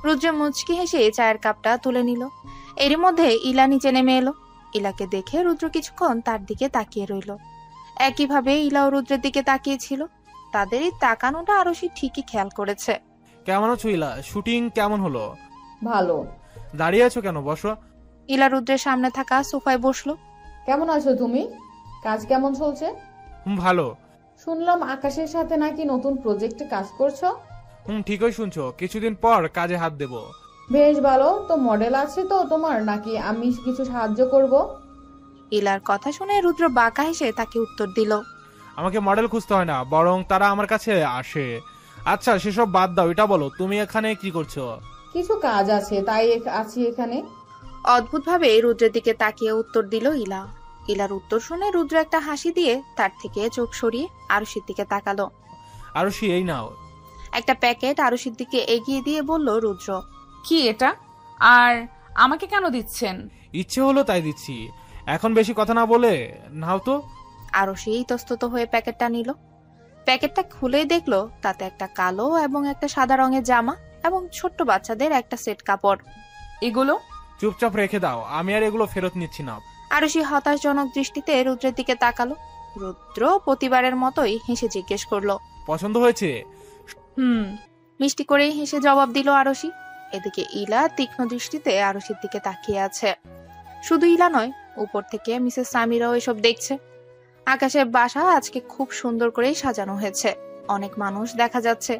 রুদ্র মুচকি হেসে চায়ের কাপটা তুলে নিল। এরই মধ্যে ইলা নিচে নেমে এলো। ইলাকে দেখে রুদ্র কিছুক্ষণ তার দিকে তাকিয়ে রইল। একইভাবে ইলা ও রুদ্রের দিকে তাকিয়েছিল। তাদের এই তাকানোটা আরশি ঠিকই খেয়াল করেছে। কেমন আছো ইলা? শুটিং কেমন হলো? ভালো। দাঁড়িয়ে আছো কেন? বসো। ইলা রুদ্রের সামনে থাকা সোফায় বসলো। কেমন আছো তুমি? কাজ কেমন চলছে? ভালো। শুনলাম আকাশের সাথে নাকি নতুন প্রজেক্টে কাজ করছো। ঠিকই শুনছো, কিছুদিন পর কাজে হাত দেব। বেশ ভালো। তো মডেল আছে তো তোমার, নাকি আমি কিছু সাহায্য করব? ইলার কথা শুনে রুদ্র বাঁকা হেসে তাকে উত্তর দিল, আমাকে মডেল খুঁজতে হয় না, বরং তারা আমার কাছে আসে। আচ্ছা সেসব বাদ দাও, এটা বলো তুমি এখানে কি করছো? কিছু কাজ আছে তাই আছি এখানে। অদ্ভুতভাবে রুদ্রের দিকে তাকিয়ে উত্তর দিল ইলা। ইলার উত্তর শুনে রুদ্র একটা হাসি দিয়ে তার থেকে চোখ সরিয়ে আরশির দিকে তাকালো। আরশি এই নাও। একটা প্যাকেট আরশির দিকে এগিয়ে দিয়ে বলল রুদ্র, কি এটা? আর আমাকে কেন দিচ্ছেন? ইচ্ছে হলো তাই দিচ্ছি, এখন বেশি কথা না বলে নাও তো। আরশি ইতস্তত হয়ে প্যাকেটটা নিল। প্যাকেটটা খুলেই দেখলো তাতে একটা কালো এবং একটা সাদা রঙের জামা এবং ছোট্ট বাচ্চাদের একটা সেট কাপড়। এগুলো চুপচাপ রেখে দাও, আমি আর এগুলো ফেরত নিচ্ছি না। আরশি হতাশজনক দৃষ্টিতে রুদ্রের দিকে তাকালো। রুদ্র প্রতিবারের মতোই হেসে জিজ্ঞেস করলো, পছন্দ হয়েছে? মিষ্টি করেই হেসে জবাব দিল আরশি। এদিকে ইলা তীক্ষ্ণ দৃষ্টিতে আরশির দিকে তাকিয়ে আছে। শুধু ইলা নয়, উপর থেকে মিসেস সামিরাও এসব দেখছে। আকাশের বাসা আজকে খুব সুন্দর করেই সাজানো হয়েছে। অনেক মানুষ দেখা যাচ্ছে।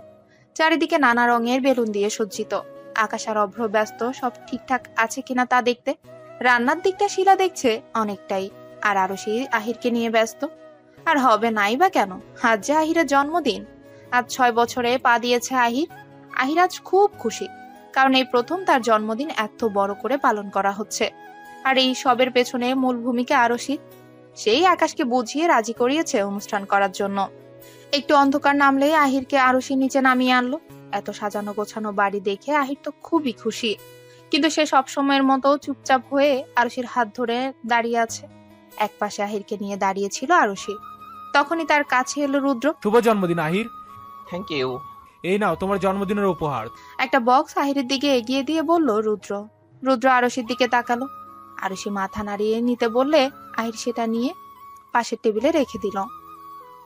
চারিদিকে নানা রঙের বেলুন দিয়ে সজ্জিত। আকাশ আর অভ্র ব্যস্ত সব ঠিকঠাক আছে কিনা তা দেখতে। রান্নার দিকটা শিলা দেখছে অনেকটাই, আর আরশি আহিরকে নিয়ে ব্যস্ত। আর হবে নাই বা কেন, আজ যে আহিরের জন্মদিন। আজ 6 বছরে পা দিয়েছে আহির। আহির আজ খুব খুশি, কারণ এই প্রথম তার জন্মদিন এত বড় করে পালন করা হচ্ছে। আর এই সবের পেছনে মূল ভূমিকা আরশির। সেই আকাশকে বুঝিয়ে রাজি করিয়েছে অনুষ্ঠান করার জন্য। একটু অন্ধকার নামলেই আহিরকে আরশি নিচে নামিয়ে আনলো। এত সাজানো গোছানো বাড়ি দেখে আহির তো খুবই খুশি, কিন্তু সে সবসময়ের মতো চুপচাপ হয়ে আরশির হাত ধরে দাঁড়িয়ে আছে। এক পাশে আহিরকে নিয়ে দাঁড়িয়েছিল আরশি। তখনই তার কাছে এলো রুদ্র। শুভ জন্মদিন আহির। Thank you. এই নাও তোমার জন্মদিনের উপহার। একটা বক্স আহিরের দিকে এগিয়ে দিয়ে বলল রুদ্র। রুদ্র আরশির দিকে তাকালো। আরশি মাথা নাড়িয়ে নিতে বললে আহির সেটা নিয়ে পাশের টেবিলে রেখে দিল।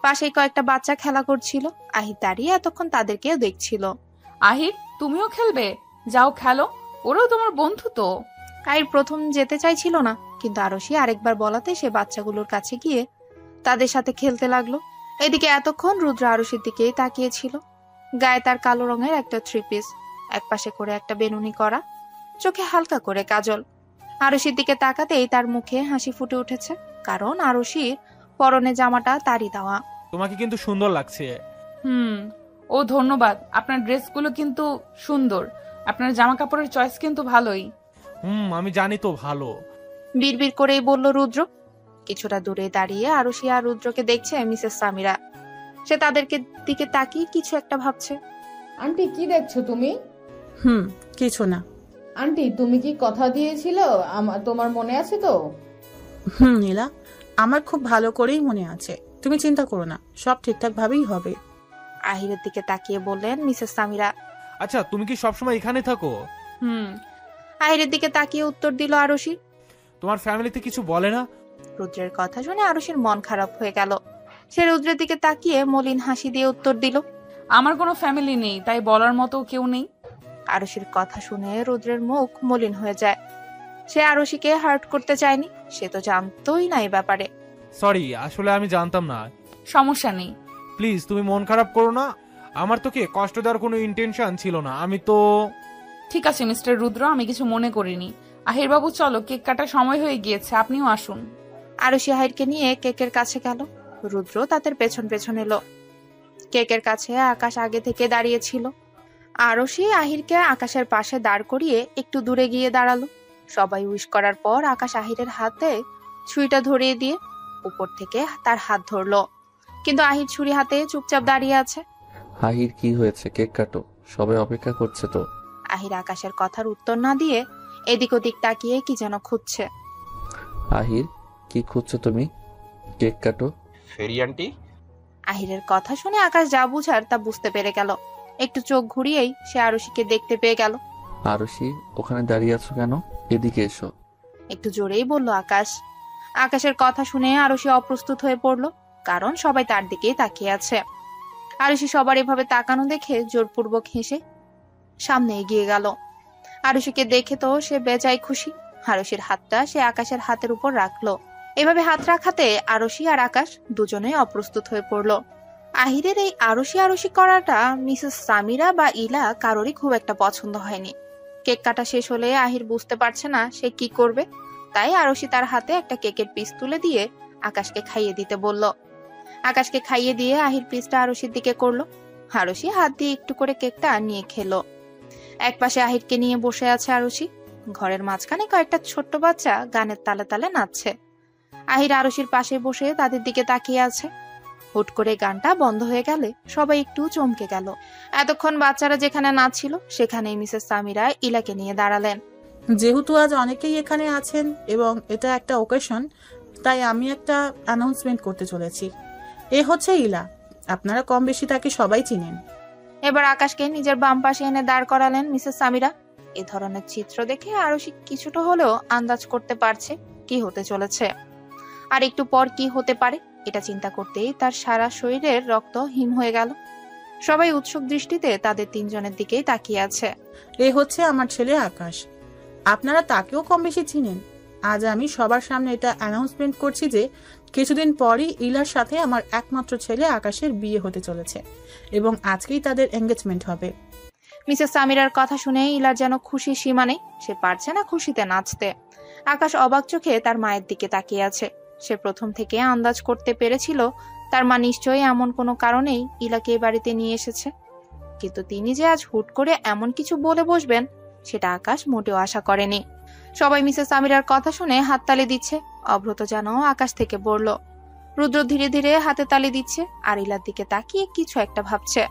পাশেই কয়েকটা বাচ্চা খেলা করছিল। আহির দাঁড়িয়ে এতক্ষণ তাদেরকেও দেখছিল। আহির, তুমিও খেলবে? যাও খেলো, ওরাও তোমার বন্ধু তো। আহির প্রথম যেতে চাইছিল না, কিন্তু আরশি আরেকবার বলাতে সে বাচ্চাগুলোর কাছে গিয়ে তাদের সাথে খেলতে লাগলো। এদিকে এতক্ষণ রুদ্র আরশির দিকেই তাকিয়েছিল। গায়ে তার কালো রঙের একটা 3 পিস, এক পাশে করে একটা বেনুনি করা, চোখে হালকা করে কাজল। আরশির দিকে তাকাতেই তার মুখে হাসি ফুটে উঠেছে, কারণ আরশির পরনে জামাটা তারই দেওয়া। তোমাকে কিন্তু সুন্দর লাগছে। ও ধন্যবাদ। আপনার ড্রেসগুলো কিন্তু সুন্দর, আপনার জামা কাপড়ের চয়েস কিন্তু ভালোই। আমি জানি তো ভালো। বিড়বিড় করেই বলল রুদ্র। কিছুটা দূরে দাঁড়িয়ে আরশি আর রুদ্রকে দেখছে মিসেস সামিরা। সে তাদেরকে দিকে তাকিয়ে কিছু একটা ভাবছে। আন্টি কি দেখছো তুমি? কিছু না। আন্টি তুমি কি কথা দিয়েছিল, তোমার মনে আছে তো? নীলা, আমার খুব ভালো করেই মনে আছে, তুমি চিন্তা করো না, সব ঠিকঠাক ভাবেই হবে। আহিরের দিকে তাকিয়ে বললেন মিসেস সামিরা। আচ্ছা তুমি কি সবসময় এখানে থাকো? আহিরের দিকে তাকিয়ে উত্তর দিল আরশি। তোমার ফ্যামিলিতে কিছু বলে না? রুদ্রের কথা শুনে আরশির মন খারাপ হয়ে গেল। সে রুদ্রের দিকে তাকিয়ে মলিন হাসি দিয়ে উত্তর দিল, আমার কোনো ফ্যামিলি নেই, তাই বলার মতো কেউ নেই। আরশির কথা শুনে রুদ্রের মুখ মলিন হয়ে যায়। সে আরশিকে হার্ট করতে চায়নি, সে তো জানতোই না এই ব্যাপারে। সরি, আসলে আমি জানতাম না। সমস্যা নেই, প্লিজ তুমি মন খারাপ করো না, আমার তোকে কষ্ট দেওয়ার কোনো ইন্টেনশন ছিল না। আমি তো ঠিক আছে মিস্টার রুদ্র, আমি কিছু মনে করিনি। আহির বাবু চলো, কেক কাটার সময় হয়ে গিয়েছে, আপনিও আসুন। আরশি আহিরকে নিয়ে কেকের কাছে গেল। রুদ্র তাদের পেছন পেছন এলো। কেকের কাছে আকাশ আগে থেকে দাঁড়িয়ে ছিল। আরশি আহিরকে আকাশের পাশে দাঁড় করিয়ে একটু দূরে গিয়ে দাঁড়ালো। সবাই উইশ করার পর আকাশ আহিরের হাতে ছুরিটা ধরিয়ে দিয়ে উপর থেকে তার হাত ধরলো, কিন্তু আহির ছুরি হাতে চুপচাপ দাঁড়িয়ে আছে। আহির কি হয়েছে? কেক কাটো, সবাই অপেক্ষা করছে তো। আহির আকাশের কথার উত্তর না দিয়ে এদিক ওদিক তাকিয়ে কি যেন খুঁজছে। আহির, কি খুঁজছো তুমি? কেক কাটো। ফেরি আন্টি? আহিরের কথা শুনে আকাশ যা বুঝার তা বুঝতে পেরে গেল। একটু চোখ ঘুরিয়েই সে আরুষিকে দেখতে পেয়ে গেল। আরুষি, ওখানে দাঁড়িয়ে আছো কেন? এদিকে এসো। একটু জোরেই বলল আকাশ। আকাশের কথা শুনে আরুষি অপ্রস্তুত হয়ে পড়ল, কারণ সবাই তার দিকেই তাকিয়ে আছে। আরুষি সবার এভাবে তাকানো দেখে জোরপূর্বক হেসে সামনে এগিয়ে গেল। আরুষিকে দেখে তো সে বেজায় খুশি। আরুষির হাতটা সে আকাশের হাতের উপর রাখলো। এভাবে হাত রাখাতে আরুষি আর আকাশ দুজনেই অপ্রস্তুত হয়ে পড়ল। আহিরের এই আরুষি আরুষি করাটা মিসেস সামিরা বা ইলা কারোরই খুব একটা পছন্দ হয়নি। কেক কাটা শেষ হলে আহির বুঝতে পারছে না সে কি করবে, তাই আরুষি তার হাতে একটা কেকের পিস তুলে দিয়ে আকাশকে খাইয়ে দিতে বলল। আকাশকে খাইয়ে দিয়ে আহির পিসটা আরুষির দিকে করলো। আরুষি হাত দিয়ে একটু করে কেকটা নিয়ে খেলো। একপাশে আহিরকে নিয়ে বসে আছে আরুষি। ঘরের মাঝখানে কয়েকটা ছোট্ট বাচ্চা গানের তালে তালে নাচছে। আহির আরুষির পাশে বসে তাদের দিকে তাকিয়ে আছে। হুট করে গানটা বন্ধ হয়ে গেলে সবাই একটু চমকে গেল। এতক্ষণ বাচ্চারা যেখানে নাচছিল সেখানেই মিসেস সামিরা ইলাকে নিয়ে দাঁড়ালেন। যেহেতু আজ অনেকেই এখানে আছেন এবং এটা একটা ওকেশন, তাই আমি একটা অ্যানাউন্সমেন্ট করতে চলেছি। এ হচ্ছে ইলা, আপনারা কম বেশি তাকে সবাই চিনেন। এবার আকাশকে নিজের বাম পাশে এনে দাঁড় করালেন মিসেস সামিরা। এ ধরনের চিত্র দেখে আরুষি কিছুটা হলেও আন্দাজ করতে পারছে কি হতে চলেছে, আর একটু পর কি হতে পারে এটা চিন্তা করতেই তার সারা শরীরের রক্ত হিম হয়ে গেল। সবাই উৎসুক দৃষ্টিতে তাদের তিনজনের দিকেই তাকিয়ে আছে। এ হচ্ছে আমার ছেলে আকাশ, আপনারা তাকেও কম বেশি চিনেন। আজ আমি সবার সামনে এটা অ্যানাউন্সমেন্ট করছি যে কিছুদিন পরই ইলার সাথে আমার একমাত্র ছেলে আকাশের বিয়ে হতে চলেছে এবং আজকেই তাদের এঙ্গেজমেন্ট হবে। মিসেস সামিরার কথা শুনে ইলার যেন খুশি সীমা নেই, সে পারছে না খুশিতে নাচতে। আকাশ অবাক চোখে তার মায়ের দিকে তাকিয়ে আছে। সে প্রথম থেকে আন্দাজ করতে পেরেছিল তার মা নিশ্চয়ই এমন কোনো কারণেই ইলাকে এই বাড়িতে নিয়ে এসেছে, কিন্তু তিনি যে আজ হুট করে এমন কিছু বলে বসবেন সেটা আকাশ মোটেও আশা করেনি। সবাই মিসেস সামিরার কথা শুনে হাততালি দিচ্ছে। অভ্রত যেন আকাশ থেকে বলল। রুদ্র ধীরে ধীরে হাতে তালি দিচ্ছে আর ইলার দিকে তাকিয়ে কিছু একটা ভাবছে।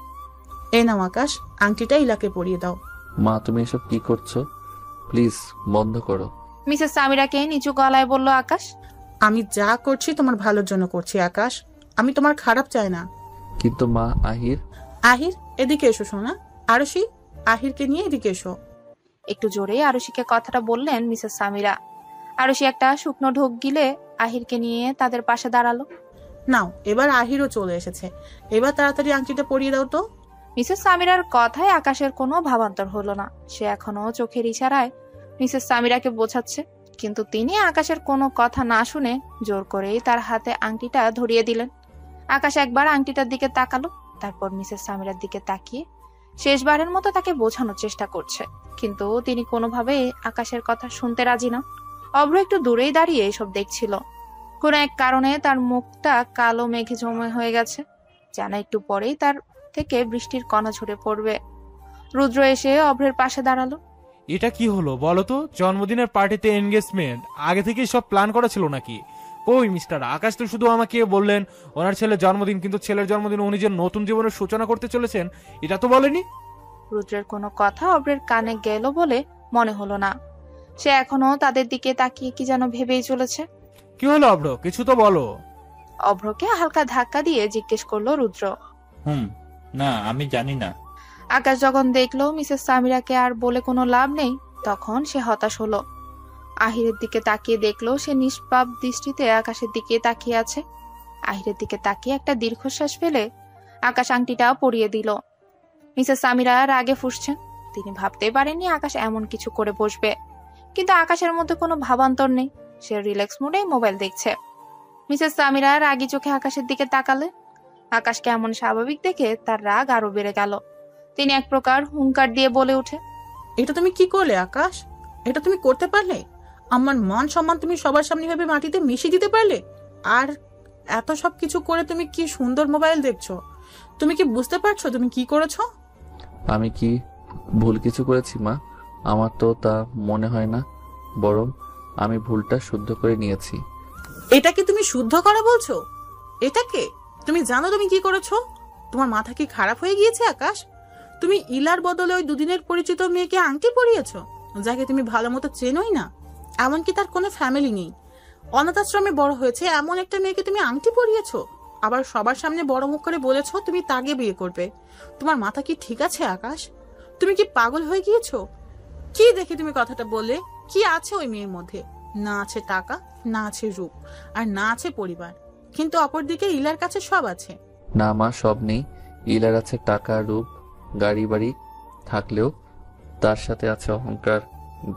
এই নাও আকাশ, আংটিটা ইলাকে পরিয়ে দাও। মা, তুমি এসব কি করছো? প্লিজ বন্ধ করো। মিসেস সামিরাকে নিচু গলায় বলল আকাশ। আমি যা করছি তোমার ভালোর জন্য করছি আকাশ, আমি তোমার খারাপ চাই না। কিন্তু মা, আহির। আহির, এদিকে এসো সোনা। আরুষি, আহিরকে নিয়ে এদিকে এসো। একটু জোরে আরুষিকে কথাটা বললেন মিসেস সামিরা। আরুষি একটা শুকনো ঢোক গিলে আহিরকে নিয়ে তাদের পাশে দাঁড়ালো। নাও, এবার আহিরও চলে এসেছে, এবার তাড়াতাড়ি আংটিটা পরিয়ে দাও তো। মিসেস সামিরার কথায় আকাশের কোনো ভাবান্তর হলো না। সে এখনো চোখের ইশারায় মিসেস সামিরাকে বোঝাচ্ছে, কিন্তু তিনি আকাশের কোনো কথা না শুনে জোর করেই তার হাতে আংটিটা ধরিয়ে দিলেন। আকাশ একবার আংটিটার দিকে তাকালো, তারপর মিসেস সামিরার দিকে তাকিয়ে শেষবারের মতো তাকে বোঝানোর চেষ্টা করছে, কিন্তু তিনি কোনোভাবেই আকাশের কথা শুনতে রাজি না। অভ্র একটু দূরেই দাঁড়িয়ে এসব দেখছিল। কোনো এক কারণে তার মুখটা কালো মেঘে জমে হয়ে গেছে, যেন একটু পরেই তার থেকে বৃষ্টির কণা ঝরে পড়বে। রুদ্র এসে অভ্রের পাশে দাঁড়ালো। এটা কি হলো বলো তো? জন্মদিনের পার্টিতে এনগেজমেন্ট, আগে থেকে সব প্ল্যান করা ছিল নাকি? কই মিস্টার আকাশ তো শুধু আমাকে বললেন ওনার ছেলের জন্মদিন, কিন্তু ছেলের জন্মদিন উনি যে নতুন জীবনের সূচনা করতে চলেছেন এটা তো বলেনি। রুদ্রের কোনো কথা অভ্রের কানে গেল বলে মনে হলো না। সে এখনো তাদের দিকে তাকিয়ে কি যেন ভেবেই চলেছে। কি হলো অভ্র, কিছু তো বলো। অভ্রকে হালকা ধাক্কা দিয়ে জিজ্ঞেস করলো রুদ্র। না, আমি জানি না। আকাশ যখন দেখলো মিসেস সামিরাকে আর বলে কোনো লাভ নেই, তখন সে হতাশ হলো। আহিরের দিকে তাকিয়ে দেখলো সে নিষ্পাপ দৃষ্টিতে আকাশের দিকে তাকিয়ে আছে। আহিরের দিকে তাকিয়ে একটা দীর্ঘশ্বাস ফেলে আকাশ আংটিটা পরিয়ে দিল। মিসেস সামিরা রাগে ফুঁসছেন। তিনি ভাবতে পারেননি আকাশ এমন কিছু করে বসবে, কিন্তু আকাশের মধ্যে কোনো ভাবান্তর নেই, সে রিল্যাক্স মুডে মোবাইল দেখছে। মিসেস সামিরা রাগী চোখে আকাশের দিকে তাকালে। আকাশকে এমন স্বাভাবিক দেখে তার রাগ আরো বেড়ে গেল। তিনি এক প্রকার হুঙ্কার দিয়ে বলে উঠে, এটা তুমি কি করলে আকাশ? এটা তুমি করতে পারলে? আমার মান সম্মান তুমি সবার সামনে ভাবে মাটিতে মিশিয়ে দিতে পারলে? আর এত সব কিছু করে তুমি কি সুন্দর মোবাইল দেখছো? তুমি কি বুঝতে পারছো তুমি কি করেছো? আমি কি ভুল কিছু করেছি মা? আমার তো তা মনে হয় না, বরং আমি ভুলটা শুদ্ধ করে নিয়েছি। এটাকে তুমি শুদ্ধ করা বলছো? এটাকে তুমি জানো তুমি কি করেছো? তোমার মাথা কি খারাপ হয়ে গিয়েছে আকাশ? তুমি ইলার বদলে ওই দুদিনের পরিচিত মেয়েকে আংটি পরিয়েছো, যাকে তুমি ভালো মতো চেনোই না, এমনকি তার কোনো ফ্যামিলি নেই। অনাথ আশ্রমে বড় হয়েছে এমন একটা মেয়েকে তুমি আংটি পরিয়েছো, আবার সবার সামনে বড় মুখ করে বলেছো তুমি তাকে বিয়ে করবে। তোমার মাথা কি ঠিক আছে আকাশ? তুমি কি পাগল হয়ে গিয়েছো? কি দেখে তুমি কথাটা বললে? কি আছে ওই মেয়ের মধ্যে? না আছে টাকা, না আছে রূপ, আর না আছে পরিবার, কিন্তু অপরদিকে ইলার কাছে সব আছে। না মা, সব নেই। ইলার আছে টাকা, রূপ, গাড়ি বাড়ি, থাকলেও তার সাথে আছে অহংকার,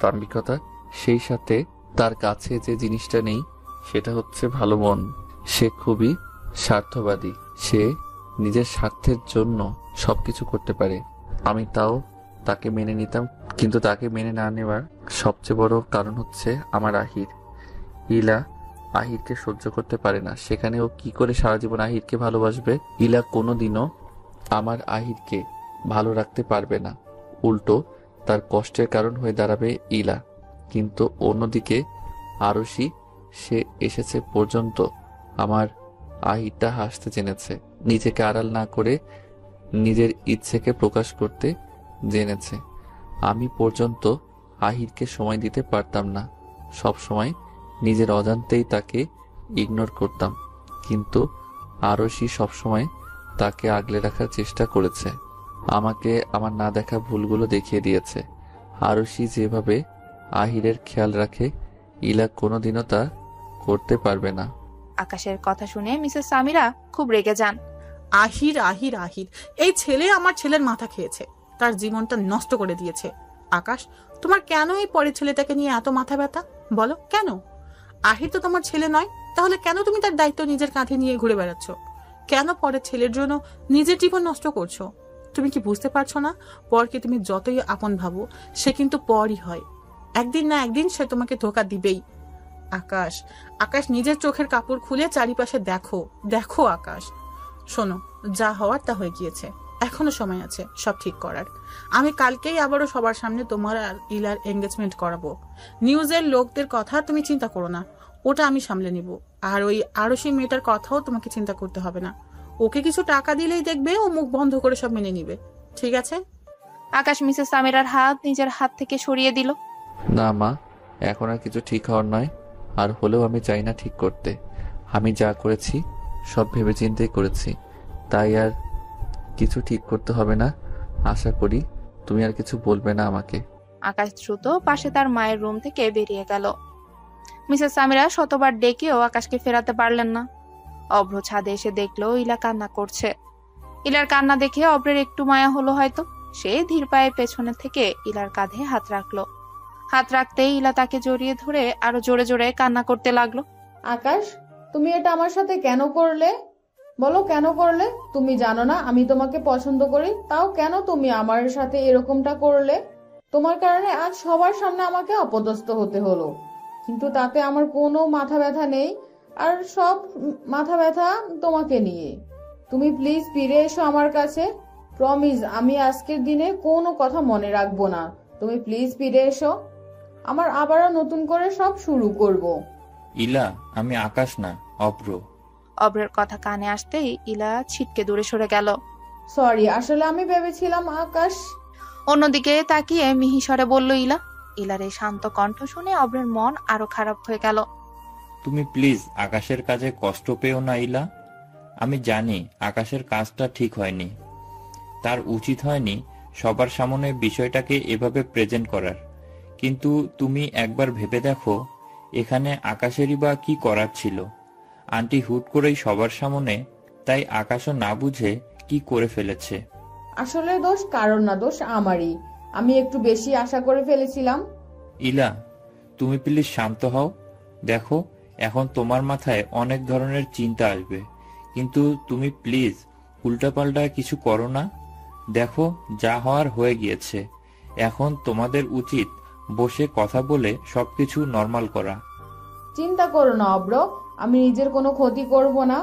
দাম্ভিকতা। সেই সাথে তার কাছে যে জিনিসটা নেই সেটা হচ্ছে ভালো মন। সে খুবই স্বার্থবাদী। সে নিজের স্বার্থের জন্য সবকিছু করতে পারে। আমি তাও তাকে মেনে নিতাম, কিন্তু তাকে মেনে না নেওয়ার সবচেয়ে বড় কারণ হচ্ছে আমার আহির। ইলা আহিরকে সহ্য করতে পারে না, সেখানে ও কি করে সারা জীবন আহিরকে ভালোবাসবে? ইলা কোনোদিনও আমার আহিরকে ভালো রাখতে পারবে না, উল্টো তার কষ্টের কারণ হয়ে দাঁড়াবে ইলা। কিন্তু অন্যদিকে আরশি, সে এসেছে পর্যন্ত আমার আহিরটা হাসতে জেনেছে, নিজেকে আড়াল না করে নিজের ইচ্ছেকে প্রকাশ করতে জেনেছে। আমি পর্যন্ত আহিরকে সময় দিতে পারতাম না, সব সময় নিজের অজান্তেই তাকে ইগনোর করতাম, কিন্তু আরশি সবসময় তাকে আগলে রাখার চেষ্টা করেছে, আমাকে আমার না দেখা ভুলগুলো দেখিয়ে দিয়েছে। আরশি যেভাবে আহিরের খেয়াল রাখে, ইলা কোনোদিনও তা করতে পারবে না। আকাশের কথা শুনে মিসেস সামিরা খুব রেগে যান। আহির আহির আহির, এই ছেলে আমার ছেলের মাথা খেয়েছে, তার জীবনটা নষ্ট করে দিয়েছে। আকাশ, তোমার কেন এই পরের ছেলেটাকে নিয়ে এত মাথা ব্যথা? বলো কেন? আহির তো তোমার ছেলে নয়, তাহলে কেন তুমি তার দায়িত্ব নিজের কাঁধে নিয়ে ঘুরে বেড়াচ্ছ? কেন পরের ছেলের জন্য নিজের জীবন নষ্ট করছো? তুমি কি বুঝতে পারছো না, পরকে তুমি যতই আপন ভাবো, সে কিন্তু পরই হয়। একদিন না একদিন সে তোমাকে ধোঁকা দিবেই। আকাশ, আকাশ, নিজের চোখের কাপড় খুলে চারিপাশে দেখো, দেখো আকাশ। শোনো, যা হওয়ার তা হয়ে গিয়েছে, এখনো সময় আছে সব ঠিক করার। আমি কালকেই আবারও সবার সামনে তোমার আর ইলার এঙ্গেজমেন্ট করাবো। নিউজের লোকদের কথা তুমি চিন্তা করো না, ওটা আমি সামলে নিব। আর ওই আরশি মেয়েটার কথাও তোমাকে চিন্তা করতে হবে না, ওকে কিছু টাকা দিলেই দেখবে ও মুখ বন্ধ করে সব মেনে নিবে, ঠিক আছে? আকাশ মিসেস সামিরার হাত নিজের হাত থেকে সরিয়ে দিল। না মা, এখন আর কিছু ঠিক হওয়ার নয়, আর হলেও আমি চাই না ঠিক করতে। আমি যা করেছি সব ভেবেচিন্তেই করেছি, তাই আর কিছু ঠিক করতে হবে না। আশা করি তুমি আর কিছু বলবে না আমাকে। আকাশ দ্রুত পাশে তার মায়ের রুম থেকে বেরিয়ে গেল। মিসেস সামিরা শতবার ডেকেও আকাশকে ফেরাতে পারলেন না। অভ্র ছাদে এসে দেখলো ইলা কান্না করছে। ইলার কান্না দেখে অভ্রের একটু মায়া হলো হয়তো। সে ধীর পায়ে পেছনে থেকে ইলার কাঁধে হাত রাখলো। হাত রাখতেই ইলা তাকে জড়িয়ে ধরে আরো জোরে জোরে কান্না করতে লাগলো। আকাশ, তুমি এটা আমার সাথে কেন করলে? বলো কেন করলে? তুমি জানো না আমি তোমাকে পছন্দ করি, তাও কেন তুমি আমার সাথে এরকমটা করলে? তোমার কারণে আজ সবার সামনে আমাকে অপদস্থ হতে হলো, কিন্তু তাতে আমার কোনো মাথা ব্যথা নেই, আর সব মাথা ব্যথা তোমাকে নিয়ে। তুমি প্লিজ ফিরে এসো আমার কাছে, প্রমিস আমি আজকের দিনে কোনো কথা মনে রাখবো না। তুমি প্লিজ ফিরে এসো, আমার আবারও নতুন করে সব শুরু করব। ইলা, আমি আকাশ না, অভ্র। অভ্রের কথা কানে আসতেই ইলা ছিটকে দূরে সরে গেল। সরি, আসলে আমি ভেবেছিলাম আকাশ। অন্যদিকে তাকিয়ে মিহিস্বরে বলল ইলা। ইলার এই শান্ত কণ্ঠ শুনে অভ্রের মন আরো খারাপ হয়ে গেল। তুমি প্লিজ আকাশের কাজে কষ্ট পেও না ইলা। আমি জানি আকাশের কাজটা ঠিক হয়নি, তার উচিত হয়নি সবার সামনে বিষয়টাকে এভাবে প্রেজেন্ট করার, কিন্তু তুমি একবার ভেবে দেখো এখানে আকাশেরই বা কি করার ছিল? আন্টি হুট করেই সবার সামনে, তাই আকাশও না বুঝে কি করে ফেলেছে। আসলে দোষ কারণ না, দোষ আমারই। আমি একটু বেশি আশা করে ফেলেছিলাম। ইলা, তুমি প্লিজ শান্ত হও। দেখো এখন তোমার মাথায় অনেক ধরনের চিন্তা আসবে, কিন্তু তুমি প্লিজ উল্টাপাল্টা কিছু করো না। দেখো যা হওয়ার হয়ে গিয়েছে, এখন তোমাদের উচিত বসে কথা বলে সবকিছু নর্মাল করা। চিন্তা করো না অব্র, আমি নিজের কোনো ক্ষতি করব না।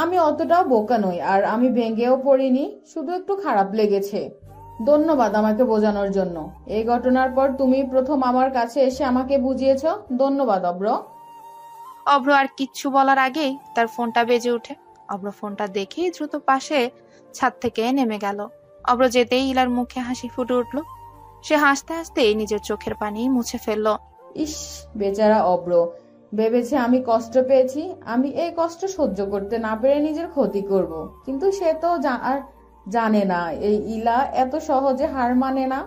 আমি অতটাও বোকা নই, আর আমি ভেঙেও পড়িনি, শুধু একটু খারাপ লেগেছে। ধন্যবাদ আমাকে বোঝানোর জন্য। এই ঘটনার পর তুমি প্রথম আমার কাছে এসে আমাকে বুঝিয়েছ, ধন্যবাদ অব্র। অভ্র আর কিচ্ছু বলার আগেই তার ফোনটা বেজে ওঠে। অভ্র ফোনটা দেখে দ্রুত পাশে ছাদ থেকে নেমে গেল। অভ্র যেতেই ইলার মুখে হাসি ফুটে উঠল। সে হাসতে হাসতে নিজের চোখের পানি মুছে ফেলল। ইস, বেচারা অব্র, ভেবেছে আমি কষ্ট পেয়েছি, আমি এই কষ্ট সহ্য করতে না পেরে নিজের ক্ষতি করব। কিন্তু সে তো আর জানে না এই ইলা এত সহজে হার মানে না।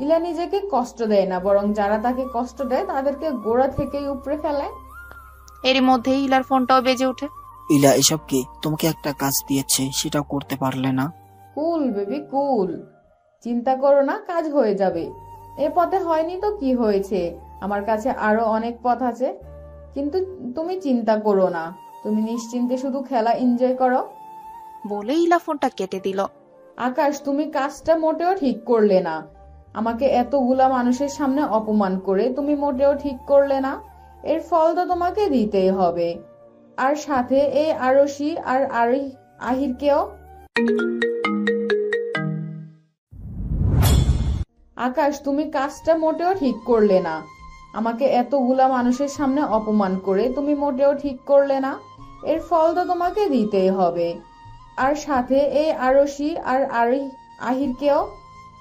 ইলা নিজেকে কষ্ট দেয় না, বরং যারা তাকে কষ্ট দেয় তাদেরকে গোড়া থেকেই উপড়ে ফেলে। এরই মধ্যেই ইলার ফোনটাও বেজে ওঠে। ইলা, এসব কি? তোমাকে একটা কাজ দিয়েছে, সেটাও করতে পারলে না? কুল বেবি কুল, চিন্তা করো না, কাজ হয়ে যাবে। এ পথে হয়নি তো কি হয়েছে, আমার কাছে আরো অনেক পথ আছে। কিন্তু তুমি চিন্তা করো না, তুমি নিশ্চিন্তে শুধু খেলা এনজয় করো। বলে ইলা ফোনটা কেটে দিল। আকাশ, তুমি কাজটা মোটেও ঠিক করলে না। আমাকে এতগুলা মানুষের সামনে অপমান করে তুমি মোটেও ঠিক করলে না। এর ফল তো তোমাকে দিতেই হবে, আর সাথে এই আরশি আর আহিরকেও। আকাশ, তুমি কাজটা মোটেও ঠিক করলে না। আমাকে এতগুলা মানুষের সামনে অপমান করে তুমি মোটেও ঠিক করলে না। এর ফল তো তোমাকে দিতেই হবে, আর সাথে এই আরশি আর আহিরকেও।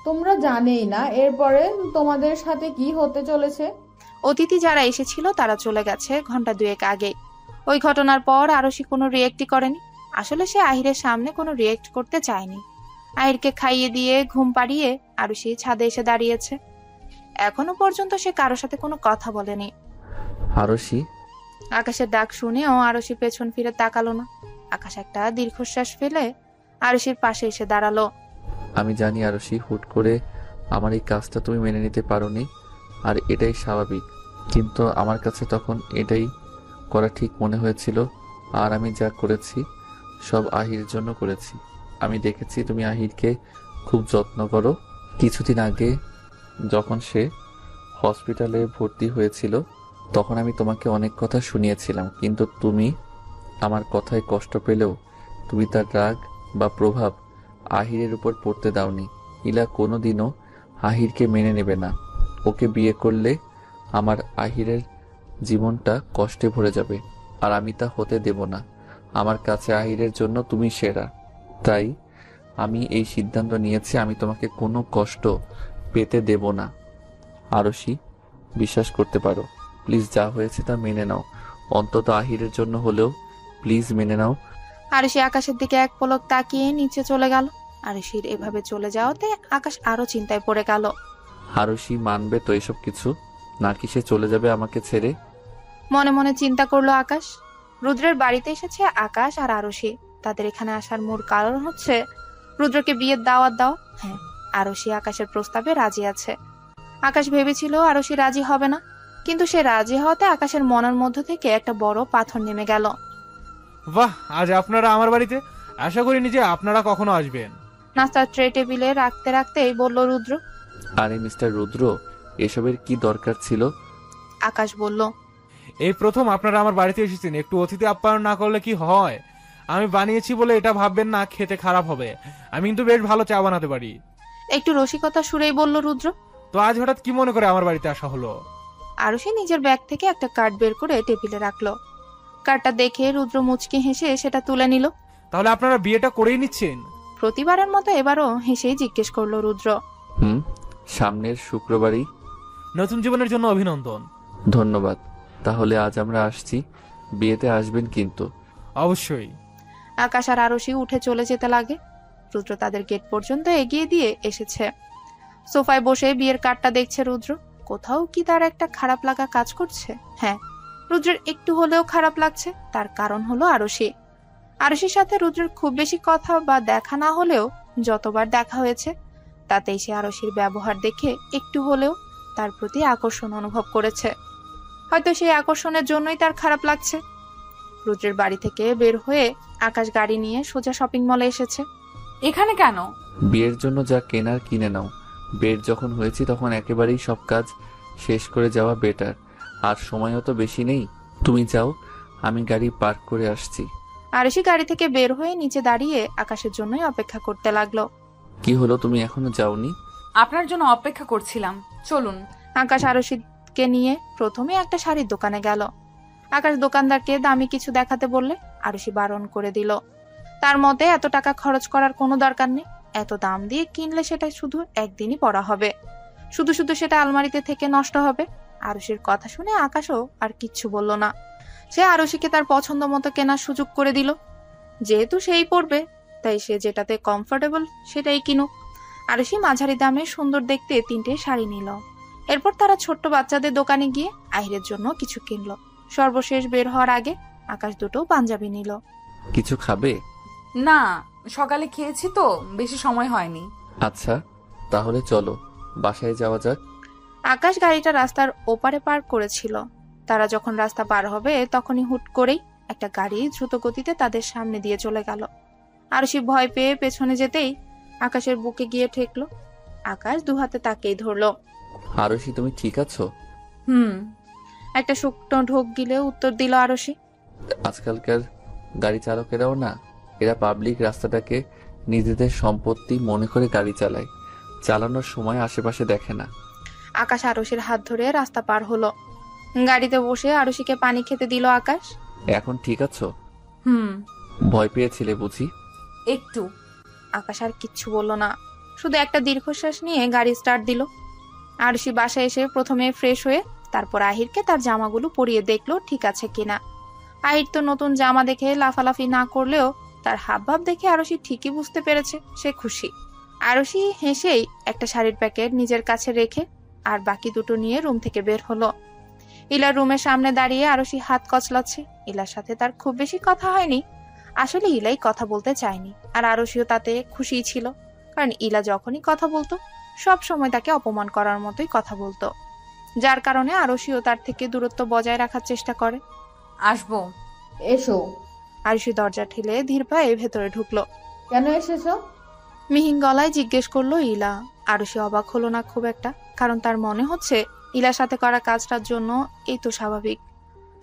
তোমরা জানেই না এরপরে তোমাদের সাথে কি হতে চলেছে। অতিথি যারা এসেছিল তারা চলে গেছে ঘন্টা 2 আগে। ওই ঘটনার পর আরশি কোনো রিয়েক্টই করেনি। আসলে সে আহিরের সামনে কোনো রিয়েক্ট করতে চায়নি। আহিরকে খাইয়ে দিয়ে ঘুম পাড়িয়ে আরশি ছাদে এসে দাঁড়িয়েছে। এখনো পর্যন্ত সে কারোর সাথে কোনো কথা বলেনি। আরশি। আকাশের ডাক শুনেও আরশি পেছন ফিরে তাকালো না। আকাশ একটা দীর্ঘশ্বাস ফেলে আরশির পাশে এসে দাঁড়ালো। আমি জানি আরশি, হুট করে আমার এই কাজটা তুমি মেনে নিতে পারোনি, আর এটাই স্বাভাবিক। কিন্তু আমার কাছে তখন এটাই করা ঠিক মনে হয়েছিল। আর আমি যা করেছি সব আহিরের জন্য করেছি। আমি দেখেছি তুমি আহিরকে খুব যত্ন করো। কিছুদিন আগে যখন সে হসপিটালে ভর্তি হয়েছিল তখন আমি তোমাকে অনেক কথা শুনিয়েছিলাম, কিন্তু তুমি আমার কথায় কষ্ট পেলেও তুমি তার রাগ বা প্রভাব আহিরের উপর পড়তে দাওনি। ইলা কোনোদিনও আহিরকে মেনে নেবে না। ওকে বিয়ে করলে আমার আহিরের জীবনটা কষ্টে ভরে যাবে, আর আমি তা হতে দেব না। আমার কাছে আহিরের জন্য তুমি সেরা। তাই আমি এই সিদ্ধান্ত নিয়েছি, আমি তোমাকে কোনো কষ্ট পেতে দেব না। আরশি, বিশ্বাস করতে পারো। প্লিজ, যা হয়েছে তা মেনে নাও। অন্তত আহিরের জন্য হলেও প্লিজ মেনে নাও। আরশি আকাশের দিকে এক পলক তাকিয়ে নিচে চলে গেল। আরশির এভাবে চলে যাওয়াতে আকাশ আরো চিন্তায় পড়ে গেল। আরশি মানবে তো এসব কিছু, নাকি সে চলে যাবে আমাকে ছেড়ে? মনে মনে চিন্তা করলো আকাশ। রুদ্রের বাড়িতে এসেছে আকাশ আর আরশি। তাদের এখানে আসার মূল কারণ হচ্ছে রুদ্রকে বিয়ের দাওয়াত দাও। হ্যাঁ, আরশি আকাশের প্রস্তাবে রাজি আছে। আকাশ ভেবেছিল আরশি রাজি হবে না, কিন্তু সে রাজি হওয়াতে আকাশের মনের মধ্য থেকে একটা বড় পাথর নেমে গেল। বাহ, আজ আপনারা আমার বাড়িতে, আশা করি নিজে আপনারা কখনো আসবেন। নাস্তার ট্রে টেবিলে রাখতে রাখতেই বলল রুদ্র। আরে মিস্টার রুদ্র, এসবের কি দরকার ছিল? আকাশ বলল, এই প্রথম আপনারা আমার বাড়িতে এসেছেন, একটু অতিথি আপ্যায়ন না করলে কি হয়? আমি বানিয়েছি বলে এটা ভাববেন না খেতে খারাপ হবে। আমি কিন্তু বেশ ভালো চা বানাতে পারি। একটু রসিকতা সুরেই বলল রুদ্র। তো আজ হঠাৎ কি মনে করে আমার বাড়িতে আসা হলো? আরশি নিজের ব্যাগ থেকে একটা কার্ড বের করে টেবিলে রাখলো। কার্ডটা দেখে রুদ্র মুচকি হেসে সেটা তুলে নিল। তাহলে আপনারা বিয়েটা করেই নিচ্ছেন? প্রতিবারের মতো এবারও হেসেই জিজ্ঞেস করলো রুদ্র। সামনের শুক্রবারই। নতুন জীবনের জন্য অভিনন্দন। ধন্যবাদ। তাহলে আজ আমরা আসছি, বিয়েতে আসবেন কিন্তু? অবশ্যই। আকাশ আর আরশি উঠে চলে যেতে লাগে। রুদ্র তাদের গেট পর্যন্ত এগিয়ে দিয়ে এসেছে। সোফায় বসে বিয়ের কার্ডটা দেখছে রুদ্র। কোথাও কি তার একটা খারাপ লাগা কাজ করছে? হ্যাঁ, রুদ্রের একটু হলেও খারাপ লাগছে। তার কারণ হলো আরশি। আরশির সাথে রুদ্রের খুব বেশি কথা বা দেখা না হলেও যতবার দেখা হয়েছে তাতেই সে আরশির ব্যবহার দেখে একটু হলেও তার প্রতি আকর্ষণ অনুভব করেছে। হয়তো সেই আকর্ষণের জন্যই তার খারাপ লাগছে। রুদ্রের বাড়ি থেকে বের হয়ে আকাশ গাড়ি নিয়ে সোজা শপিং মলে এসেছে। এখানে কেন? বিয়ের জন্য যা কেনার কিনে নাও। বের যখন হয়েছি তখন একেবারেই সব কাজ শেষ করে যাওয়া বেটার। আর সময়ও তো বেশি নেই। তুমি যাও, আমি গাড়ি পার্ক করে আসছি। আরশি গাড়ি থেকে বের হয়ে নিচে দাঁড়িয়ে আকাশের জন্যই অপেক্ষা করতে লাগলো। কি হলো, তুমি এখনো যাওনি? আপনার জন্য অপেক্ষা করছিলাম, চলুন। আকাশ আরশিকে নিয়ে প্রথমে একটা শাড়ির দোকানে গেল। আকাশ দোকানদারকে দামি কিছু দেখাতে বললে আরশি বারণ করে দিল। তার মতে এত টাকা খরচ করার কোনো দরকার নেই। এত দাম দিয়ে কিনলে সেটা শুধু একদিনই পরা হবে, শুধু শুধু সেটা আলমারিতে থেকে নষ্ট হবে। আরুষির কথা শুনে আকাশও আর কিচ্ছু বলল না। সে আরুষিকে তার পছন্দ মতো কেনার সুযোগ করে দিল। যেহেতু সেই পড়বে, তাই সে যেটাতে কমফোর্টেবল সেটাই কিনুক। আরুষি মাঝারি দামে সুন্দর দেখতে 3টে শাড়ি নিল। এরপর তারা ছোট্ট বাচ্চাদের দোকানে গিয়ে আহিরের জন্য কিছু কিনলো। সর্বশেষ বের হওয়ার আগে আকাশ 2টো পাঞ্জাবি নিল। কিছু খাবে? না, সকালে খেয়েছি তো, বেশি সময় হয়নি। আচ্ছা, তাহলে চলো বাসায় যাওয়া যাক। আকাশ গাড়িটা রাস্তার ওপারে পার্ক করেছিল। তারা যখন রাস্তা পার হবে তখনই হুট করেই একটা গাড়ি দ্রুত গতিতে তাদের সামনে দিয়ে চলে গেল। আরুষি ভয় পেয়ে পেছনে যেতেই আকাশের বুকে গিয়ে ঠেকলো। আকাশ 2 হাতে তাকেই ধরলো। আরুষি, তুমি ঠিক আছো? একটা শুকনো ঢোক গিলে উত্তর দিল আরুষি। আজকালকার গাড়ি চালকেরাও না, এরা পাবলিক রাস্তাটাকে নিজেদের সম্পত্তি মনে করে গাড়ি চালায়। চালানোর সময় আশেপাশে দেখে না। আকাশ আরুষির হাত ধরে রাস্তা পার হলো। গাড়িতে বসে আরুষিকে পানি খেতে দিল আকাশ। এখন ঠিক আছো? ভয় পেয়েছিলে বুঝি? একটু। আকাশ আর কিচ্ছু বলল না, শুধু একটা দীর্ঘশ্বাস নিয়ে গাড়ি স্টার্ট দিল। আরুষি বাসায় এসে প্রথমে ফ্রেশ হয়ে তারপর আহিরকে তার জামাগুলো পরিয়ে দেখলো ঠিক আছে কিনা। আহির তো নতুন জামা দেখে লাফালাফি না করলেও তার হাবভাব দেখে আরুষি ঠিকই বুঝতে পেরেছে সে খুশি। আরুষি হেসেই একটা শাড়ির প্যাকেট নিজের কাছে রেখে আর বাকি 2টো নিয়ে রুম থেকে বের হলো। ইলার রুমের সামনে দাঁড়িয়ে আরুষি হাত কচলাচ্ছে। ইলার সাথে তার খুব বেশি কথা হয়নি। আসলে ইলাই কথা বলতে চায়নি, আর আরুষিও তাতে খুশিই ছিল, কারণ ইলা যখনই কথা বলতো সব সময় তাকে অপমান করার মতোই কথা বলতো, যার কারণে আরুষিও তার থেকে দূরত্ব বজায় রাখার চেষ্টা করে। আসবো। এসো। আরুষি দরজা ঠেলে ধীর পায়ে ভেতরে ঢুকলো। কেন এসেছো? মিহিন গলায় জিজ্ঞেস করলো ইলা। আরুষি অবাক হলো না খুব একটা, কারণ তার মনে হচ্ছে ইলার সাথে করা কাজটার জন্য এই তো স্বাভাবিক।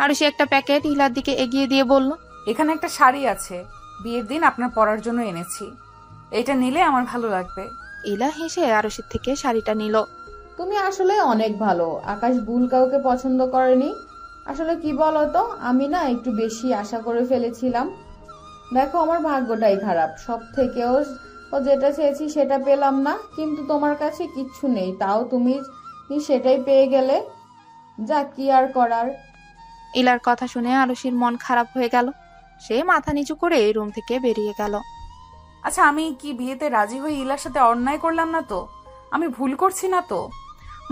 আরুষি একটা প্যাকেট ইলার দিকে এগিয়ে দিয়ে বলল, এখানে একটা শাড়ি আছে, বিয়ের দিন আপনার পরার জন্য এনেছি, এটা নিলে আমার ভালো লাগবে। ইলা হেসে আরুষির থেকে শাড়িটা নিল। তুমি আসলে অনেক ভালো। আকাশ ভুল কাউকে পছন্দ করেনি। আসলে কি বলতো, আমি না একটু বেশি আশা করে ফেলেছিলাম। দেখো, আমার ভাগ্যটাই খারাপ। সব থেকেও যেটা চেয়েছি সেটা পেলাম না, কিন্তু তোমার কাছে কিচ্ছু নেই, তাও তুমি সেটাই পেয়ে গেলে। যা, কি আর করার। ইলার কথা শুনে আরুষির মন খারাপ হয়ে গেল। সে মাথা নিচু করে রুম থেকে বেরিয়ে গেল। আচ্ছা, আমি কি বিয়েতে রাজি হয়ে ইলার সাথে অন্যায় করলাম না তো? আমি ভুল করছি না তো?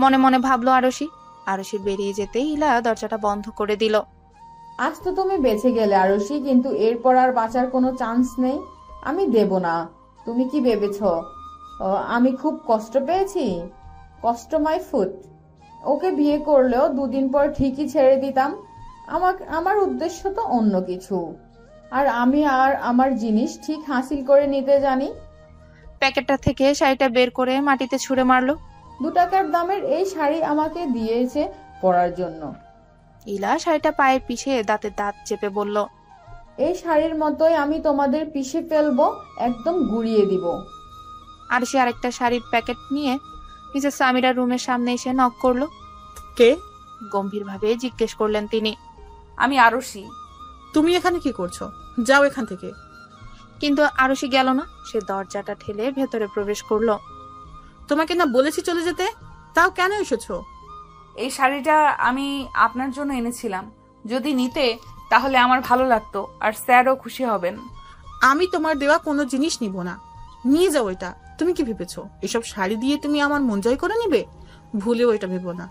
মনে মনে ভাবলো আরুষি। আরুষির বেরিয়ে যেতে ইলা দরজাটা বন্ধ করে দিল। আজ তো তুমি বেঁচে গেলে আরুষি, কিন্তু এরপর আর বাঁচার কোনো চান্স নেই। আমি দেব না। তুমি কি ভেবেছ আমি খুব কষ্ট পেয়েছি? কষ্ট মাই ফুট। ওকে বিয়ে করলেও 2 দিন পর ঠিকই ছেড়ে দিতাম। আমার উদ্দেশ্য তো অন্য কিছু, আর আমি আর আমার জিনিস ঠিক হাসিল করে নিতে জানি। প্যাকেটটা থেকে শাড়িটা বের করে মাটিতে ছুঁড়ে মারলো। 2 টাকার দামের এই শাড়ি আমাকে দিয়েছে পরার জন্য। ইলা শাড়িটা পায়ের পিছে দাঁতে দাঁত চেপে বলল, এই শাড়ির মতোই আমি তোমাদের পিষে ফেলবো, একদম গুড়িয়ে দিব। আরুষি আরেকটা শাড়ির প্যাকেট নিয়ে মিসেস সামিরার রুমের সামনে এসে নক করলো। কে? গম্ভীরভাবে জিজ্ঞেস করলেন তিনি। আমি আরুষি। তুমি এখানে কি করছো? যাও এখান থেকে। কিন্তু আরুষি গেল না। সে দরজাটা ঠেলে ভেতরে প্রবেশ করলো। তোমাকে না বলেছি চলে যেতে, তাও কেন এসেছো? এই শাড়িটা আমি আপনার জন্য এনেছিলাম, যদি নিতে তাহলে আমার ভালো লাগতো, আর স্যারও খুশি হবেন। আমি তোমার দেওয়া কোনো জিনিস নিব না, নিয়ে যাও এটা। তুমি কি ভেবেছো এসব শাড়ি দিয়ে তুমি আমার মন জয় করে নিবে? ভুলেও এটা ভেবো না।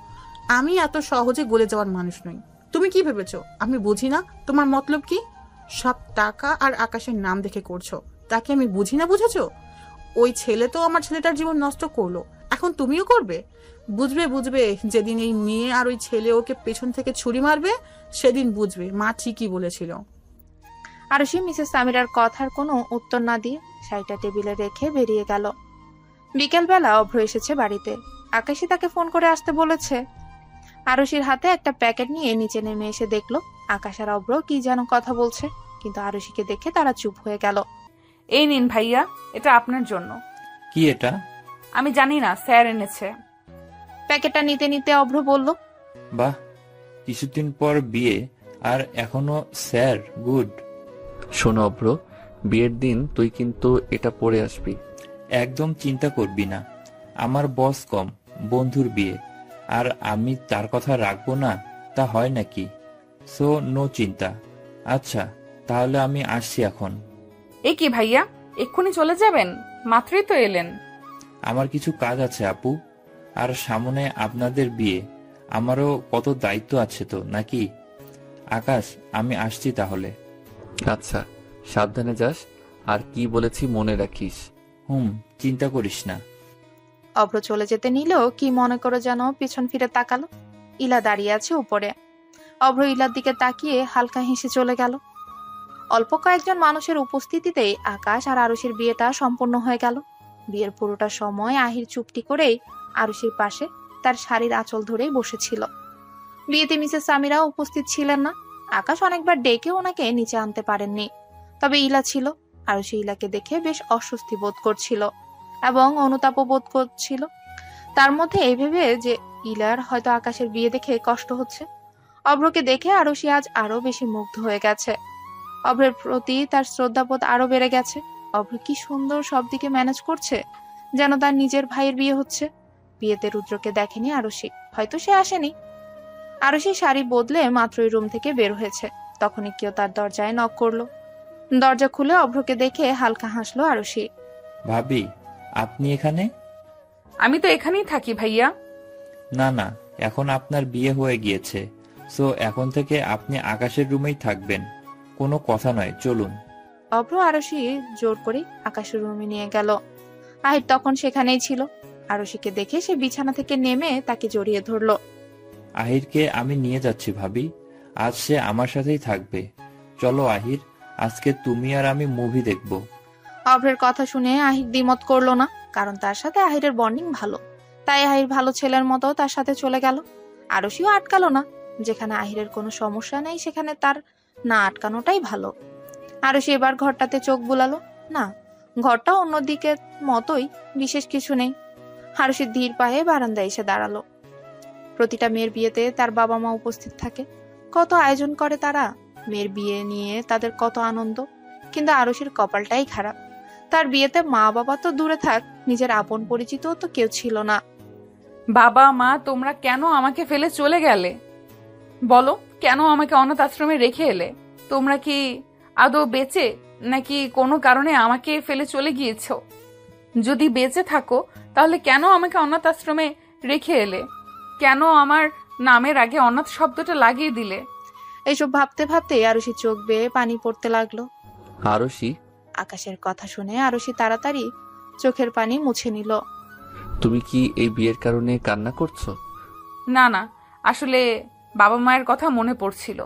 আমি এত সহজে গলে যাওয়ার মানুষ নই। তুমি কি ভেবেছো আমি বুঝি না তোমার মতলব কি? সব টাকা আর আকাশের নাম দেখে করছো, তাকে আমি বুঝি না বুঝেছো? ওই ছেলে তো আমার ছেলেটার জীবন নষ্ট করলো, এখন তুমিও করবে? বুঝবে বুঝবে যেদিন এই মেয়ে আর ওই ছেলে ওকে পেছন থেকে ছুরি মারবে, সেদিন বুঝবে মা ঠিকই বলেছিল। আরুষি মিসেস সামিরার কথার কোনো উত্তর না দিয়ে শাড়িটা টেবিলে রেখে বেরিয়ে গেল। বিকেলবেলা অভ্র এসেছে বাড়িতে। আকাশই তাকে ফোন করে আসতে বলেছে। আরুষির হাতে একটা প্যাকেট নিয়ে নিচে নেমে এসে দেখলো আকাশ আর অভ্র কি যেন কথা বলছে, কিন্তু আরুষিকে দেখে তারা চুপ হয়ে গেল। এই নিন ভাইয়া, এটা আপনার জন্য। কি এটা? আমি জানি না, স্যার এনেছে। প্যাকেটটা নিতে নিতে অভ্র বলল, বাহ, কিছুদিন পর বিয়ে আর এখনো স্যার, গুড। শোনো অভ্র, বিয়ের দিন তুই কিন্তু এটা পরে আসবি। একদম চিন্তা করবি না, আমার বস কম, বন্ধুর বিয়ে, আর আমি তার কথা রাখবো না, তা হয় নাকি? সো নো চিন্তা। আচ্ছা, তাহলে আমি আসছি এখন। এ কি ভাইয়া, এক্ষুনি চলে যাবেন? মাত্রই তো এলেন। আমার কিছু কাজ আছে আপু, আর সামনে আপনাদের বিয়ে, আমারও কত দায়িত্ব আছে তো নাকি। আকাশ, আমি আসছি তাহলে। আচ্ছা, সাবধানে যাস, আর কি বলেছি মনে রাখিস। চিন্তা করিস না। অভ্র চলে যেতে নিলেও কি মনে করে যেন পিছন ফিরে তাকালো। ইলা দাঁড়িয়ে আছে উপরে। অভ্র ইলার দিকে তাকিয়ে হালকা হেসে চলে গেল। অল্প কয়েকজন মানুষের উপস্থিতিতেই আকাশ আর আরুষির বিয়েটা সম্পন্ন হয়ে গেল। বিয়ের পুরোটা সময় আহির চুপটি করেই আরুষির পাশে তার শাড়ির আঁচল ধরেই বসেছিল। বিয়েতে মিসেস সামিরা উপস্থিত ছিলেন না। আকাশ অনেকবার ডেকে ওনাকে নিচে আনতে পারেননি, তবে ইলা ছিল। আরুষি ইলাকে দেখে বেশ অস্বস্তি বোধ করছিল এবং অনুতাপও বোধ করছিল। তার মধ্যে এই ভেবে যে ইলার হয়তো আকাশের বিয়ে দেখে কষ্ট হচ্ছে। অভ্রকে দেখে আরুষি আজ আরো বেশি মুগ্ধ হয়ে গেছে। অভ্রের প্রতি তার শ্রদ্ধাবোধ আরো বেড়ে গেছে। অভ্র কি সুন্দর সব দিকে ম্যানেজ করছে, যেন তার নিজের ভাইয়ের বিয়ে হচ্ছে। বিয়েতে রুদ্রকে দেখেনি আরুষি, হয়তো সে আসেনি। আরুষি শাড়ি বদলে মাত্রই রুম থেকে বের হয়েছে, তখনই কেউ তার দরজায় নক করলো। দরজা খুলে অভ্রকে দেখে হালকা হাসলো আরুষি। ভাবি, আপনি এখানে? আমি তো এখানেই থাকি ভাইয়া। না না, এখন আপনার বিয়ে হয়ে গিয়েছে, সো এখন থেকে আপনি আকাশের রুমেই থাকবেন। কোনো কথা নয়, চলুন। অভ্র আরুষি জোর করে আকাশের রুমে নিয়ে গেল। আহির তখন সেখানেই ছিল। আরুষিকে দেখে সে বিছানা থেকে নেমে তাকে জড়িয়ে ধরলো। আহিরকে আমি নিয়ে যাচ্ছি ভাবি, আজ সে আমার সাথেই থাকবে। চলো আহির, আজকে তুমি আর আমি মুভি দেখব। অভ্রের কথা শুনে আহির দ্বিমত করলো না, কারণ তার সাথে আহিরের বন্ডিং ভালো। তাই আহির ভালো ছেলের মতো তার সাথে চলে গেল। আরুষিও আটকালো না। যেখানে আহিরের কোনো সমস্যা নেই সেখানে তার না আটকানোটাই ভালো। আরুষি এবার ঘরটাতে চোখ বুলালো। না, ঘরটা অন্যদিকের মতোই, বিশেষ কিছু নেই। আরুষির ধীর পায়ে বারান্দায় এসে দাঁড়ালো। প্রতিটা মেয়ের বিয়েতে তার বাবা মা উপস্থিত থাকে, কত আয়োজন করে তারা। মেয়ের বিয়ে নিয়ে তাদের কত আনন্দ, কিন্তু আরুষির কপালটাই খারাপ। তার বিয়েতে মা বাবা তো দূরে থাক, নিজের আপন পরিচিত তো কেউ ছিল না। বাবা মা, তোমরা কেন আমাকে ফেলে চলে গেলে? বলো, কেন আমাকে অনাথ আশ্রমে রেখে এলে? তোমরা কি আদৌ বেঁচে, নাকি কোনো কারণে আমাকে ফেলে চলে গিয়েছো? যদি বেঁচে থাকো তাহলে কেন আমাকে অনাথ আশ্রমে রেখে এলে? কেন আমার নামের আগে অনাথ শব্দটা লাগিয়ে দিলে? এইসব ভাবতে ভাবতে আরুষি চোখ বেয়ে পানি পড়তে লাগলো। আরুষি, আকাশের কথা শুনে আরুষি তাড়াতাড়ি চোখের পানি মুছে নিল। তুমি কি এই বিয়ের কারণে কান্না করছো? না না, আসলে বাবা মায়ের কথা মনে পড়ছিল।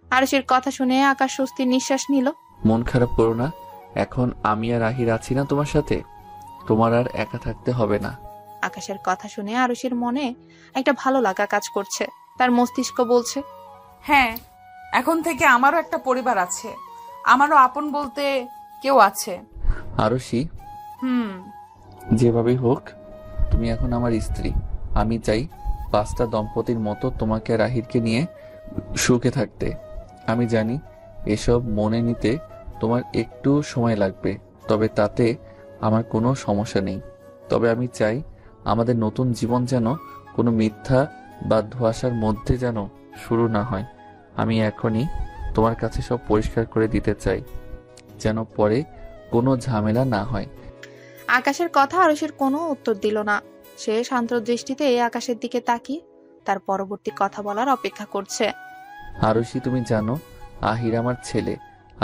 আরুষির কথা শুনে আকাশ স্বস্তির নিঃশ্বাস নিল। মন খারাপ করো না, এখন আমি আর আহির আছি না তোমার সাথে, তোমার আর একা থাকতে হবে না। আকাশের কথা শুনে আরুষির মনে একটা ভালো লাগা কাজ করছে। তার মস্তিষ্ক বলছে, হ্যাঁ, এখন থেকে আমারও একটা পরিবার আছে, আমারও আপন বলতে কেউ আছে। আরুষি, যেভাবেই হোক তুমি এখন আমার স্ত্রী। আমি চাই পাঁচটা দম্পতির মতো তোমাকে আর আহিরকে নিয়ে সুখে থাকতে। আমি জানি এসব মনে নিতে তোমার একটু সময় লাগবে, তবে তাতে আমার কোনো সমস্যা নেই। তবে আমি চাই আমাদের নতুন জীবন যেন কোনো মিথ্যা বা ধোঁয়াশার মধ্যে যেন শুরু না হয়। আমি এখনই তোমার কাছে সব পরিষ্কার করে দিতে চাই, যেন পরে কোনো ঝামেলা না হয়। আকাশের কথা আরুষির কোনো উত্তর দিল না। সে শান্ত দৃষ্টিতে আকাশের দিকে তাকিয়ে তার পরবর্তী কথা বলার অপেক্ষা করছে। আরুষি, তুমি জানো আহির আমার ছেলে,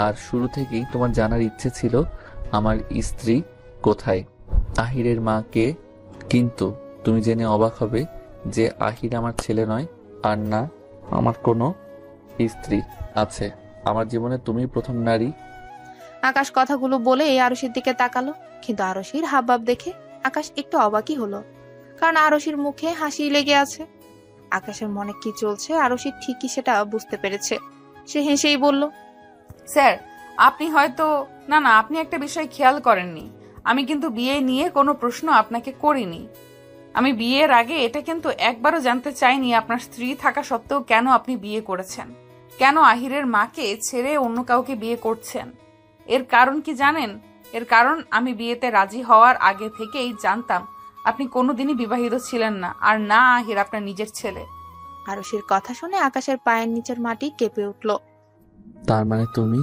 আর শুরু থেকেই তোমার জানার ইচ্ছে ছিল আমার স্ত্রী কোথায়, আহিরের মা কে। কিন্তু তুমি জেনে অবাক হবে যে আহির আমার ছেলে নয়, আর না আমার কোনো স্ত্রী আছে। আমার জীবনে তুমি প্রথম নারী। আকাশ কথাগুলো বলে আরুষির দিকে তাকালো, কিন্তু আরুষির হাবভাব দেখে আকাশ একটু অবাকই হলো, কারণ আরুষির মুখে হাসি লেগে আছে। আকাশের মনে কি চলছে আরুষি ঠিকই সেটা বুঝতে পেরেছে। সে হেসেই বলল, স্যার, আপনি হয়তো না না আপনি একটা বিষয় খেয়াল করেননি। আমি কিন্তু বিয়ে নিয়ে কোনো প্রশ্ন আপনাকে করিনি। আমি বিয়ের আগে এটা কিন্তু একবারও জানতে চাইনি আপনার স্ত্রী থাকা সত্ত্বেও কেন আপনি বিয়ে করেছেন, কেন আহিরের মাকে ছেড়ে অন্য কাউকে বিয়ে করছেন। এর কারণ কি জানেন? এর কারণ আমি বিয়েতে রাজি হওয়ার আগে থেকেই জানতাম আপনি কোনোদিনই বিবাহিত ছিলেন না, আর না আহির আপনার নিজের ছেলে। আরুষির কথা শুনে আকাশের পায়ের নিচের মাটি কেঁপে উঠল। তার মানে তুমি?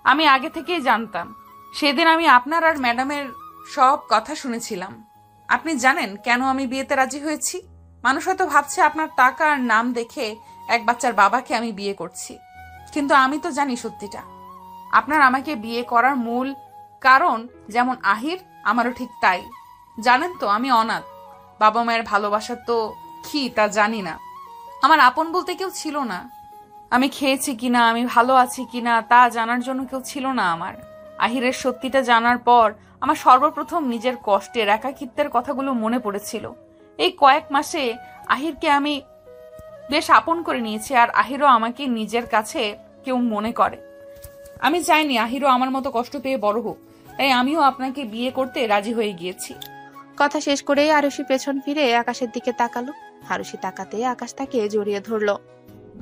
আমি আগে থেকেই জানতাম। সেদিন আমি আপনার আর ম্যাডামের সব কথা শুনেছিলাম। আপনি জানেন কেন আমি বিয়েতে রাজি হয়েছি? মানুষ হয়তো ভাবছে আপনার টাকা আর নাম দেখে এক বাচ্চার বাবাকে আমি বিয়ে করছি, কিন্তু আমি তো জানি সত্যিটা। আপনার আমাকে বিয়ে করার মূল কারণ যেমন আহির, আমারও ঠিক তাই। জানেন তো আমি অনাথ, বাবা মায়ের ভালোবাসা তো কি তা জানি না। আমার আপন বলতে কেউ ছিল না। আমি খেয়েছি কিনা, আমি ভালো আছি কিনা তা জানার জন্য কেউ ছিল না আমার। আহিরের সত্যিটা জানার পর আমার সর্বপ্রথম নিজের কষ্টের একাকিত্বের কথাগুলো মনে পড়েছিল। এই কয়েক মাসে আহিরকে আমি বেশ আপন করে নিয়েছি, আর আহিরও আমাকে নিজের কাছে কেউ মনে করে। আমি চাইনি আহিরও আমার মতো কষ্ট পেয়ে বড় হোক, তাই আমিও আপনাকে বিয়ে করতে রাজি হয়ে গিয়েছি। কথা শেষ করেই আরুষি পেছন ফিরে আকাশের দিকে তাকালো। আরুষি তাকাতে আকাশ তাকে জড়িয়ে ধরলো।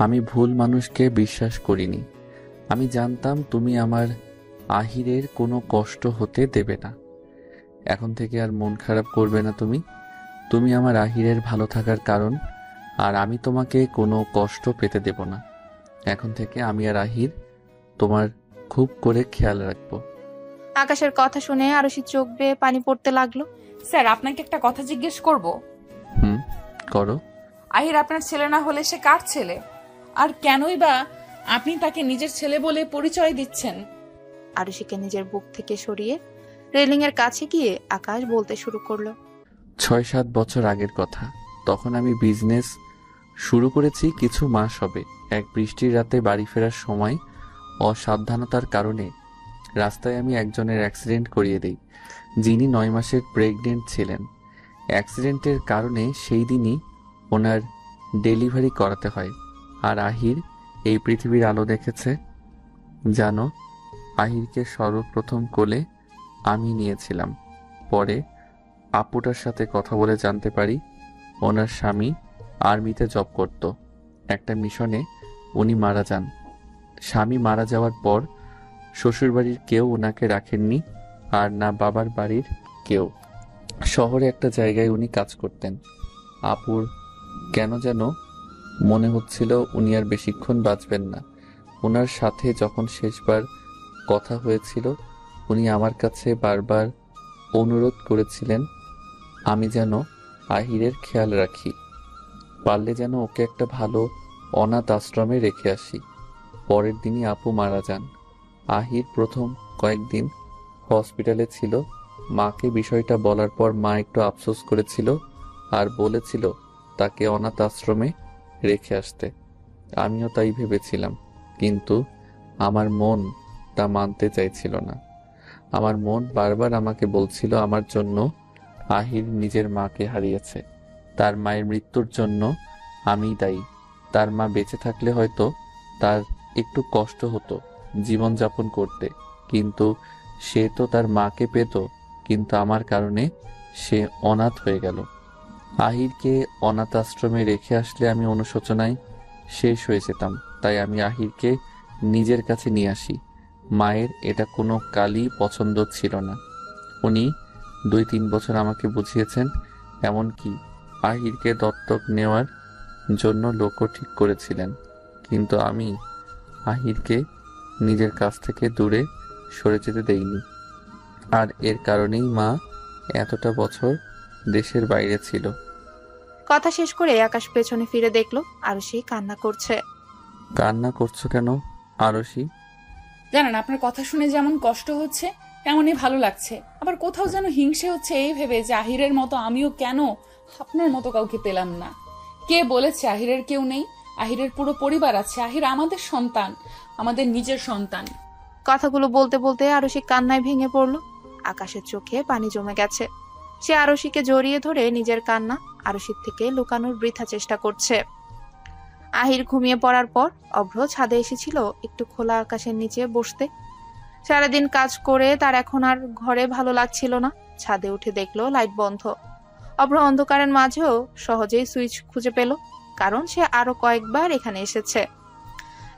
আমি ভুল মানুষকে বিশ্বাস করিনি। আমি জানতাম তুমি আমার আহিরের কোনো কষ্ট হতে দেবে না। এখন থেকে আর মন খারাপ করবে না তুমি। তুমি আমার আহিরের ভালো থাকার কারণ, আর আমি তোমাকে কোনো কষ্ট পেতে দেব না। এখন থেকে আমি আর আহির তোমার খুব করে খেয়াল রাখবো। আকাশের কথা শুনে আরুষির চোখ বেয়ে পানি পড়তে লাগলো। স্যার, আপনাকে একটা কথা জিজ্ঞেস করব? করো। আহির আপনার ছেলে না হলে সে কার ছেলে? আর কেনই বা আপনি তাকে নিজের ছেলে বলে পরিচয় দিচ্ছেন? আরুষিকে নিজের বুক থেকে সরিয়ে রেলিং এর কাছে গিয়ে আকাশ বলতে শুরু করলো। 6-7 বছর আগের কথা। তখন আমি বিজনেস শুরু করেছি, কিছু মাস হবে। এক বৃষ্টির রাতে বাড়ি ফেরার সময় অসাবধানতার কারণে রাস্তায় আমি একজনের অ্যাক্সিডেন্ট করিয়ে দিই, যিনি 9 মাসের প্রেগনেন্ট ছিলেন। অ্যাক্সিডেন্টের কারণে সেই দিনই ওনার ডেলিভারি করাতে হয়। আর আহির এই পৃথিবীর আলো দেখেছে। জানো, আহিরকে সর্বপ্রথম কোলে আমি নিয়েছিলাম। পরে আপুটার সাথে কথা বলে জানতে পারি ওনার স্বামী আর্মিতে জব করত। একটা মিশনে উনি মারা যান। স্বামী মারা যাওয়ার পর শ্বশুরবাড়ির কেউ ওনাকে রাখেননি, আর না বাবার বাড়ির কেউ। শহরে একটা জায়গায় উনি কাজ করতেন। আপুর কেন যেন মনে হচ্ছিল উনি আর বেশিক্ষণ বাঁচবেন না। ওনার সাথে যখন শেষবার কথা হয়েছিল, উনি আমার কাছে বারবার অনুরোধ করেছিলেন আমি যেন আহিরের খেয়াল রাখি, পারলে যেন ওকে একটা ভালো অনাথ আশ্রমে রেখে আসি। পরের দিনই আপু মারা যান। আহির প্রথম কয়েকদিন হসপিটালে ছিল। মাকে বিষয়টা বলার পর মা একটু আফসোস করেছিল আর বলেছিল তাকে অনাথ আশ্রমে রেখে আসতে। আমিও তাই ভেবেছিলাম, কিন্তু আমার মন তা মানতে চাইছিল না। আমার মন বারবার আমাকে বলছিল আমার জন্য আহির নিজের মাকে হারিয়েছে। তার মায়ের মৃত্যুর জন্য আমি দায়ী। তার মা বেঁচে থাকলে হয়তো তার একটু কষ্ট হতো জীবনযাপন করতে, কিন্তু সে তো তার মাকে পেত, কিন্তু আমার কারণে সে অনাথ হয়ে গেল। আহিরকে অনাথ আশ্রমে রেখে আসলে আমি অনুশোচনায় শেষ হয়ে যেতাম, তাই আমি আহিরকে নিজের কাছে নিয়ে আসি। মায়ের এটা কোনো কালই পছন্দ ছিল না। উনি 2-3 বছর আমাকে বুঝিয়েছেন, এমনকি আহিরকে দত্তক নেওয়ার জন্য লোকও ঠিক করেছিলেন, কিন্তু আমি আহিরকে নিজের কাছ থেকে দূরে সরে যেতে দেইনি। আর এর কারণেই মা এতটা বছর দেশের বাইরে ছিল। কথা শেষ করে আকাশ পেছনে ফিরে দেখলো আরুষি কান্না করছে। কান্না করছো কেন আরুষি? জানেন, আপনার কথা শুনে যেমন কষ্ট হচ্ছে তেমনই ভালো লাগছে। আবার কোথাও যেন হিংসে হচ্ছে এই ভেবে যে আহিরের মতো আমিও কেন আপনার মতো কাউকে পেলাম না। কে বলেছে আহিরের কেউ নেই? আহিরের পুরো পরিবার আছে। আহির আমাদের সন্তান, আমাদের নিজের সন্তান। কথাগুলো বলতে বলতে আরুষি কান্নায় ভেঙে পড়লো। আকাশের চোখে পানি জমে গেছে। সে আরুষিকে জড়িয়ে ধরে নিজের কান্না আরুষির থেকে লুকানোর বৃথা চেষ্টা করছে। আহির ঘুমিয়ে পড়ার পর অভ্র ছাদে এসেছিল একটু খোলা আকাশের নিচে বসতে। সারাদিন কাজ করে তার এখন আর ঘরে ভালো লাগছিল না। ছাদে উঠে দেখলো লাইট বন্ধ। অভ্র অন্ধকারের মাঝেও সহজেই সুইচ খুঁজে পেল, কারণ সে আরো কয়েকবার এখানে এসেছে।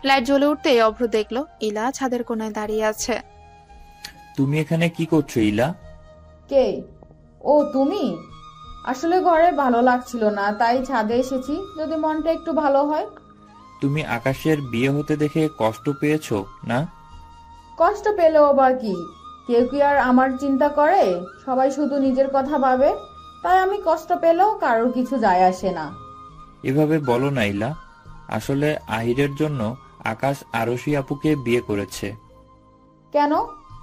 লাইট জ্বলে উঠতে অভ্র দেখলো ইলা ছাদের কোনায় দাঁড়িয়ে আছে। তুমি এখানে কি করছো ইলা? কে? ও তুমি? আসলে ঘরে ভালো লাগছিল না, তাই ছাদে এসেছি, যদি মনটা একটু ভালো হয়। তুমি আকাশের বিয়ে হতে দেখে কষ্ট পেয়েছো না? কষ্ট পেলেও বা কি, কেউ কি আর আমার চিন্তা করে? সবাই শুধু নিজের কথা ভাবে, তাই আমি কষ্ট পেলেও কারোর কিছু যায় আসে না। এভাবে বলো না ইলা, আসলে আহিরের জন্য আকাশ আরশি আপুকে বিয়ে করেছে। কেন?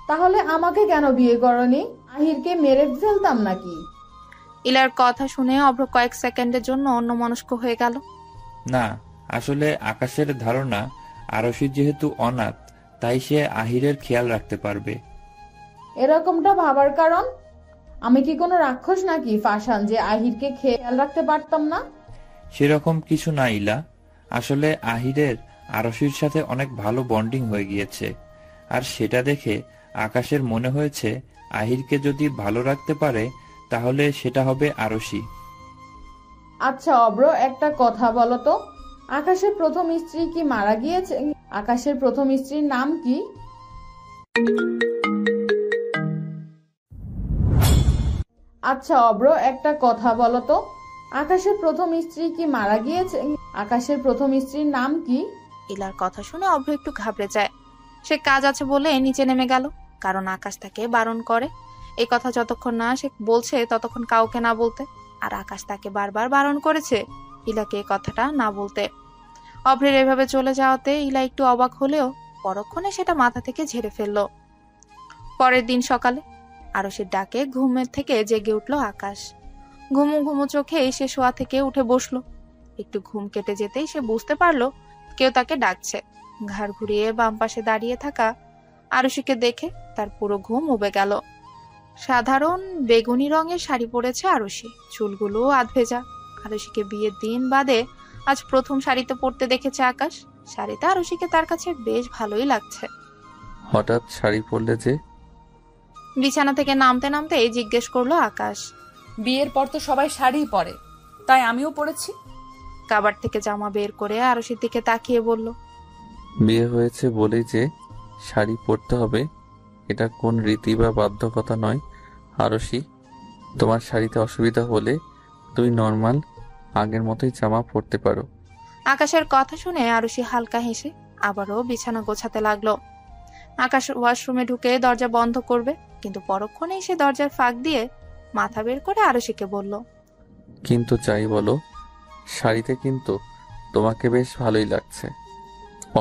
তাহলে আমাকে কেন বিয়ে করনি? আহিরকে মেরে ফেলতাম নাকি? ইলার কথা শুনে অভ্র কয়েক সেকেন্ডের জন্য অন্যমনস্ক হয়ে গেল। না, আসলে আকাশের ধারণা আরশি যেহেতু অনাথ, তাই সে আহিরের খেয়াল রাখতে পারবে। এরকমটা ভাবার কারণ? আমি কি কোনো রাক্ষস নাকি ফাশান যে আহিরকে খেয়াল রাখতে পারতাম না? সেরকম কিছু না ইলা, আসলে আহিরের আরশির সাথে অনেক ভালো বন্ডিং হয়ে গিয়েছে, আর সেটা দেখে আকাশের মনে হয়েছে আহিরকে যদি ভালো রাখতে পারে তাহলে সেটা হবে আরশি। আচ্ছা অব্র, একটা কথা বলো তো, আকাশের প্রথম স্ত্রী কি মারা গিয়েছে? আকাশের প্রথম স্ত্রীর নাম কি? আচ্ছা অব্র, একটা কথা বলো তো, আকাশের প্রথম স্ত্রী কি মারা গিয়েছে? আকাশের প্রথম স্ত্রীর নাম কি? ইলার কথা শুনে অভ্র একটু ঘাবড়ে যায়। সে কাজ আছে বলে নিচে নেমে গেল, কারণ আকাশ তাকে বারণ করে এই কথা যতক্ষণ না সে বলছে ততক্ষণ কাউকে না বলতে। আর আকাশ তাকে বারবার বারণ করেছে ইলাকে এই কথাটা না বলতে। অভ্রের এভাবে চলে যাওয়াতে ইলা একটু অবাক হলেও পরক্ষণে সেটা মাথা থেকে ঝেড়ে ফেলল। পরের দিন সকালে আরশির ডাকে ঘুমের থেকে জেগে উঠল আকাশ। ঘুমু ঘুমু চোখে সে শোয়া থেকে উঠে বসলো। একটু ঘুম কেটে যেতেই সে বুঝতে পারলো কেউ তাকে ডাকছে। ঘাড় ঘুরিয়ে বাম পাশে দাঁড়িয়ে থাকা আরশিকে দেখে তার পুরো ঘুম উবে গেল। সাধারণ বেগুনি রঙের শাড়ি পরেছে আরশি, চুলগুলো আধ ভেজা। আরশিকে বিয়ের দিন বাদে আজ প্রথম শাড়িতে পরতে দেখেছে আকাশ। শাড়িতে আরশিকে তার কাছে বেশ ভালোই লাগছে। হঠাৎ শাড়ি পরলে যে? বিছানা থেকে নামতে নামতে জিজ্ঞেস করলো আকাশ। বিয়ের পর তো সবাই শাড়ি পরে, তাই আমিও পরেছি। কাবার থেকে জামা বের করে আরশির দিকে তাকিয়ে বলল, বিয়ে হয়েছে বলেই যে শাড়ি পরতে হবে এটা কোন রীতি বা বাধ্যকতা নয় আরশি। তোমার শাড়িতে অসুবিধা হলে তুমি নর্মাল আগের মতোই জামা পরতে পারো। আকাশের কথা শুনে আরশি হালকা হেসে আবারও বিছানা গোছাতে লাগলো। আকাশ ওয়াশরুমে ঢুকে দরজা বন্ধ করবে, কিন্তু পরক্ষণেই সে দরজার ফাঁক দিয়ে মাথা বের করে আরশিকে বলল, কিন্তু চাই বলো, শাড়িতে কিন্তু তোমাকে বেশ ভালোই লাগছে।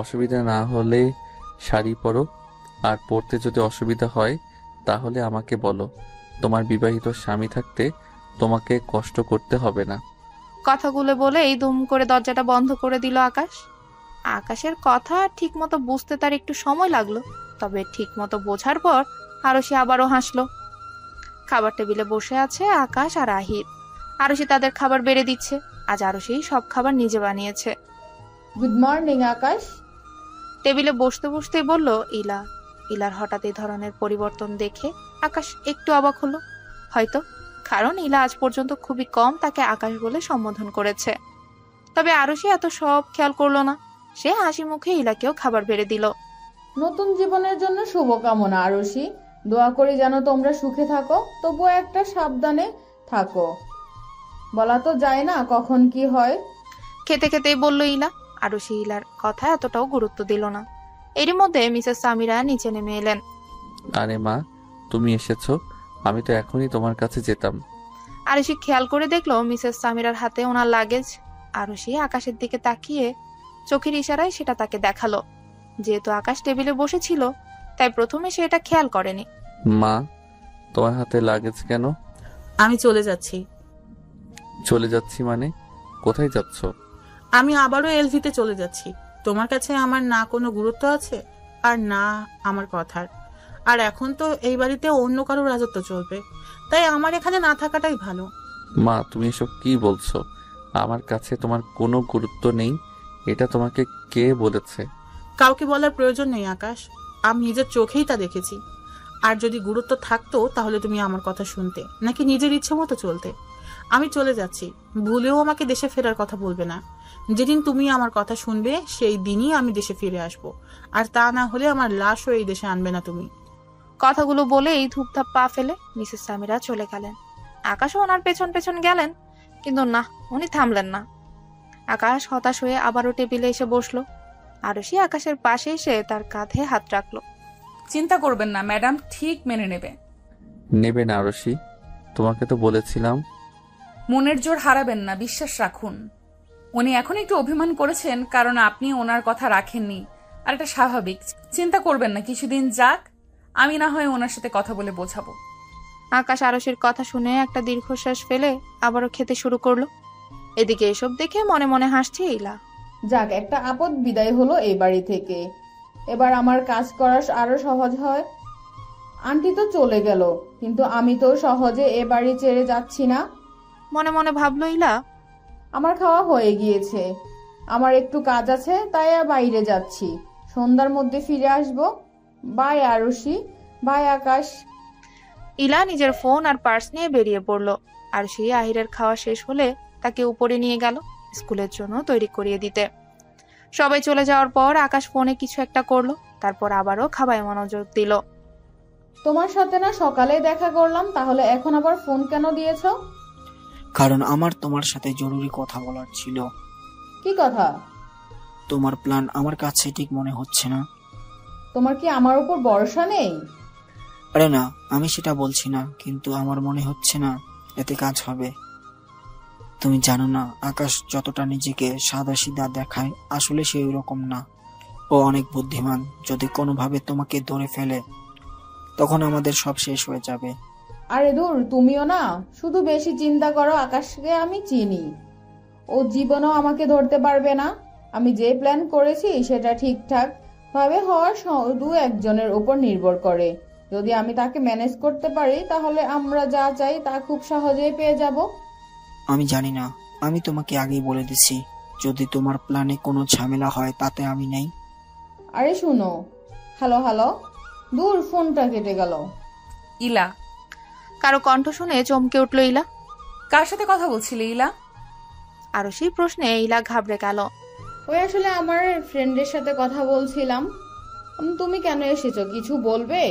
অসুবিধা না হলে শাড়ি পরো, আর পরতে যদি অসুবিধা হয় তাহলে আমাকে বলো। তোমার বিবাহিত স্বামী থাকতে তোমাকে কষ্ট করতে হবে না। কথাগুলো বলেই দুম করে দরজাটা বন্ধ করে দিল আকাশ। আকাশের কথা ঠিক মতো বুঝতে তার একটু সময় লাগলো, তবে ঠিক মতো বোঝার পর আরশি আবারও হাসলো। খাবার টেবিলে বসে আছে আকাশ আর আহির। আরশি তাদের খাবার বেড়ে দিচ্ছে। আজ আরশি সব খাবার নিজে বানিয়েছে। গুড মর্নিং আকাশ। টেবিলে বসতে বসতেই বলল ইলা। ইলার হঠাৎ এই ধরনের পরিবর্তন দেখে আকাশ একটু অবাক হলো, হয়তো কারণ ইলা আজ পর্যন্ত খুবই কম তাকে আকাশ বলে সম্বোধন করেছে। তবে আরশি এত সব খেয়াল করলো না। সে হাসি মুখে ইলাকেও খাবার বেড়ে দিল। নতুন জীবনের জন্য শুভকামনা আরশি, দোয়া করি যেন তোমরা সুখে থাকো, তবুও একটা সাবধানে থাকো, বলা তো যায় না কখন কি হয়। খেতে খেতেই বলল ইলা। আরশি ইলার কথা এতটাও গুরুত্ব দিল না। এরই মধ্যে মিসেস সামিরা নিচে নেমে এলেন। আরে মা, তুমি এসেছো, আমি তো এখনই তোমার কাছে যেতাম। আরশি খেয়াল করে দেখলো মিসেস সামিরার হাতে ওনার লাগেজ। আরশি আকাশের দিকে তাকিয়ে চোখের ইশারায় সেটা তাকে দেখালো। যেহেতু আকাশ টেবিলে বসেছিল তাই প্রথমে সে এটা খেয়াল করেনি। মা, তোমার হাতে লাগেজ কেন? আমি চলে যাচ্ছি। চলে যাচ্ছি মানে? কোথায় যাচ্ছ? আমি আবারও এলভিতে চলে যাচ্ছি। তোমার কাছে আমার না কোনো গুরুত্ব আছে আর না আমার কথার। আর এখন তো এই বাড়িতে অন্য কারো রাজত্ব চলবে, তাই আমার এখানে না থাকাটাই ভালো। মা, তুমি এসব কি বলছো? আমার কাছে তোমার কোনো গুরুত্ব নেই, এটা তোমাকে কে বলেছে? কাউকে বলার প্রয়োজন নেই আকাশ, আমি নিজের চোখেই তা দেখেছি। আর যদি গুরুত্ব থাকতো তাহলে তুমি আমার কথা শুনতে নাকি নিজের ইচ্ছে মতো চলতে। আমি চলে যাচ্ছি, ভুলেও আমাকে দেশে ফেরার কথা বলবে না। যেদিন তুমি আমার কথা শুনবে সেই দিনই আমি দেশে ফিরে আসব, আর তা না হলে আমার লাশও এই দেশে আনবে না তুমি। কথাগুলো বলে এই ধূপধাপ পা ফেলে মিসেস সামিরা চলে গেলেন। আকাশও ওনার পেছন পেছন গেলেন, কিন্তু না, উনি থামলেন না। আকাশ হতাশ হয়ে আবারও টেবিলে এসে বসলো। আরুষি আকাশের পাশে এসে তার কাঁধে হাত রাখলো। চিন্তা করবেন না, ম্যাডাম ঠিক মেনে নেবে। নেবে না আরশি, তোমাকে তো বলেছিলাম। মনের জোর হারাবেন না, বিশ্বাস রাখুন। উনি এখন একটু অভিমান করেছেন কারণ আপনি ওনার কথা রাখেননি, আর এটা স্বাভাবিক। চিন্তা করবেন না, কিছুদিন যাক, আমি না হয় ওনার সাথে কথা বলে বোঝাবো। আকাশ আরুষির কথা শুনে একটা দীর্ঘশ্বাস ফেলে আবারও খেতে শুরু করলো। এদিকে এসব দেখে মনে মনে হাসছে ইলা। যাক, একটা আপদ বিদায় হলো এই বাড়ি থেকে। এবার আমার কাজ করা আরো সহজ হয়। আন্টি তো চলে গেল, কিন্তু আমি তো সহজে এ বাড়ি ছেড়ে যাচ্ছি না। মনে মনে ভাবলো ইলা। আমার খাওয়া হয়ে গিয়েছে, আমার একটু কাজ আছে, তাই বাইরে যাচ্ছি। সন্ধ্যার মধ্যে ফিরে আসবো। বাই আরুষি, বাই আকাশ। ইলা নিজের ফোন আর পার্স নিয়ে বেরিয়ে পড়লো। আরুষি আহিরের খাওয়া শেষ হলে তাকে উপরে নিয়ে গেল স্কুলের জন্য তৈরি করিয়ে দিতে। সবাই চলে যাওয়ার পর আকাশ ফোনে কিছু একটা করলো, তারপর আবারও খাবায় মনোযোগ দিল। তোমার সাথে না সকালে দেখা করলাম, তাহলে এখন আবার ফোন কেন দিয়েছ? কারণ আমার তোমার সাথে জরুরি কথা বলার ছিল। কি কথা? তোমার প্ল্যান আমার কাছে ঠিক মনে হচ্ছে না। তোমার কি আমার উপর ভরসা নেই? আরে না, আমি সেটা বলছি না, কিন্তু আমার মনে হচ্ছে না এতে কাজ হবে। তুমি জানো না, আকাশ যতটা নিজেকে সাদাসিধা দেখায়, আসলে সে ওরকম না। ও অনেক বুদ্ধিমান। যদি কোনোভাবে তোমাকে ধরে ফেলে, তখন আমাদের সব শেষ হয়ে যাবে। আরে দূর, তুমিও না শুধু বেশি চিন্তা করো। আকাশকে আমি চিনি, ও জীবনও আমাকে ধরতে পারবে না। আমি যে প্ল্যান করেছি সেটা ঠিকঠাক ভাবে হওয়ার শুধু একজনের উপর নির্ভর করে। যদি আমি তাকে ম্যানেজ করতে পারি, তাহলে আমরা যা চাই তা খুব সহজেই পেয়ে যাব। আমি জানি না, আমি তোমাকে আগেই বলে দিছি, যদি তোমার প্ল্যানে কোনো ঝামেলা হয় তাতে আমি নেই। আরে শুনো, হ্যালো হ্যালো, দূর, ফোনটা কেটে গেল। ইলা। কারো কণ্ঠ শুনে চমকে উঠলো ইলা। কার সাথে কথা বলছিলে ইলা? আরুষি প্রশ্নে ইলা ঘাবড়ে গেল। ওই আসলে আমার ফ্রেন্ডের সাথে কথা বলছিলাম। তুমি কেন এসেছো, কিছু বলবে?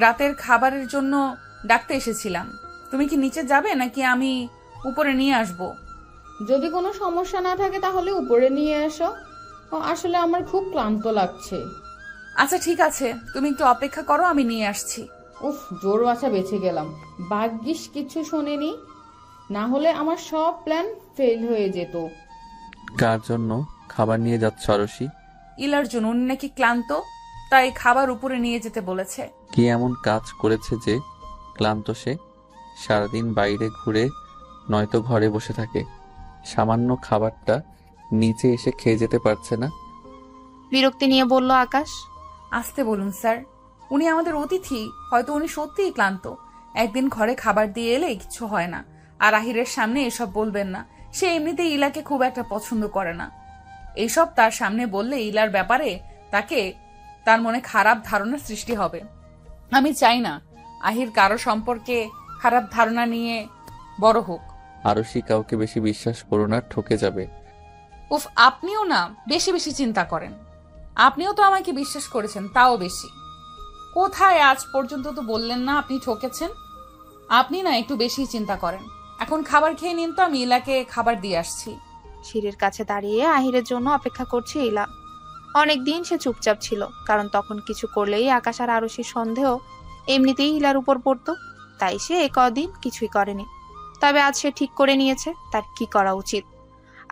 রাতের খাবারের জন্য ডাকতে এসেছিলাম। তুমি কি নিচে যাবে নাকি আমি উপরে নিয়ে আসব? যদি কোনো সমস্যা না থাকে তাহলে উপরে নিয়ে এসো। আসলে আমার খুব ক্লান্ত লাগছে। আচ্ছা ঠিক আছে, তুমি একটু অপেক্ষা করো, আমি নিয়ে আসছি। উফ, জোর বাছা বেঁচে গেলাম। ভাগ্যিস কিছু শোনেনি, না হলে আমার সব প্ল্যান ফেল হয়ে যেত। কার জন্য খাবার নিয়ে যাচ্ছ আরশি? ইলার জন্য। উনি নাকি ক্লান্ত, তাই খাবার উপরে নিয়ে যেতে বলেছে। কি এমন কাজ করেছে যে ক্লান্ত সে? সারাদিন বাইরে ঘুরে নয়তো ঘরে বসে থাকে, সামান্য খাবারটা নিচে এসে খেয়ে যেতে পারছে না? বিরক্তি নিয়ে বলল আকাশ। আসতে বলুন স্যার, উনি আমাদের অতিথি, হয়তো উনি সত্যিই ক্লান্ত। একদিন ঘরে খাবার দিয়ে এলে কিছু হয় না। আর আহিরের সামনে এসব বলবেন না, সে এমনিতেই ইলাকে খুব একটা পছন্দ করে না। এইসব তার সামনে বললে ইলার ব্যাপারে তার মনে খারাপ ধারণা সৃষ্টি হবে। আমি চাই না আহির কারো সম্পর্কে খারাপ ধারণা নিয়ে বড় হোক। আরশি, কাউকে বেশি বিশ্বাস করো না, ঠকে যাবে। উফ, আপনিও না বেশি বেশি চিন্তা করেন। আপনিও তো আমাকে বিশ্বাস করেছেন, তাও বেশি। কোথায় আজ পর্যন্ত তো বললেন না আপনি ঠকেছেন। আপনি না একটু বেশি চিন্তা করেন। এখন খাবার খেয়ে নিন তো, আমি ইলাকে খাবার দিয়ে আসছি। সিঁড়ির কাছে দাঁড়িয়ে আহিরের জন্য অপেক্ষা করছে ইলা। অনেকদিন সে চুপচাপ ছিল, কারণ তখন কিছু করলেই আকাশ আর আরুষির সন্দেহ এমনিতেই ইলার উপর পড়তো। তাই সে কদিন কিছুই করেনি। তবে আজ সে ঠিক করে নিয়েছে তার কি করা উচিত।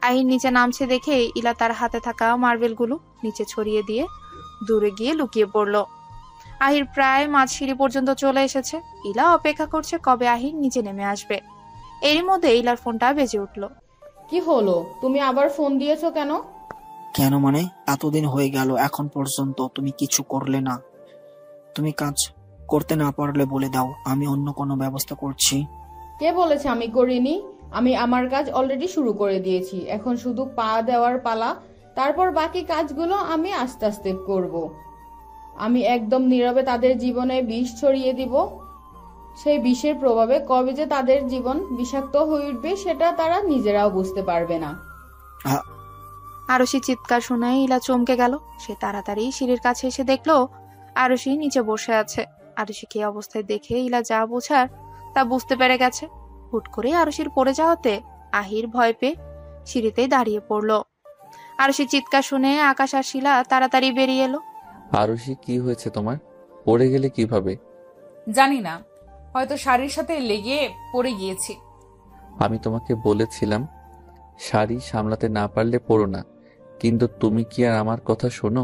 আহির নিচে নামছে দেখে ইলা তার হাতে থাকা মার্বেলগুলো নিচে ছড়িয়ে দিয়ে দূরে গিয়ে লুকিয়ে পড়ল। আহির প্রায় মাঝ সিঁড়ি পর্যন্ত চলে এসেছে। ইলা অপেক্ষা করছে কবে আহির নিচে নেমে আসবে। এরই মধ্যে ইলার ফোনটা বেজে উঠল। কি হলো, তুমি আবার ফোন দিয়েছো কেন? কেন মানে, এতদিন হয়ে গেল, এখন পর্যন্ত তুমি কিছু করলে না। তুমি কাজ করতে না পারলে বলে দাও, আমি অন্য কোনো ব্যবস্থা করছি। কে বলেছে আমি করিনি? আমি আমার কাজ অলরেডি শুরু করে দিয়েছি, এখন শুধু পা দেওয়ার পালা। তারপর বাকি কাজগুলো আমি আস্তে আস্তে করব। আমি একদম নীরবে তাদের জীবনে বিষ ছড়িয়ে দিব। সেই বিষের প্রভাবে কবে যে তাদের জীবন বিষাক্ত হয়ে উঠবে সেটা তারা নিজেরাও বুঝতে পারবে না। আরুষি চিৎকার শুনে ইলা চমকে গেল। সে তাড়াতাড়ি সিঁড়ির কাছে এসে দেখলো আরুষি নিচে বসে আছে। আরুষিকে এই অবস্থায় দেখে ইলা যা বোঝার তা বুঝতে পেরে গেছে। হুট করে আরুষির পড়ে যাওয়াতে আহির ভয় পেয়ে সিঁড়িতেই দাঁড়িয়ে পড়লো। আরুষির চিৎকার শুনে আকাশ আর শিলা তাড়াতাড়ি বেরিয়ে এলো। আরুষি, কি হয়েছে তোমার? পড়ে গেলে কিভাবে? জানি না, হয়তো শাড়ির সাথে লেগে পড়ে গিয়েছি। আমি তোমাকে বলেছিলাম শাড়ি সামলাতে না পারলে পড়ো না, কিন্তু তুমি কি আর আমার কথা শোনো?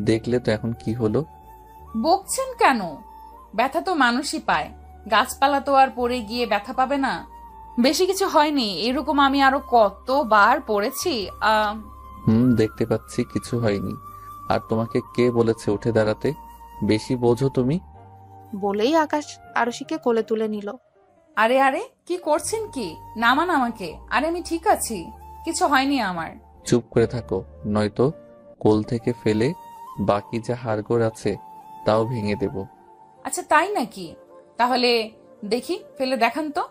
দেখলে তো এখন কি হলো। বকছেন কেন? ব্যথা তো মানুষই পায়, গাছপালা তো আর পড়ে গিয়ে ব্যথা পাবে না। বেশি কিছু হয়নি, এরকম আমি আরো কতবার পড়েছি। দেখতে পাচ্ছি কিছু হয়নি। আর তোমাকে কে বলেছে উঠে দাঁড়াতে? বেশি বোঝো তুমি। বলেই আকাশ আরুষিকে কোলে তুলে নিল। আরে আরে, কি করছেন কি? নামান আমাকে। আরে আমি ঠিক আছি, কিছু হয়নি আমার। চুপ করে থাকো, নয়তো কোল থেকে ফেলে বাকি যা হাড়গোড় আছে তাও ভেঙে দেব। আচ্ছা তাই নাকি? তাহলে দেখি, ফেলে দেখান তো।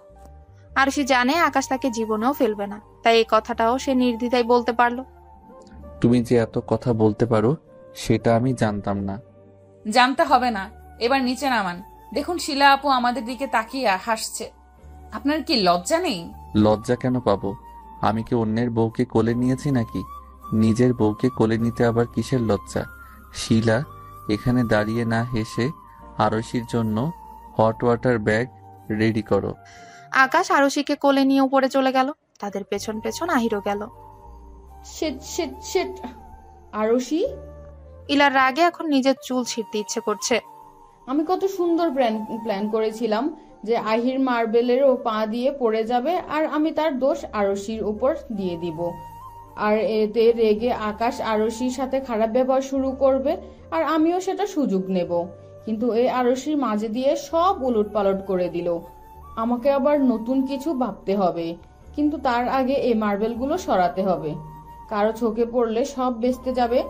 আরুষি জানে আকাশ তাকে জীবনেও ফেলবে না, তাই এই কথাটাও সে নির্দ্বিধায় বলতে পারলো। তুমি যে এত কথা বলতে পারো সেটা আমি জানতাম না। জানতে হবে না, এবার নিচে নামান। দেখুন শিলা আপু আমাদের দিকে তাকিয়ে হাসছে। আপনার কি লজ্জা নেই? লজ্জা কেন পাবো? আমি কি অন্যের বউকে কোলে নিয়েছি নাকি? নিজের বউকে কোলে নিতে আবার কিসের লজ্জা? শিলা, এখানে দাঁড়িয়ে না হেসে আরশির জন্য হট ওয়াটার ব্যাগ রেডি করো। আকাশ আরুষিকে কোলে নিয়ে উপরে চলে গেল। তাদের পেছন পেছন আহিরও গেল। Shit shit shit. আরুষি, ইলার রাগে এখন নিজের চুল ছিঁড়তে ইচ্ছে করছে। আমি কত সুন্দর প্ল্যান করেছিলাম যে আহির মার্বেলেরও পা দিয়ে পড়ে যাবে আর আমি তার দোষ আরুষির উপর দিয়ে দিব, আর এতে রেগে আকাশ আরুষির সাথে খারাপ ব্যবহার শুরু করবে আর আমিও সেটা সুযোগ নেব। কিন্তু এই আরুষির মাঝে দিয়ে সব উলটপালট করে দিল। আমাকে আবার নতুন কিছু ভাবতে হবে, কিন্তু তার আগে এই মার্বেলগুলো সরাতে হবে, কারো চোখে পড়লে সব বেচতে যাবে।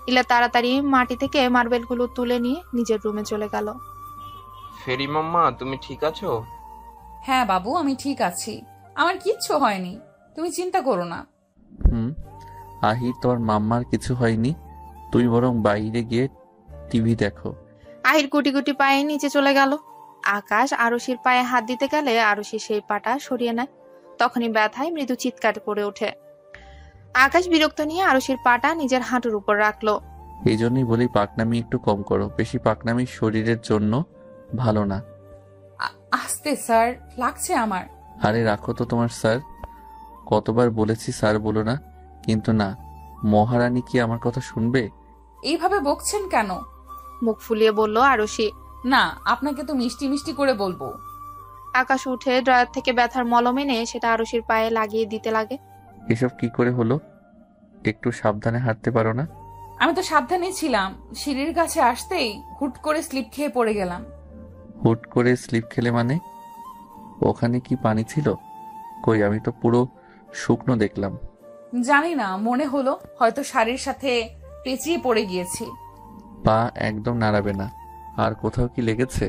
ইলা তাড়াতাড়ি মাটি থেকে মার্বেলগুলো তুলে নিয়ে নিজের রুমে চলে গেল। ফেরি মাম্মা, তুমি ঠিক আছো? হ্যাঁ বাবু, আমি ঠিক আছি, আমার কিচ্ছু হয়নি, তুমি চিন্তা করো না। আহির, তোর মাম্মার কিছু হয়নি, তুই বরং বাইরে গিয়ে টিভি দেখো। আহির গুটি গুটি পায়ে নিচে চলে গেল। আকাশ আরুষির পায়ে হাত দিতে গেলে আরুষি সেই পাটা সরিয়ে নেয়। তখনই ব্যথায় মৃদু চিৎকার করে ওঠে। আকাশ বিরক্ত নিয়ে আরুষির পাটা নিজের হাঁটুর উপর রাখলো। এই জন্যই বলি পাকনামি একটু কম করো, বেশি পাকনামি শরীরের জন্য ভালো না। আস্তে স্যার, লাগছে আমার। আরে রাখো তো তোমার স্যার, কতবার বলেছি স্যার বলো না, কিন্তু না, মহারানী কি আমার কথা শুনবে? এইভাবে বকছেন কেন? মুখ ফুলিয়ে বলল আরুষি। না, আপনাকে তো মিষ্টি মিষ্টি করে বলবো। আকাশ উঠে ড্রয়ার থেকে ব্যথার মলম এনে সেটা আরুষির পায়ে লাগিয়ে দিতে লাগে। এসব কি করে হলো? একটু সাবধানে হাঁটতে পারো না? আমি তো সাবধানে ছিলাম, সিঁড়ির কাছে আসতেই হুট করে স্লিপ খেয়ে পড়ে গেলাম। হুট করে স্লিপ খেলে মানে? ওখানে কি পানি ছিল? কই, আমি তো পুরো শুকনো দেখলাম। জানি না, মনে হলো হয়তো শাড়ির সাথে পেঁচিয়ে পড়ে গিয়েছি। পা একদম নাড়াবে না। আর কোথাও কি লেগেছে?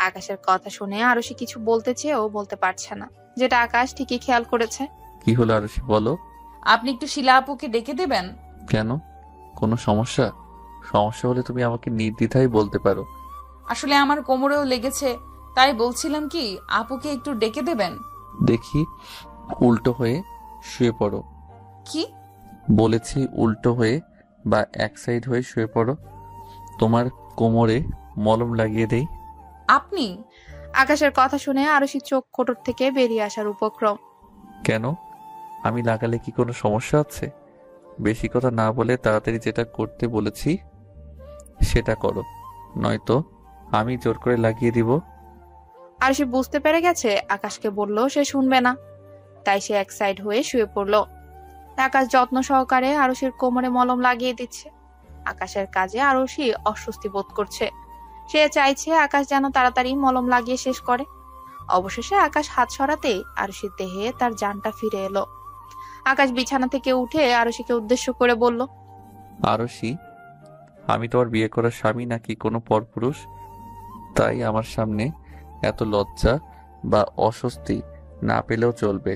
আকাশের কথা শুনে আরুষি কিছু বলতে চেয়েও বলতে পারছে না, যেটা আকাশ ঠিকই খেয়াল করেছে। কি হলো আরুষি, বলো। আপনি একটু শিলা আপুকে ডেকে দেবেন? কেন, কোনো সমস্যা? সমস্যা হলে তুমি আমাকে নির্দ্বিধায় বলতে পারো। আসলে আমার কোমরেও লেগেছে, তাই বলছিলাম কি আপুকে একটু ডেকে দেবেন। দেখি উল্টো হয়ে শুয়ে পড়ো। কি বলেছি? উল্টো হয়ে বা এক সাইড হয়ে শুয়ে পড়ো, তোমার কোমরে মলম লাগিয়ে দেই। আপনি? আকাশের কথা শুনে আরুষি চোখ কোটর থেকে বেরিয়ে আসার উপক্রম। কেন, আমি লাগালে কি কোনো সমস্যা আছে? বেশি কথা না বলে তাড়াতাড়ি যেটা করতে বলেছি সেটা করো, নয়তো আমি জোর করে লাগিয়ে দিব। আরুষি বুঝতে পেরে গেছে আকাশকে বললেও সে শুনবে না, তাই সে এক সাইড হয়ে শুয়ে পড়ল। আকাশ যত্ন সহকারে আরুষির কোমরে মলম লাগিয়ে দিচ্ছে। আকাশের কাজে আরুষি অস্বস্তি বোধ করছে। সে চাইছে আকাশ যেন তাড়াতাড়ি মলম লাগিয়ে শেষ করে। অবশেষে আকাশ হাত সরাতেই আরুষির দেহে তার জানটা ফিরে এলো। আকাশ বিছানা থেকে উঠে আরুষিকে উদ্দেশ্য করে বলল, আরুষি, আমি তোমার বিয়ে করা স্বামী নাকি কোনো পরপুরুষ? তাই আমার সামনে এত লজ্জা বা অস্বস্তি না পেলেও চলবে।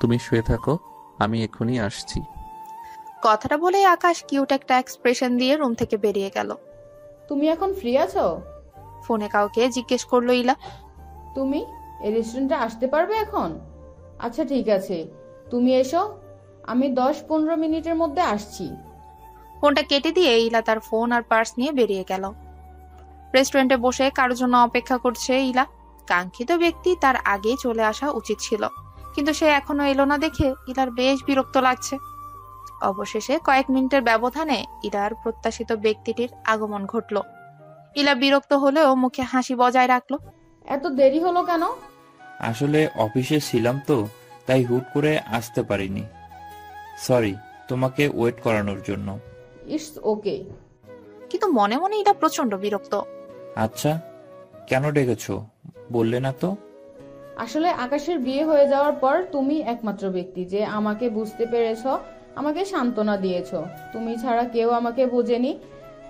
তুমি শুয়ে থাকো, আমি এখনই আসছি। কথাটা বলে আকাশ কিউট একটা এক্সপ্রেশন দিয়ে রুম থেকে বেরিয়ে গেল। তুমি এখন ফ্রি আছো? ফোনে কাউকে জিজ্ঞেস করলো ইলা। তুমি এই রেস্টুরেন্টে আসতে পারবে এখন? আচ্ছা ঠিক আছে, তুমি এসো, আমি 10-15 মিনিটের মধ্যে আসছি। ফোনটা কেটে দিয়ে ইলা তার ফোন আর পার্স নিয়ে বেরিয়ে গেল। রেস্টুরেন্টে বসে কারোর জন্য অপেক্ষা করছে ইলা। কাঙ্ক্ষিত ব্যক্তি তার আগে চলে আসা উচিত ছিল, কিন্তু সে এখনো এলো না দেখে ইলার বেশ বিরক্ত লাগছে। অবশেষে কয়েক মিনিটের ব্যবধানে ইলার প্রত্যাশিত ব্যক্তিটির আগমন ঘটল। ইলা বিরক্ত হলেও মুখে হাসি বজায় রাখলো। এত দেরি হলো কেন? আসলে অফিসে ছিলাম তো, তাই হুট করে আসতে পারিনি। সরি তোমাকে ওয়েট করানোর জন্য। It's okay. কিন্তু মনে মনে ইলা প্রচন্ড বিরক্ত। আচ্ছা, কেন ডেকেছো বললে না তো? আসলে আকাশের বিয়ে হয়ে যাওয়ার পর তুমি একমাত্র ব্যক্তি যে আমাকে বুঝতে পেরেছ, আমাকে সান্ত্বনা দিয়েছ। তুমি ছাড়া কেউ আমাকে বোঝেনি,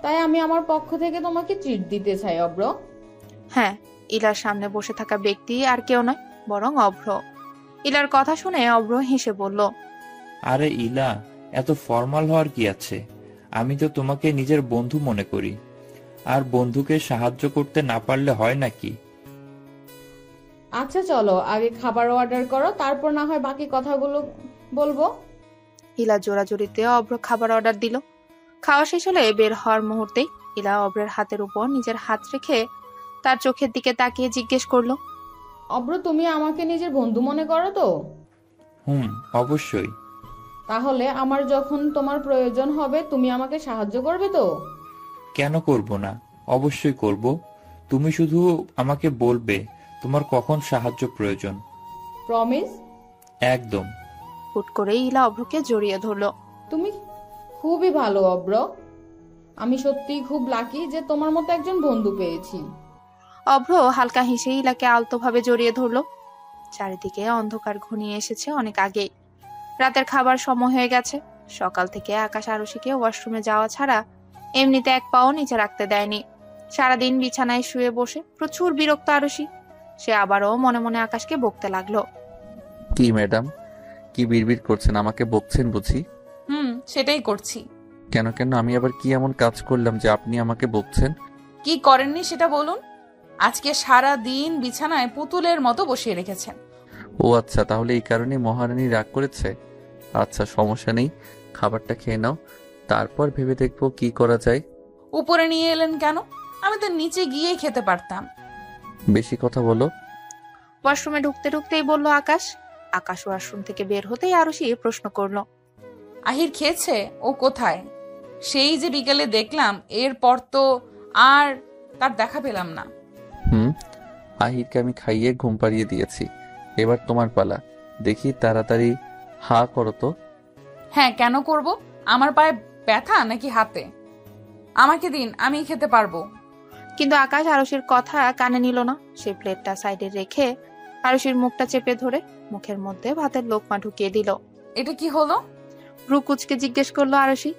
তাই আমি আমার পক্ষ থেকে তোমাকে ট্রিট দিতে চাই অব্র। হ্যাঁ, ইলার সামনে বসে থাকা ব্যক্তি আর কেউ নয়, বরং অভ্র। ইলার কথা শুনে অভ্র হেসে বলল, আরে ইলা, এত ফর্মাল হওয়ার কি আছে? আমি তো তোমাকে নিজের বন্ধু মনে করি, আর বন্ধুকে সাহায্য করতে না পারলে হয় নাকি? আচ্ছা চলো, আগে খাবার অর্ডার করো, তারপর না হয় বাকি কথাগুলো বলবো। ইলা জোরাজোরিতে অভ্র খাবার অর্ডার দিল। খাওয়া শেষ হলে বের হওয়ার মুহূর্তেই ইলা অভ্রের হাতের উপর নিজের হাত রেখে তার চোখের দিকে তাকিয়ে জিজ্ঞেস করলো, অব্র তুমি আমাকে নিজের বন্ধু মনে করো তো? অবশ্যই। তাহলে আমার যখন তোমার প্রয়োজন হবে তুমি আমাকে সাহায্য করবে তো? কেন করব না, অবশ্যই করব। তুমি শুধু আমাকে বলবে তোমার কখন সাহায্য প্রয়োজন। প্রমিস? একদম। হুট করে ইলা অভ্রকে জড়িয়ে ধরলো। তুমি খুবই ভালো অব্র, আমি সত্যিই খুব লাকি যে তোমার মতো একজন বন্ধু পেয়েছি। অভ্র হালকা হেসে ইলাকে আলতোভাবে জড়িয়ে ধরলো। চারিদিকে অন্ধকার ঘনিয়ে এসেছে অনেক আগেই। রাতের খাবার সময় হয়ে গেছে। সকাল থেকে আকাশ আরশিকে ওয়াশরুমে যাওয়া ছাড়া এমনিতে এক পাও নিচে রাখতে দেয়নি। সারাদিন বিছানায় শুয়ে বসে প্রচুর বিরক্ত আরশি। সে আবারও মনে মনে আকাশকে বকতে লাগলো। কি ম্যাডাম, কি বিড়বিড় করছেন? আমাকে বকছেন বুঝি? সেটাই করছি। কেন কেন? আমি আবার কি এমন কাজ করলাম যে আপনি আমাকে বকছেন? কি করেননি সেটা বলুন। আজকে সারা দিন বিছানায় পুতুলের মতো বসিয়ে রেখেছেন। ও আচ্ছা, তাহলে এই কারণে মহারানী রাগ করেছে। আচ্ছা সমস্যা নেই, খাবারটা খেয়ে নাও, তারপর ভেবে দেখবো কি করা যায়। উপরে নিয়ে এলেন কেন? আমি তো নিচে গিয়েই খেতে পারতাম। বেশি কথা বলো। ওয়াশরুমে ঢুকতে ঢুকতেই বলল আকাশ। আকাশ ওয়াশরুম থেকে বের হতেই আরশি প্রশ্ন করলো, আহির খেয়েছে? ও কোথায়? সেই যে বিকেলে দেখলাম, এরপর তো আর তার দেখা পেলাম না। আহিরকে আমি খাইয়ে ঘুম পাড়িয়ে দিয়েছি, এবার তোমার পালা। দেখি তাড়াতাড়ি হা করো তো। হ্যাঁ, কেন করব? আমার পায়ে ব্যথা নাকি হাতে? আমাকে দিন, আমি খেতে পারবো। কিন্তু আকাশ আরশির কথা কানে নিল না। সে প্লেটটা সাইডে রেখে আরশির মুখটা চেপে ধরে মুখের মধ্যে ভাতের লোকমা ঢুকিয়ে দিল। এটা কি হলো? রুকুচকে জিজ্ঞেস করলো আরশি।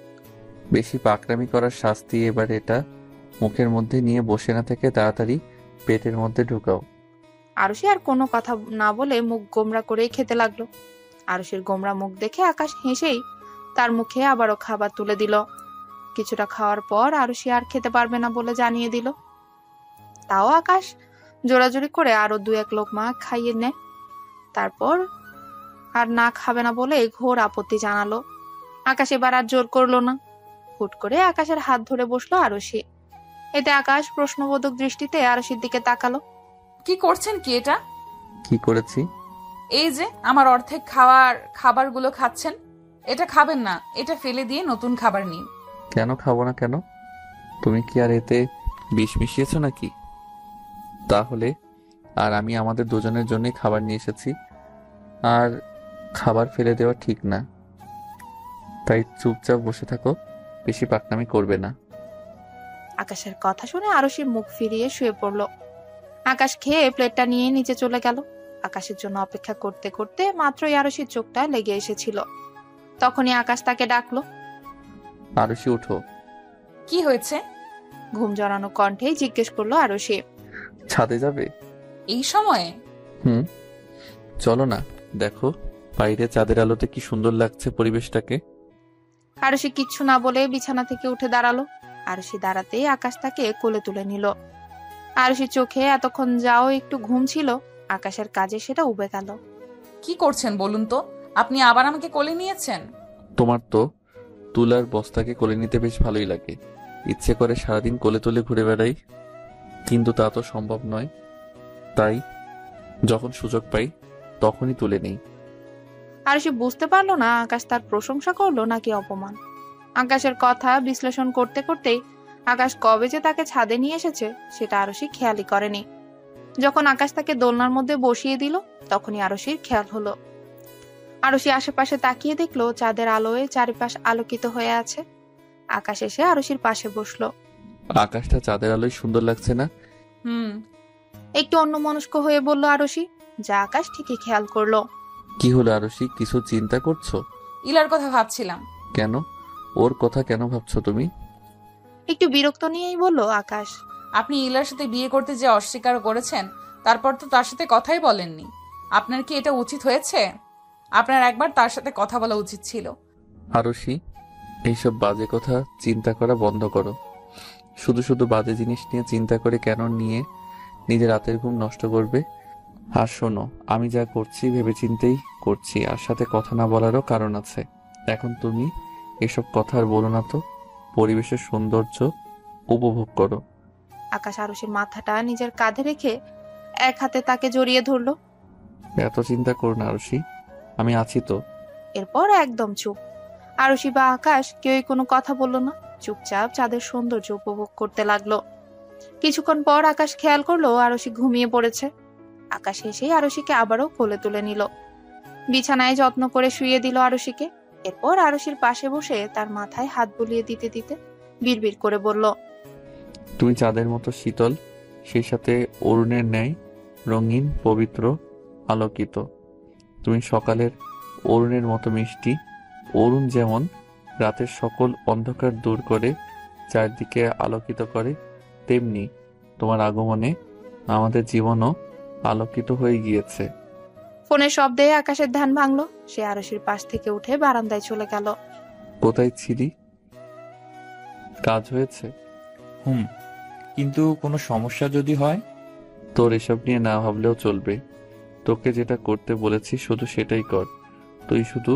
বেশি পাকড়ামি করার শাস্তি এবার এটা। মুখের মধ্যে নিয়ে বসে না থেকে তাড়াতাড়ি পেটের মধ্যে ঢুকাও। আরশি আর কোনো কথা না বলে মুখ গোমরা করেই খেতে লাগলো। আরশির গোমরা মুখ দেখে আকাশ হেসেই তার মুখে আবারও খাবার তুলে দিল। কিছুটা খাওয়ার পর আরশি আর খেতে পারবে না বলে জানিয়ে দিল। তাও আকাশ জোরাজোরি করে আরো 2-1 লোকমা খাইয়ে নেয়। তারপর আর না খাবে না বলে ঘোর আপত্তি জানালো। আকাশ এবার আর জোর করলো না। হুট করে আকাশের হাত ধরে বসলো আরশি। এতে আকাশ প্রশ্নবোধক দৃষ্টিতে আরশির দিকে তাকালো। কি করছেন কি এটা? কি করেছি? এই যে আমার অর্ধেক খাবারগুলো খাচ্ছেন। এটা খাবেন না, এটা ফেলে দিয়ে নতুন খাবার নিন। কেন খাবো না কেন? তুমি কি আর এতে বিষ মিশিয়েছো নাকি? তাহলে আর আমি আমাদের দুজনের জন্যই খাবার নিয়ে এসেছি, আর খাবার ফেলে দেওয়া ঠিক না। তাই চুপচাপ বসে থাকো, বেশি পাকনামি করবে না। আকাশের কথা শুনে আরশি মুখ ফিরিয়ে শুয়ে পড়লো। আকাশ খেয়ে প্লেটটা নিয়ে নিচে চলে গেল। আকাশের জন্য অপেক্ষা করতে করতে মাত্রই আরশির চোখটা লেগে এসেছিল। তখনই আকাশ তাকে ডাকলো। আরশি উঠো। কি হয়েছে? ঘুম জড়ানো কণ্ঠেই জিজ্ঞেস করলো আরশি। ছাদে যাবে এই সময়ে? চলো না, দেখো বাইরে চাঁদের আলোতে কি সুন্দর লাগছে পরিবেশটাকে। আরশি কিচ্ছু না বলে বিছানা থেকে উঠে দাঁড়ালো। আরশি দাঁড়াতেই আকাশ তাকে কোলে তুলে নিল। আরুষির চোখে এতক্ষণ যাও একটু ঘুম ছিল, আকাশের কাজে সেটা উবে গেল। কি করছেন বলুন তো? আপনি আবার আমাকে কোলে নিয়েছেন? তোমার তো তুলার বস্তাকে কোলে নিতে বেশ ভালোই লাগে। ইচ্ছে করে সারাদিন কোলে তুলে ঘুরে বেড়াই, কিন্তু তা তো সম্ভব নয়। তাই যখন সুযোগ পাই তখনই তুলে নেই। আরুষি বুঝতে পারলো না আকাশ তার প্রশংসা করলো নাকি অপমান। আকাশের কথা বিশ্লেষণ করতে করতেই আকাশ কবে যে তাকে ছাদে নিয়ে এসেছে সেটা আরুষি খেয়ালই করেনি। যখন আকাশ তাকে দোলনার মধ্যে বসিয়ে দিল তখনই আরুষির খেয়াল হলো। আরুষি আশেপাশে তাকিয়ে দেখলো চাঁদের আলোয় চারিপাশ আলোকিত হয়ে আছে। আকাশ এসে আরুষির পাশে বসলো। আকাশটা চাঁদের আলোয় সুন্দর লাগছে না? একটু অন্যমনস্ক হয়ে বলল আরুষি, যা আকাশ ঠিকই খেয়াল করলো। কি হলো আরুষি, কিছু চিন্তা করছো? ইলার কথা ভাবছিলাম। কেন? ওর কথা কেন ভাবছো তুমি? একটু বিরক্ত নিয়েই বলল আকাশ। আপনি ইলার সাথে বিয়ে করতে যে অস্বীকার করেছেন, তারপর তো তার সাথে কথাই বলেননি। আপনার কি এটা উচিত হয়েছে? আপনার একবার তার সাথে কথা বলা উচিত ছিল। আরুষি, এইসব বাজে কথা চিন্তা করা বন্ধ করো। শুধু শুধু বাজে জিনিস নিয়ে চিন্তা করে কেন নিয়ে নিজের রাতের ঘুম নষ্ট করবে? আর শোনো, আমি যা করছি ভেবেচিন্তেই করছি, আর সাথে কথা না বলারও কারণ আছে। এখন তুমি এসব কথা আর বলো না তো, পরিবেশের সৌন্দর্য উপভোগ করো। আকাশ আরুষির মাথাটা নিজের কাঁধে রেখে এক হাতে তাকে জড়িয়ে ধরলো। এত চিন্তা করো না আরুষি, আমি আছি তো। এরপর একদম চুপ। আরুষি বা আকাশ কেউই কোনো কথা বলল না, চুপচাপ চাঁদের সৌন্দর্য উপভোগ করতে লাগলো। কিছুক্ষণ পর আকাশ খেয়াল করলো আরুষি ঘুমিয়ে পড়েছে। আকাশ এসেই আরুষিকে আবারও কোলে তুলে নিল, বিছানায় যত্ন করে শুইয়ে দিল আরুষিকে। এরপর আরুষির পাশে বসে তার মাথায় হাত বুলিয়ে দিতে দিতে বিড়বিড় করে বলল, তুমি চাঁদের মতো শীতল, সেই সাথে অরুণের ন্যায় রঙিন, পবিত্র, আলোকিত। তুমি সকালের অরুণের মতো মিষ্টি। অরুণ যেমন রাতের সকল অন্ধকার দূর করে চারদিকে আলোকিত করে, তেমনি তোমার আগমনে আমাদের জীবনও আলোকিত হয়ে গিয়েছে। ফোনের শব্দে আকাশের ধ্যান ভাঙলো। সে আরুষির পাশ থেকে উঠে বারান্দায় চলে গেল। কোথায় ছিলি? কাজ হয়েছে? কিন্তু কোনো সমস্যা যদি হয়? তোর এসব নিয়ে না ভাবলেও চলবে। তোকে যেটা করতে বলেছি শুধু সেটাই কর। তুই শুধু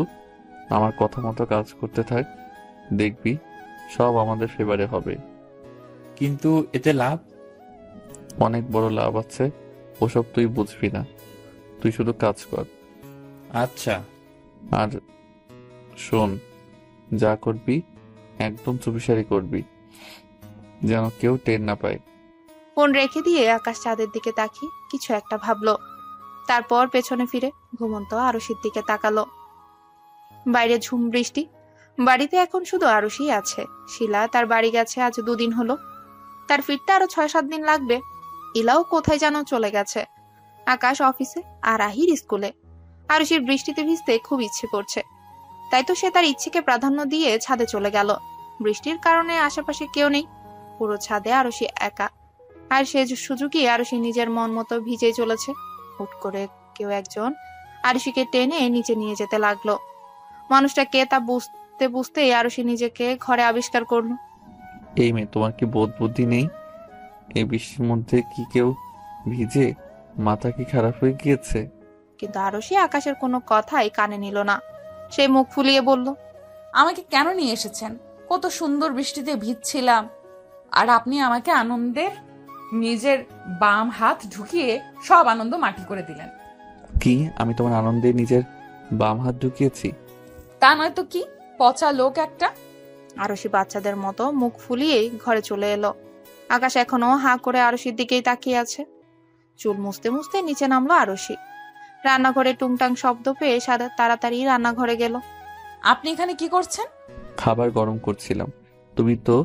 আমার কথা মতো কাজ করতে থাক, দেখবি সব আমাদের ফেভারে হবে। কিন্তু এতে লাভ? অনেক বড় লাভ আছে, ওসব তুই বুঝবি না। তুই শুধু কাজ কর। আচ্ছা। আর শোন, যা করবি একদম চুপিসারি করবি, যেন কেউ টের না পায়। ফোন রেখে দিয়ে আকাশ চাঁদের দিকে তাকিয়ে কিছু একটা ভাবলো। তারপর পেছনে ফিরে ঘুমন্ত আরুষির দিকে তাকালো। বাইরে ঝুম বৃষ্টি। বাড়িতে এখন শুধু আরুষিই আছে। শিলা তার বাড়ি গেছে আজ 2 দিন হলো। তার ফিরতে আরো 6-7 দিন লাগবে। ইলাও কোথায় যেন চলে গেছে। আকাশ অফিসে আর আহির স্কুলে। আরুষির বৃষ্টিতে ভিজতে খুব ইচ্ছে করছে, তাই তো সে তার ইচ্ছেকে প্রাধান্য দিয়ে ছাদে চলে গেল। বৃষ্টির কারণে আশেপাশে কেউ নেই, পুরো ছাদে আরুষি একা। আর সে সুযোগই আরুষি নিজের মন মতো ভিজে চলেছে। হুট করে কেউ একজন আরুষিকে টেনে নিচে নিয়ে যেতে লাগলো। মানুষটা কে তা বুঝতে বুঝতে আরুষি নিজেকে ঘরে আবিষ্কার করলো। এই মেয়ে, তোমার কি বোধ বুদ্ধি নেই? এই বৃষ্টির মধ্যে কি কেউ ভিজে? মাথা কি খারাপ হয়ে গিয়েছে? কিন্তু আরুষি আকাশের কোনো কথাই কানে নিল না। সে মুখ ফুলিয়ে বলল, আমাকে কেন নিয়ে এসেছেন? কত সুন্দর বৃষ্টিতে ভিজছিলাম, আর আপনি আমাকে আনন্দের নিজের বাম হাত ঢুকিয়ে সব আনন্দ মাটি করে দিলেন। কি আমি তোমার আনন্দে নিজের বাম হাত ঢুকিয়েছি? তা নয় তো কি, পচা লোক একটা। আরুষি বাচ্চাদের মতো মুখ ফুলিয়েই ঘরে চলে এলো। আকাশ এখনো হাঁ করে আরুষির দিকেই তাকিয়ে আছে। চুল মুছতে মুছতে নিচে নামলো আরুষি। রান্নাঘরে টুংটাং শব্দ পেয়ে তাড়াতাড়ি রান্নাঘরে গেল। আপনি এখানে কি করছেন? খাবার গরম করছিলাম। তুমি তো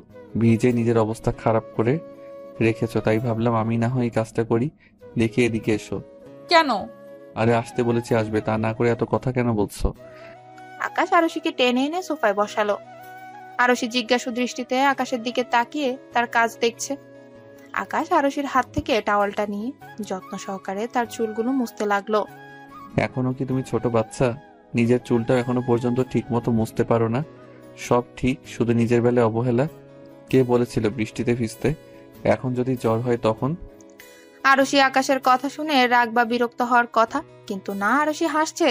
ভিজে নিজের অবস্থা খারাপ করে রেখেছো, তাই ভাবলাম আমি না হয় এই কাজটা করি। দেখি এদিকে এসো। কেন? আরে আসতে বলেছি আসবে, তা না করে এত কথা কেন বলছো? আকাশ আরুষিকে টেনে এনে সোফায় বসালো। আরুষি জিজ্ঞাসু দৃষ্টিতে আকাশের দিকে তাকিয়ে তার কাজ দেখছে। আকাশ আরুষির হাত থেকে টাওয়ালটা নিয়ে যত্ন সহকারে তার চুলগুলো মুছতে লাগলো। এখনো কি তুমি ছোট বাচ্চা? নিজের চুলটাও এখনো পর্যন্ত ঠিক মতো মুছতে পারো না? সব ঠিক, শুধু নিজের বেলায় অবহেলা। কে বলেছিল বৃষ্টিতে ভিজতে? এখন যদি জ্বর হয় তখন? আরশি আকাশের কথা শুনে রাগ বা বিরক্ত হওয়ার কথা, কিন্তু না, আরশি হাসছে।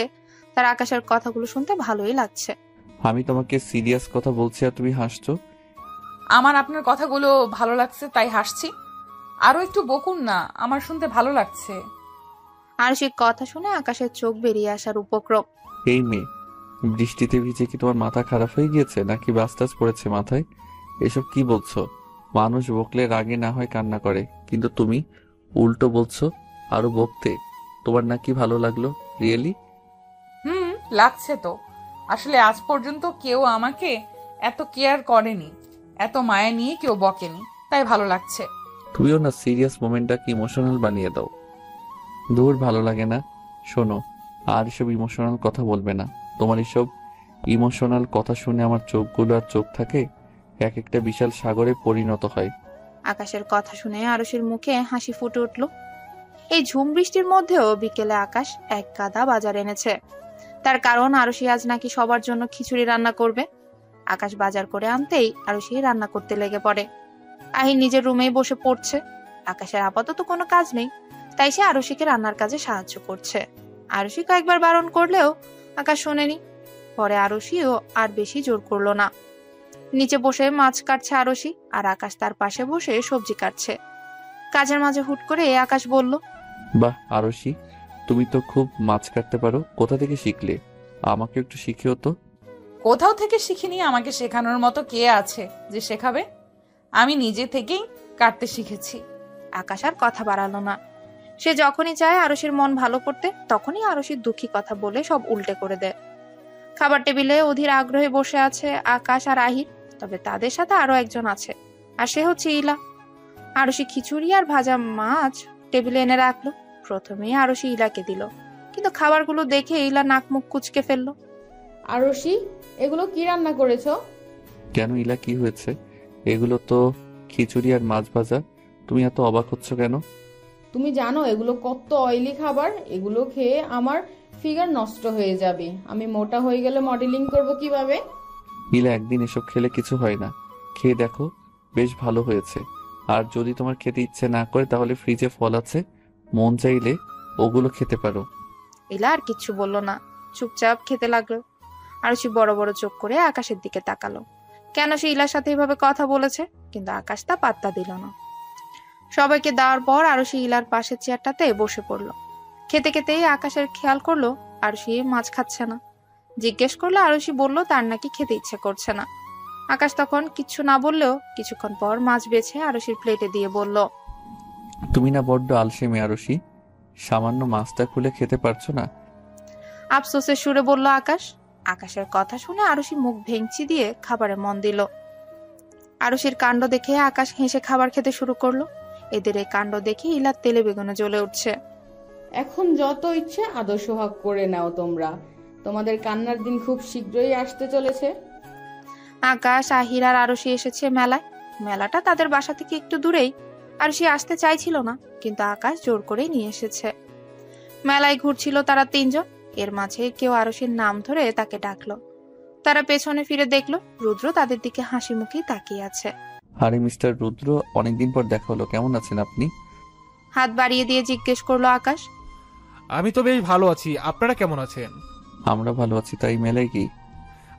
তার আকাশের কথাগুলো শুনতে ভালোই লাগছে। আমি তোমাকে সিরিয়াস কথা বলছি আর তুমি হাসছো। আমার আপনার কথাগুলো ভালো লাগছে তাই হাসছি। আরো একটু বকুন না, আমার শুনতে ভালো লাগছে। আরশির কথা শুনে আকাশের চোখ বেরিয়ে আসার উপক্রম। এই মেয়ে, বৃষ্টিতে ভিজে কি তোমার মাথা খারাপ হয়ে গিয়েছে নাকি বাস্তাস পড়েছে মাথায়? এসব কি বলছো? মানুষ বকলে রাগে না হয় কান্না করে, কিন্তু তুমি উল্টো বলছো আরো বকতে। তোমার নাকি ভালো লাগলো? রিয়েলি? লাগছে তো। আসলে আজ পর্যন্ত কেউ আমাকে এত কেয়ার করেনি, এত মায়া নিয়ে কেউ বকেনি, তাই ভালো লাগছে। তুমিও না সিরিয়াস মোমেন্টটাকে ইমোশনাল বানিয়ে দাও। দূর, ভালো লাগে না। শোনো, আর এসব ইমোশনাল কথা বলবে না। তোমার এসব ইমোশনাল কথা শুনে আমার চোখগুলো আর চোখ থাকে এক একটা বিশাল সাগরে পরিণত হয়। আকাশের কথা শুনে আরশির মুখে হাসি ফুটে উঠল। এই ঝুম বৃষ্টির মধ্যেও বিকেলে আকাশ এক গাদা বাজার এনেছে। তার কারণ আরশি আজ নাকি সবার জন্য খিচুড়ি রান্না করবে। আকাশ বাজার করে আনতেই আরশি রান্না করতে লেগে পড়ে। আহির নিজের রুমেই বসে পড়ছে। আকাশের আপাতত কোনো কাজ নেই, তাই সে আরশিকে রান্নার কাজে সাহায্য করছে। আরশি কয়েকবার বারণ করলেও আকাশ শোনেনি। পরে আরশিও আর বেশি জোর করলো না। নিচে বসে মাছ কাটছে আরশি, আর আকাশ তার পাশে বসে সবজি কাটছে। কাজের মাঝে হুট করে আকাশ বলল, বাহ আরশি, তুমি তো খুব মাছ কাটতে পারো। কোথা থেকে শিখলে? আমাকে একটু শিখিও তো। কোথাও থেকে শিখিনি, আমাকে শেখানোর মতো কে আছে যে শেখাবে? আমি নিজে থেকেই কাটতে শিখেছি। আকাশ আর কথা বাড়ালো না। সে যখনই চায় আরশির মন ভালো করতে, তখনই আরশির দুঃখী কথা বলে সব উল্টে করে দেয়। খাবার টেবিলে অধীর আগ্রহে বসে আছে আকাশ আর আহির, তবে তাদের সাথে আরো একজন আছে, আর সে হচ্ছে ইলা। আরশি খিচুড়ি আর ভাজা মাছ টেবিলে এনে রাখলো। প্রথমেই আরশি ইলাকে দিল, কিন্তু খাবারগুলো দেখে ইলা নাক মুখ কুচকে ফেললো। আরশি, এগুলো কি রান্না করেছো? কেন ইলা, কি হয়েছে? এগুলো তো খিচুড়ি আর মাছ ভাজা। তুমি এত অবাক হচ্ছ কেন? তুমি জানো এগুলো কত অয়েলি খাবার? এগুলো খেয়ে আমার ফিগার নষ্ট হয়ে যাবে। আমি মোটা হয়ে গেলে মডেলিং করব কিভাবে? ইলা, একদিন এসব খেলে কিছু হয় না। খেয়ে দেখো, বেশ ভালো হয়েছে। আর যদি তোমার খেতে ইচ্ছে না করে তাহলে ফ্রিজে ফল আছে, মন চাইলে ওগুলো খেতে পারো। ইলা আর কিচ্ছু বললো না, চুপচাপ খেতে লাগলো। আরশি বড় বড় চোখ করে আকাশের দিকে তাকালো। কেন সে ইলার সাথে এভাবে কথা বলেছে, কিন্তু আকাশ তা পাত্তা দিল না। সবাইকে দেওয়ার পর আরশি ইলার পাশের চেয়ারটাতে বসে পড়লো। খেতে খেতেই আকাশের খেয়াল করলো আরশি মাছ খাচ্ছে না। জিজ্ঞেস করলো, আরশি বলল তার নাকি খেতে ইচ্ছে করছে না। আকাশ তখন কিচ্ছু না বললেও কিছুক্ষণ পর মাছ বেছে আরশির প্লেটে দিয়ে বলল, তুমি না বড্ড আলসেমি আরশি, সামান্য মাছটা খুলে খেতে পারছো না? আফসোসের সুরে বলল আকাশ। আকাশের কথা শুনে আরশি মুখ ভেঙচি দিয়ে খাবারে মন দিল। আরশির কাণ্ড দেখে আকাশ হেসে খাবার খেতে শুরু করলো। এদের এই কাণ্ড দেখে ইলার তেলে বেগুনে জ্বলে উঠছে। এখন যত ইচ্ছে আদর সোহাগ করে নাও তোমরা। তোমাদের কান্নার দিন খুব শীঘ্রই আসতে চলেছে। আকাশ, আহির আর আরশি এসেছে মেলায়। মেলাটা তাদের বাসা থেকে একটু দূরেই। আরশি আসতে চাইছিল না, কিন্তু আকাশ জোর করে নিয়ে এসেছে। মেলায় ঘুরছিল তারা তিনজন। এর মাঝে কেউ আরশির নাম ধরে তাকে ডাকলো। তারা পেছনে ফিরে দেখলো রুদ্র তাদের দিকে হাসি মুখে তাকিয়ে আছে। আরে মিস্টার রুদ্র, অনেকদিন পর দেখা হলো, কেমন আছেন আপনি? হাত বাড়িয়ে দিয়ে জিজ্ঞেস করলো আকাশ। আমি তো বেশ ভালো আছি, আপনারা কেমন আছেন? আমরা ভালো আছি। তাই মেলায় কি?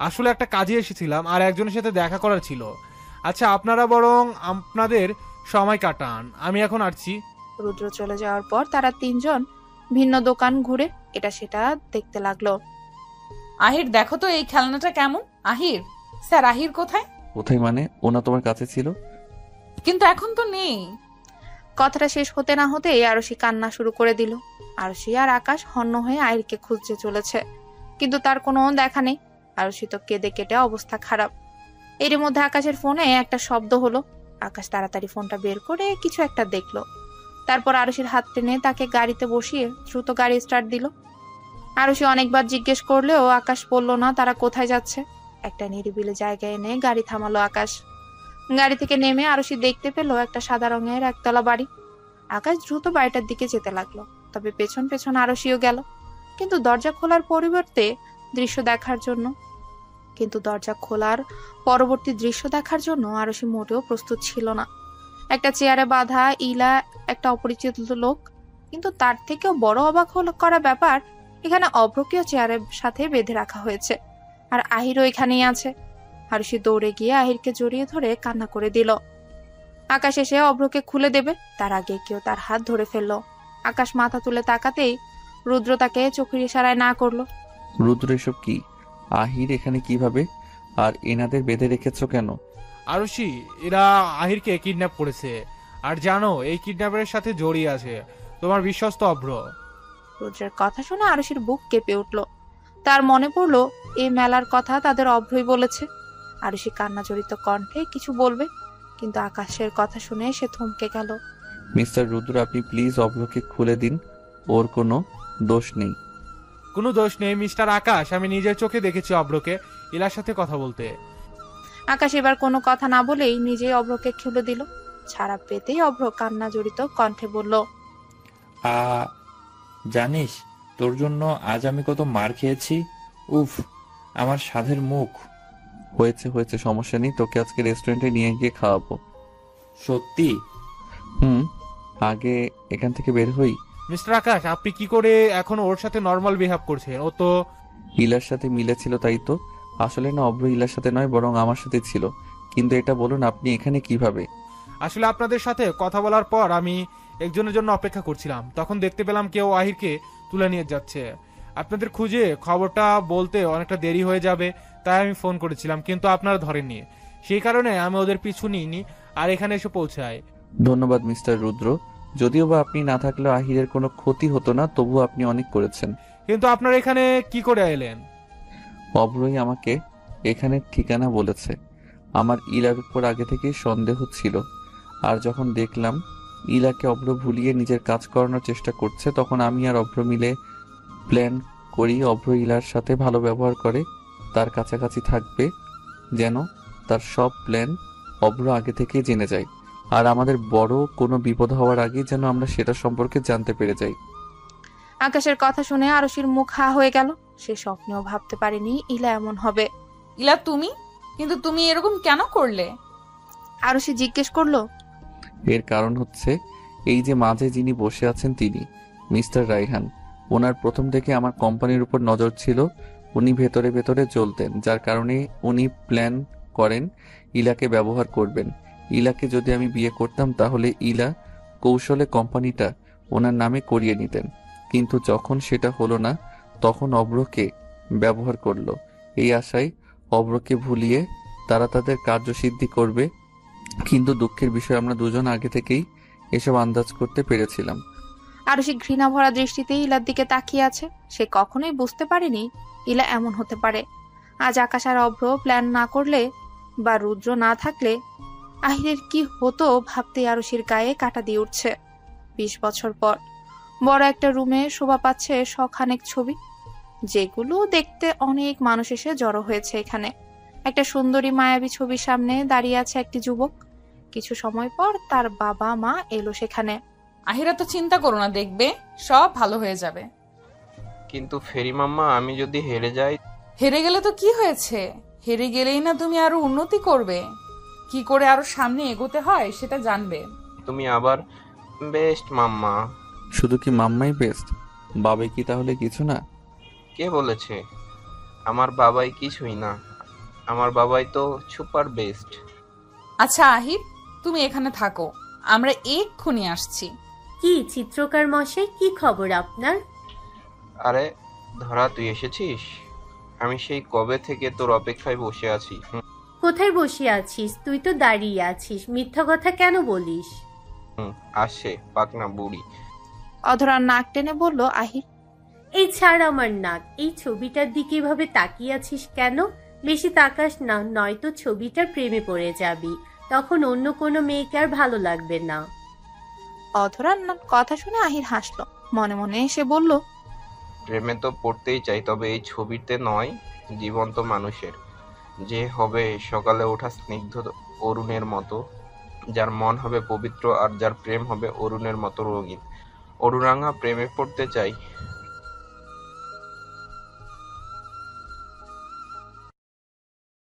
আসলে একটা কাজে এসেছিলাম আর একজনের সাথে দেখা করার ছিল। আচ্ছা, আপনারা বরং আপনাদের সময় কাটান, আমি এখন আসছি। রুদ্র চলে যাওয়ার পর তারা তিনজন ভিন্ন দোকান ঘুরে এটা সেটা দেখতে লাগলো। আহির, দেখো তো এই খেলনাটা কেমন। আহির, স্যার আহির কোথায়? কোথায় মানে? ওনা তোমার কাছে ছিল, কিন্তু এখন তো নেই। কথাটা শেষ হতে না হতেই আরশি কান্না শুরু করে দিল। আরশি আর আকাশ হন্য হয়ে আহিরকে খুঁজতে চলেছে, কিন্তু তার কোনো দেখা নেই। আরশি তো কেঁদে কেটে অবস্থা খারাপ। এর মধ্যে আকাশের ফোনে একটা শব্দ হলো। আকাশ তাড়াতাড়ি ফোনটা বের করে কিছু একটা দেখলো। তারপর আরশির হাত টেনে তাকে গাড়িতে বসিয়ে দ্রুত গাড়ি স্টার্ট দিল। আরশি অনেকবার জিজ্ঞেস করলেও আকাশ বলল না তারা কোথায় যাচ্ছে। একটা নিরিবিলি জায়গায় এনে গাড়ি থামালো আকাশ। গাড়ি থেকে নেমে আরশি দেখতে পেল একটা সাদা রঙের একতলা বাড়ি। আকাশ দ্রুত বাড়িটার দিকে যেতে লাগলো, তবে পেছন পেছন আরশিও গেল, কিন্তু দরজা খোলার পরবর্তী দৃশ্য দেখার জন্য আরশি মোটেও প্রস্তুত ছিল না। একটা চেয়ারে বাঁধা ইলা একটা অপরিচিত লোক, কিন্তু তার থেকেও বড় অবাক করা ব্যাপার, এখানে অভ্রকেও চেয়ারের সাথে বেঁধে রাখা হয়েছে, আর আহিরও এখানেই আছে। আরুষি দৌড়ে গিয়ে আহিরকে জড়িয়ে ধরে কান্না করে দিল। আকাশ এসে অভ্রকে খুলে দেবে, তার আগে কেউ তার হাত ধরে ফেললো। আকাশ মাথা তুলে তাকাতেই রুদ্র তাকে চোখের ইশারায় না করলো। রুদ্র, এসব কি? আহির এখানে কিভাবে? আর এনাদের বেঁধে রেখেছো কেন? আরুষি, এরা আহিরকে কিডন্যাপ করেছে, আর জানো এই কিডন্যাপের সাথে জড়িয়ে আছে তোমার বিশ্বস্ত অভ্র। রুদ্রের কথা শুনে আরুষির বুক কেঁপে উঠল। তার মনে পড়লো এই মেলার কথা তাদের অভ্রই বলেছে। আরুষি কান্না জড়িত কণ্ঠে কিছু বলবে, কিন্তু আকাশের কথা শুনে সে থমকে গেল। মিস্টার রুদ্র, আপনি প্লিজ অভ্রকে খুলে দিন, ওর কোনো দোষ নেই। কোনো দোষ নেই মিস্টার আকাশ, আমি নিজের চোখে দেখেছি অভ্রকে ইলার সাথে কথা বলতে। আকাশ এবার কোনো কথা না বলেই নিজেই অভ্রকে খুলে দিল। ছাড়া পেতেই অভ্র কান্না জড়িত কণ্ঠে বলল, জানিস তোর জন্য আজ আমি কত মার খেয়েছি। উফ, আমার সাধের মুখ। হয়েছে হয়েছে, সমস্যা নেই, তোকে আজকে রেস্টুরেন্টে নিয়ে গিয়ে খাওয়াবো। সত্যি? আগে এখান থেকে বের হই। মিস্টার আকাশ, আপনি কি করে এখন ওর সাথে নর্মাল বিহেভ করছেন? ও তো ইলার সাথে মিলেছিল, তাই তো। আসলে না, অভ্র ইলার সাথে নয়, বরং আমার সাথে ছিল। কিন্তু এটা বলুন, আপনি এখানে কিভাবে? আসলে আপনাদের সাথে কথা বলার পর আমি একজনের জন্য অপেক্ষা করছিলাম, তখন দেখতে পেলাম কেউ আহিরকে তুলে নিয়ে যাচ্ছে। আপনাদের খুঁজে খবরটা বলতে অনেকটা দেরি হয়ে যাবে, তাই আমি ফোন করেছিলাম, কিন্তু আপনারা ধরেননি। সেই কারণে আমি ওদের পিছু নিইনি আর এখানে এসে পৌঁছাই। ধন্যবাদ মিস্টার রুদ্র, যদিও বা আপনি না থাকলেও আহিরের কোনো ক্ষতি হতো না, তবুও আপনি অনেক করেছেন। কিন্তু আপনারা এখানে কি করে এলেন? অভ্রই আমাকে এখানে ঠিকানা বলেছে। আমার ইলার উপর আগে থেকেই সন্দেহ ছিল, আর যখন দেখলাম ইলাকে অভ্র ভুলিয়ে নিজের কাজ করানোর চেষ্টা করছে, তখন আমি আর অভ্র মিলে প্ল্যান করি অভ্র ইলার সাথে ভালো ব্যবহার করে তার কাছাকাছি থাকবে, যেন তার সব প্ল্যান অভ্র আগে থেকেই জেনে যায়, আর আমাদের বড় কোনো বিপদ হওয়ার আগে যেন আমরা সেটা সম্পর্কে জানতে পেরে যাই। আকাশের কথা শুনে আরুষির মুখ হা হয়ে গেল। সে স্বপ্নেও ভাবতে পারেনি ইলা এমন হবে। ইলা, তুমি কিন্তু তুমি এরকম কেন করলে? আরুষি জিজ্ঞেস করলো। এর কারণ হচ্ছে, এই যে মাঝে যিনি বসে আছেন তিনি মিস্টার রাইহান। ওনার প্রথম থেকে আমার কোম্পানির উপর নজর ছিল। উনি ভেতরে ভেতরে চলতেন, যার কারণে উনি প্ল্যান করেন ইলাকে ব্যবহার করবেন। ইলাকে যদি আমি বিয়ে করতাম, তাহলে ইলা কৌশলে কোম্পানিটা ওনার নামে করিয়ে নিতেন। কিন্তু যখন সেটা হলো না, তখন অভ্রকে ব্যবহার করলো। এই আশায় অভ্রকে ভুলিয়ে তারা তাদের কার্যসিদ্ধি করবে। কিন্তু দুঃখের বিষয়, আমরা দুজন আগে থেকেই এসব আন্দাজ করতে পেরেছিলাম। আরুষি ঘৃণা ভরা দৃষ্টিতে ইলার দিকে তাকিয়ে আছে। সে কখনোই বুঝতে পারেনি ইলা এমন হতে পারে। আজ আকাশ আর অভ্র প্ল্যান না করলে বা রুদ্র না থাকলে আহিরের কি হতো ভাবতে আরুষির গায়ে কাঁটা দিয়ে উঠছে। 20 বছর পর বড় একটা রুমে শোভা পাচ্ছে শখানেক ছবি, যেগুলো দেখতে অনেক মানুষ এসে জড়ো হয়েছে এখানে। একটা সুন্দরী মায়াবী ছবির সামনে দাঁড়িয়ে আছে একটি যুবক। কিছু সময় পর তার বাবা মা এলো সেখানে। আহিরা, তো চিন্তা করো না, দেখবে সব ভালো হয়ে যাবে। কিন্তু ফেরি মাম্মা, আমি যদি হেরে যাই? হেরে গেলে তো কি হয়েছে? হেরে গেলেই না তুমি আরো উন্নতি করবে। কি করে আরো সামনে এগোতে হয় সেটা জানবে। তুমি আবার বেস্ট মাম্মা। শুধু কি মাম্মাই বেস্ট? বাবাই কি তাহলে কিছু না? কে বলেছে? আমার বাবাই কিছুই না, আমার বাবাই তো সুপার বেস্ট। আচ্ছা আহির, তুমি এখানে থাকো, আমরা এক্ষুনি আসছি। কি চিত্রকার মশাই, কি খবর আপনার? আরে ধরা, তুই এসেছিস? আমি সেই কবে থেকে তোর অপেক্ষায় বসে আছি। কোথায় বসে আছিস? তুই তো দাঁড়িয়ে আছিস, মিথ্যা কথা কেন বলিস? আসে পাকনা বুড়ি। অধরার নাক টেনে বলল আহির। এই ছাড় আমার নাক, এই ছবিটার দিকে এভাবে তাকিয়ে আছিস কেন? বেশি তাকাস না, নয়তো ছবিটার প্রেমে পড়ে যাবি, তখন অন্য কোনো মেয়েকে আর ভালো লাগবে না। অধরার কথা শুনে আহির হাসলো। মনে মনে সে বলল, প্রেমে তো পড়তেই চাই, তবে এই ছবিতে নয়, জীবন্ত মানুষের। যে হবে সকালে ওঠা স্নিগ্ধ অরুণের মতো, যার মন হবে পবিত্র, আর যার প্রেম হবে অরুণের মতো রঙিন। অরুণাঙ্গা প্রেমে পড়তে চাই।